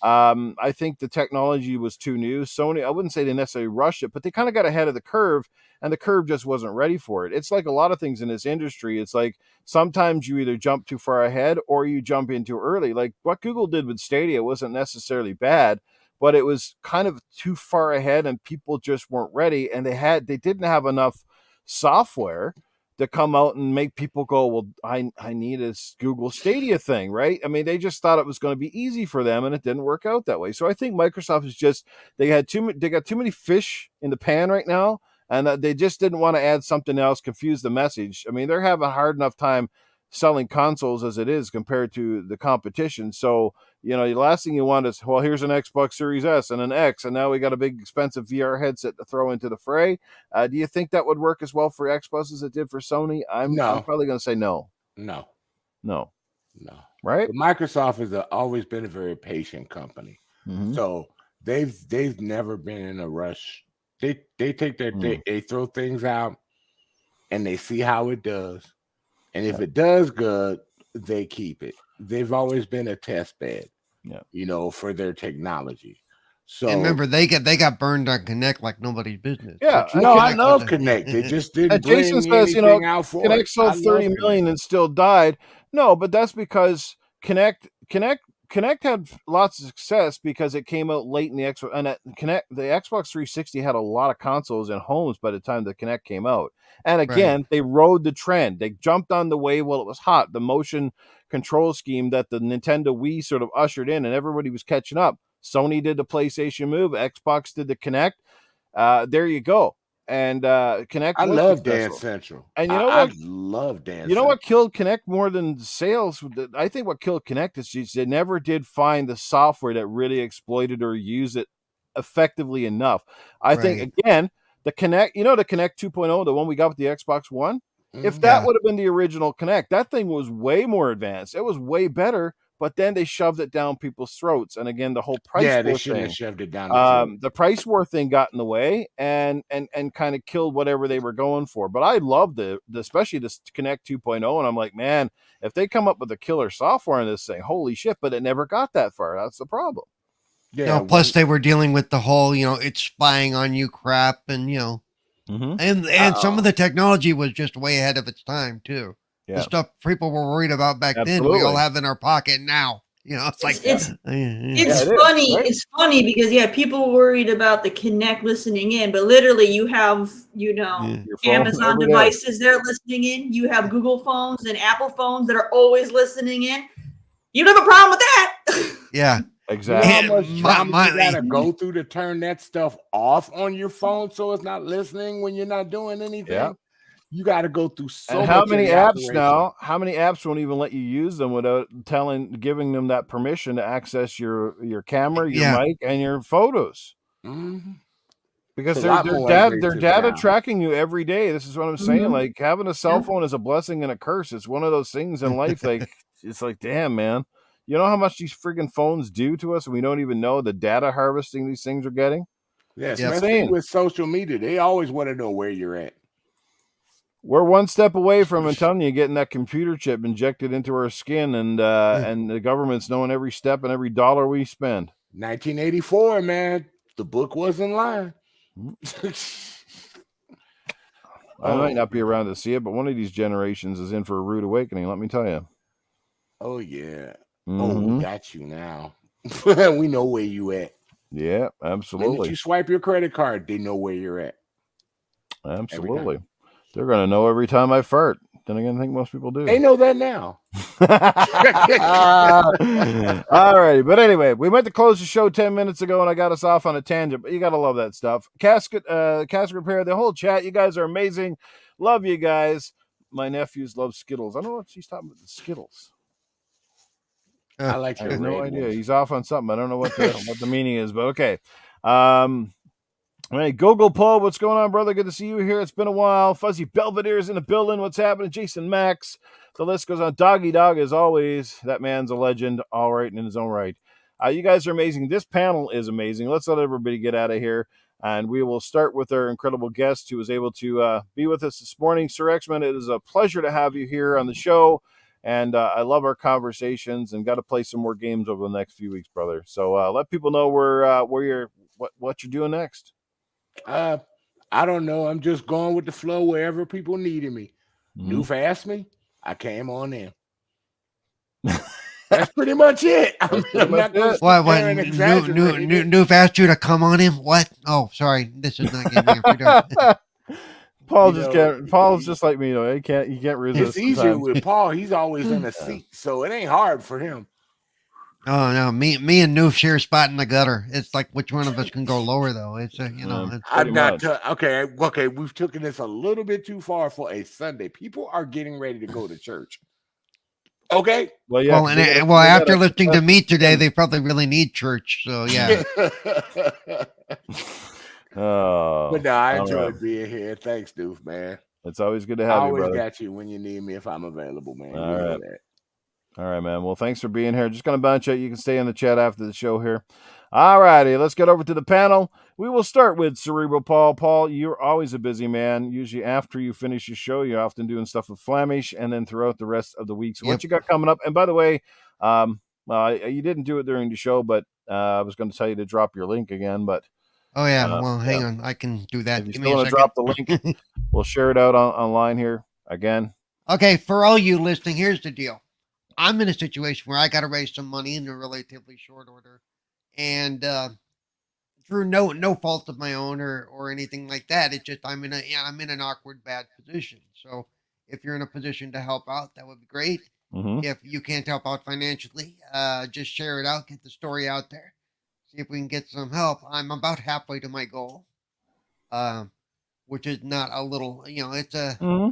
A: I think the technology was too new. Sony, I wouldn't say they necessarily rushed it, but they kind of got ahead of the curve, and the curve just wasn't ready for it. It's like a lot of things in this industry. It's like sometimes you either jump too far ahead or you jump in too early. Like what Google did with Stadia wasn't necessarily bad, but it was kind of too far ahead, and people just weren't ready, and they didn't have enough software to come out and make people go, well, I need a Google Stadia thing, right? I mean, they just thought it was going to be easy for them, and it didn't work out that way. So I think Microsoft is just they got too many fish in the pan right now, and they just didn't want to add something else, confuse the message. I mean, they're having a hard enough time selling consoles as it is compared to the competition. So, the last thing you want is, well, here's an Xbox Series S and an X, and now we got a big expensive VR headset to throw into the fray. Do you think that would work as well for Xbox as it did for Sony? I'm probably going to say no.
E: No.
A: Right?
E: But Microsoft has always been a very patient company. So they've never been in a rush. They take their they throw things out and they see how it does. And if it does good, they keep it. They've always been a test bed, for their technology. So
C: and remember, they got burned on Kinect like nobody's business.
A: Yeah,
E: I love Kinect. They just didn't bring
A: Jason says,
E: anything out for
A: Kinect
E: it.
A: sold 30 million and still died. No, but that's because Kinect had lots of success because it came out late in the Xbox, and the Xbox 360 had a lot of consoles in homes by the time the Kinect came out. And again, they rode the trend. They jumped on the wave while it was hot. The motion control scheme that the Nintendo Wii sort of ushered in, and everybody was catching up. Sony did the PlayStation Move. Xbox did the Kinect. There you go. And Kinect.
E: I love Dance Central.
A: And you know what?
E: I love Dance.
A: You know what killed Kinect more than sales? I think what killed Kinect is they never did find the software that really exploited or used it effectively enough. I think again, the Kinect, the Kinect 2.0, the one we got with the Xbox One, if that would have been the original Kinect, that thing was way more advanced. It was way better. But then they shoved it down people's throats, and again, the whole price war
E: they shouldn't
A: thing.
E: have shoved it down.
A: The price war thing got in the way, and kind of killed whatever they were going for. But I love especially this Kinect 2.0, and I'm like, man, if they come up with a killer software in this thing, holy shit! But it never got that far. That's the problem.
C: Yeah. Plus, they were dealing with the whole, it's spying on you crap, and and some of the technology was just way ahead of its time too.
A: Yeah.
C: The stuff people were worried about back then, we all have in our pocket now. It's like
B: it's funny. It's funny because people worried about the Kinect listening in, but literally you have Amazon devices that are listening in. You have Google phones and Apple phones that are always listening in. You don't have a problem with that.
C: Yeah.
A: Exactly.
E: You know how much drama you gotta go through to turn that stuff off on your phone so it's not listening when you're not doing anything?
A: Yeah.
E: You got to go through so much.
A: How many apps now? How many apps won't even let you use them without giving them that permission to access your camera, your mic, and your photos? Because their data tracking you every day. This is what I'm saying. Like, having a cell phone is a blessing and a curse. It's one of those things in life. Like, it's like, damn, man. You know how much these friggin' phones do to us, and we don't even know the data harvesting these things are getting?
E: Yeah, especially with social media. They always want to know where you're at.
A: We're one step away from, I'm telling you, getting that computer chip injected into our skin, and the government's knowing every step and every dollar we spend.
E: 1984, man. The book wasn't lying.
A: I might not be around to see it, but one of these generations is in for a rude awakening, let me tell you.
E: Oh, yeah. Oh, we got you now. We know where you at.
A: Yeah, absolutely.
E: When you swipe your credit card, they know where you're at.
A: Absolutely. They're going to know every time I fart. Then again, I think most people do.
E: They know that now.
A: All right. But anyway, we went to close the show 10 minutes ago, and I got us off on a tangent, but you got to love that stuff. Casket Repair, the whole chat. You guys are amazing. Love you guys. My nephews love Skittles. I don't know what she's talking about, the Skittles.
E: I like your
A: I have no idea.
E: ones.
A: He's off on something. I don't know what the meaning is, but okay. Hey, Google Paul, what's going on, brother? Good to see you here. It's been a while. Fuzzy Belvedere's in the building. What's happening? Jason Max. The list goes on. Doggy Dog, as always. That man's a legend, all right, in his own right. You guys are amazing. This panel is amazing. Let's let everybody get out of here, and we will start with our incredible guest who was able to be with us this morning. Sir X-Men, it is a pleasure to have you here on the show, and I love our conversations, and got to play some more games over the next few weeks, brother. So let people know what you're doing next.
E: I don't know. I'm just going with the flow wherever people needed me. Newf asked me, I came on in. That's pretty much it. I'm not going to exaggerate.
C: Newf asked you to come on in? What? Oh, sorry. This is not getting me.
A: Paul's just like me, He can't resist.
E: It's easier with Paul. He's always in a seat, so it ain't hard for him.
C: Oh no, me and Newf share a spot in the gutter. It's like which one of us can go lower though. It's
E: I'm not okay. We've taken this a little bit too far for a Sunday. People are getting ready to go to church. Okay.
A: Well, yeah.
C: Well,
A: 'cause they gotta-
C: well,
A: they
C: after
A: gotta-
C: listening to me today, they probably really need church. So yeah.
A: Oh,
E: But no, I
A: all
E: enjoyed
A: right.
E: being here. Thanks, Doof, man.
A: It's always good to
E: I
A: have you,
E: always
A: brother.
E: got you when you need me if I'm available, man.
A: All
E: You know
A: right.
E: that.
A: All right, man. Well, thanks for being here. Just going to bounce out. You can stay in the chat after the show here. All righty. Let's get over to the panel. We will start with Cerebral Paul. Paul, you're always a busy man. Usually after you finish your show, you're often doing stuff with Flamish and then throughout the rest of the week. So what you got coming up? And by the way, you didn't do it during the show, but I was going to tell you to drop your link again. But
C: Oh yeah. Well, hang on. I can do that.
A: if you
C: Give
A: still
C: me a
A: want to
C: second.
A: drop the link, we'll share it out online here again.
C: Okay, for all you listening, here's the deal. I'm in a situation where I got to raise some money in a relatively short order, and through no fault of my own or anything like that. It's just I'm in an awkward bad position. So if you're in a position to help out, that would be great.
A: Mm-hmm.
C: If you can't help out financially, just share it out, get the story out there, see if we can get some help. I'm about halfway to my goal, which is not a little. It's a.
A: Mm-hmm.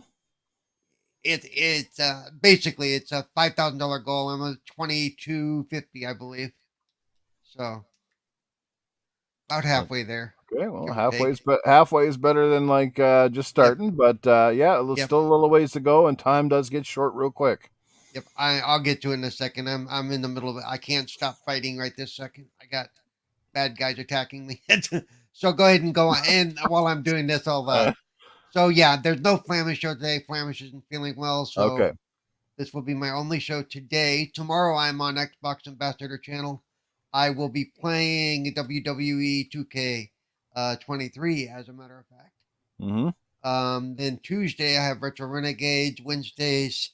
C: It's basically it's a $5,000 goal. I'm at $2,250, I believe. So about halfway there.
A: Okay, well,
C: Give or take.
A: halfway is better than like just starting, but yeah, there's
C: Yep.
A: still a little ways to go, and time does get short real quick.
C: Yep, I'll get to it in a second. I'm in the middle of it. I can't stop fighting right this second. I got bad guys attacking me. So go ahead and go on. And while I'm doing this, I'll so yeah, there's no Flamish show today. Flamish isn't feeling well, so
A: Okay.
C: this will be my only show today. Tomorrow I'm on Xbox Ambassador channel. I will be playing WWE 2K23, as a matter of fact.
A: Mm-hmm.
C: Then Tuesday I have Retro Renegades. Wednesdays,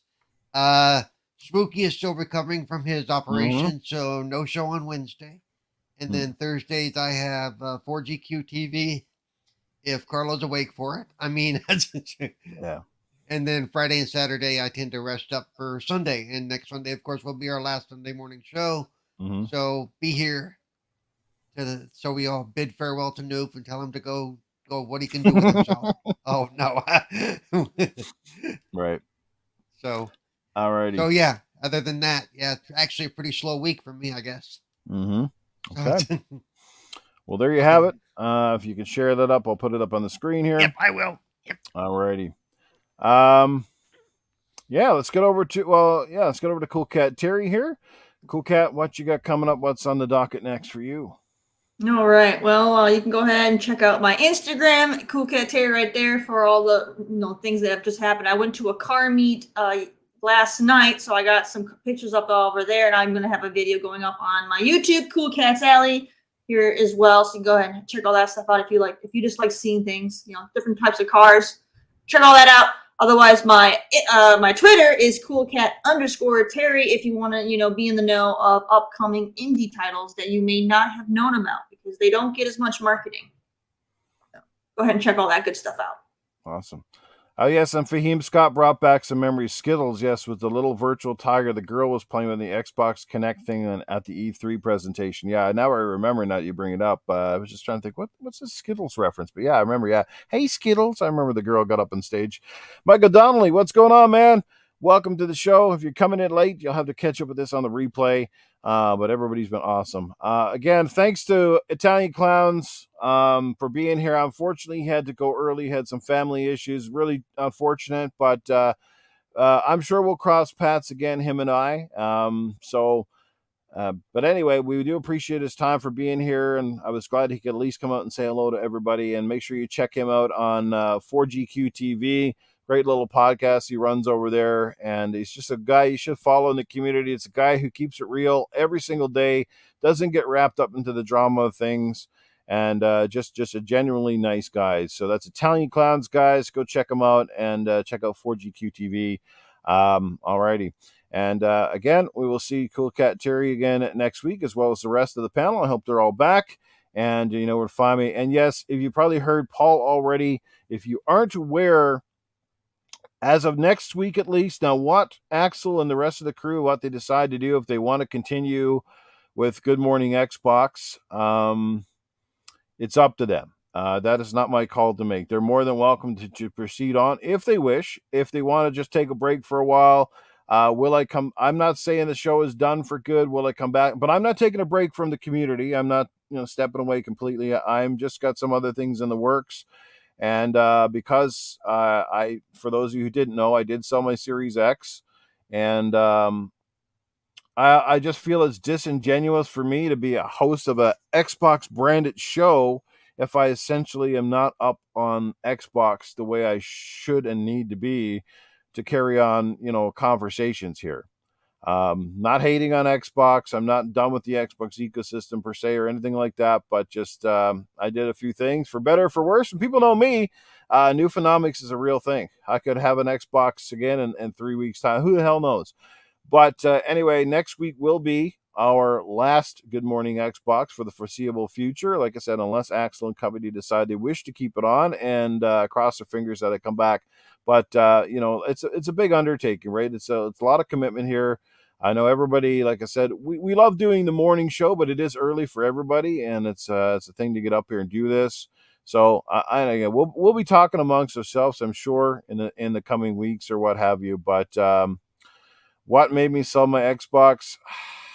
C: Spooky is still recovering from his operation, so no show on Wednesday. And then Thursdays I have 4GQ TV. If Carlo's awake for it. I mean,
A: Yeah.
C: And then Friday and Saturday, I tend to rest up for Sunday. And next Sunday, of course, will be our last Sunday morning show.
A: Mm-hmm.
C: So be here. So we all bid farewell to Noof and tell him to go what he can do with himself. Oh, no.
A: Right.
C: So,
A: Alrighty.
C: so yeah, other than that, yeah, it's actually a pretty slow week for me, I guess.
A: Mm-hmm. Okay. Well, there you have it. If you can share that up, I'll put it up on the screen here.
C: Yep, I will. Yep.
A: Alrighty. Yeah, let's get over to Coolcat Terri here. Coolcat, what you got coming up? What's on the docket next for you?
B: All right. Well, you can go ahead and check out my Instagram, Coolcat Terri, right there for all the things that have just happened. I went to a car meet last night, so I got some pictures up over there, and I'm gonna have a video going up on my YouTube, Cool Cats Alley, here as well. So you can go ahead and check all that stuff out if you just like seeing things, different types of cars. Check all that out. Otherwise, my Twitter is Coolcat_Terri if you want to, be in the know of upcoming indie titles that you may not have known about because they don't get as much marketing. So go ahead and check all that good stuff out.
A: Awesome. Oh, yes, and Fahim Scott brought back some memories. Skittles, yes, with the little virtual tiger the girl was playing with the Xbox Connect thing at the E3 presentation. Yeah, now I remember now that you bring it up. I was just trying to think, what's this Skittles reference? But yeah, I remember, yeah. Hey, Skittles. I remember the girl got up on stage. Michael Donnelly, what's going on, man? Welcome to the show. If you're coming in late, you'll have to catch up with this on the replay. But everybody's been awesome. Again, thanks to Italian Clownz for being here. Unfortunately, he had to go early. He had some family issues. Really unfortunate, but I'm sure we'll cross paths again, him and I. But anyway, we do appreciate his time for being here, and I was glad he could at least come out and say hello to everybody. And make sure you check him out on 4GQ TV. Great little podcast he runs over there, and he's just a guy you should follow in the community. It's a guy who keeps it real every single day, doesn't get wrapped up into the drama of things, and just a genuinely nice guy. So that's Italian Clownz, guys. Go check him out and check out 4GQ TV. Alrighty. And again, we will see Coolcat Terri again next week, as well as the rest of the panel. I hope they're all back. And you know where to find me. And yes, if you probably heard Paul already, if you aren't aware, as of next week at least, now what Axel and the rest of the crew, what they decide to do, if they want to continue with Good Morning Xbox, it's up to them. That is not my call to make. They're more than welcome to proceed on if they wish. If they want to just take a break for a while, Will I come? I'm not saying the show is done for good. Will I come back? But I'm not taking a break from the community. I'm not, stepping away completely. I'm just got some other things in the works. And because for those of you who didn't know, I did sell my Series X, and I just feel it's disingenuous for me to be a host of a Xbox branded show if I essentially am not up on Xbox the way I should and need to be to carry on, conversations here. Not hating on Xbox. I'm not done with the Xbox ecosystem per se or anything like that, but just I did a few things for better or for worse. And people know me. NewfNukem is a real thing. I could have an Xbox again in 3 weeks' time. Who the hell knows? But anyway, next week will be our last Good Morning Xbox for the foreseeable future. Like I said, unless Axel and company decide they wish to keep it on, and cross their fingers that I come back. But it's a big undertaking, right? It's a lot of commitment here. I know everybody, like I said, we love doing the morning show, but it is early for everybody, and it's a thing to get up here and do this. So again, we'll be talking amongst ourselves, I'm sure, in the coming weeks or what have you. But what made me sell my Xbox?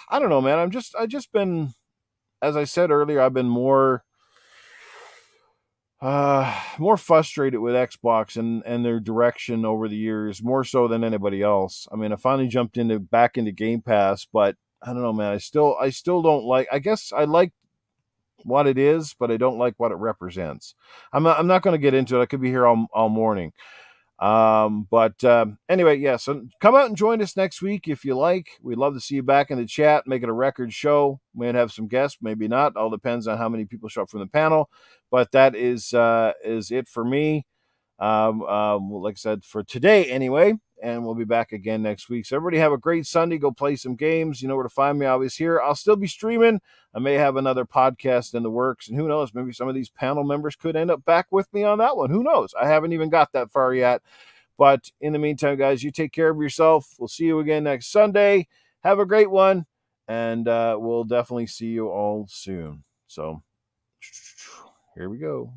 A: I don't know, man. I just been, as I said earlier, I've been more frustrated with Xbox and their direction over the years, more so than anybody else. I mean, I finally jumped back into Game Pass, but I don't know, man. I still don't like. I guess I like what it is, but I don't like what it represents. I'm not going to get into it. I could be here all morning. Anyway, yeah, so come out and join us next week if you like. We'd love to see you back in the chat, make it a record show. Might have some guests, maybe not. All depends on how many people show up from the panel. But that is it for me. Like I said, for today anyway, and we'll be back again next week. So everybody have a great Sunday. Go play some games. You know where to find me. Always here. I'll still be streaming. I may have another podcast in the works, and who knows? Maybe some of these panel members could end up back with me on that one. Who knows? I haven't even got that far yet. But in the meantime, guys, you take care of yourself. We'll see you again next Sunday. Have a great one, and we'll definitely see you all soon. So here we go.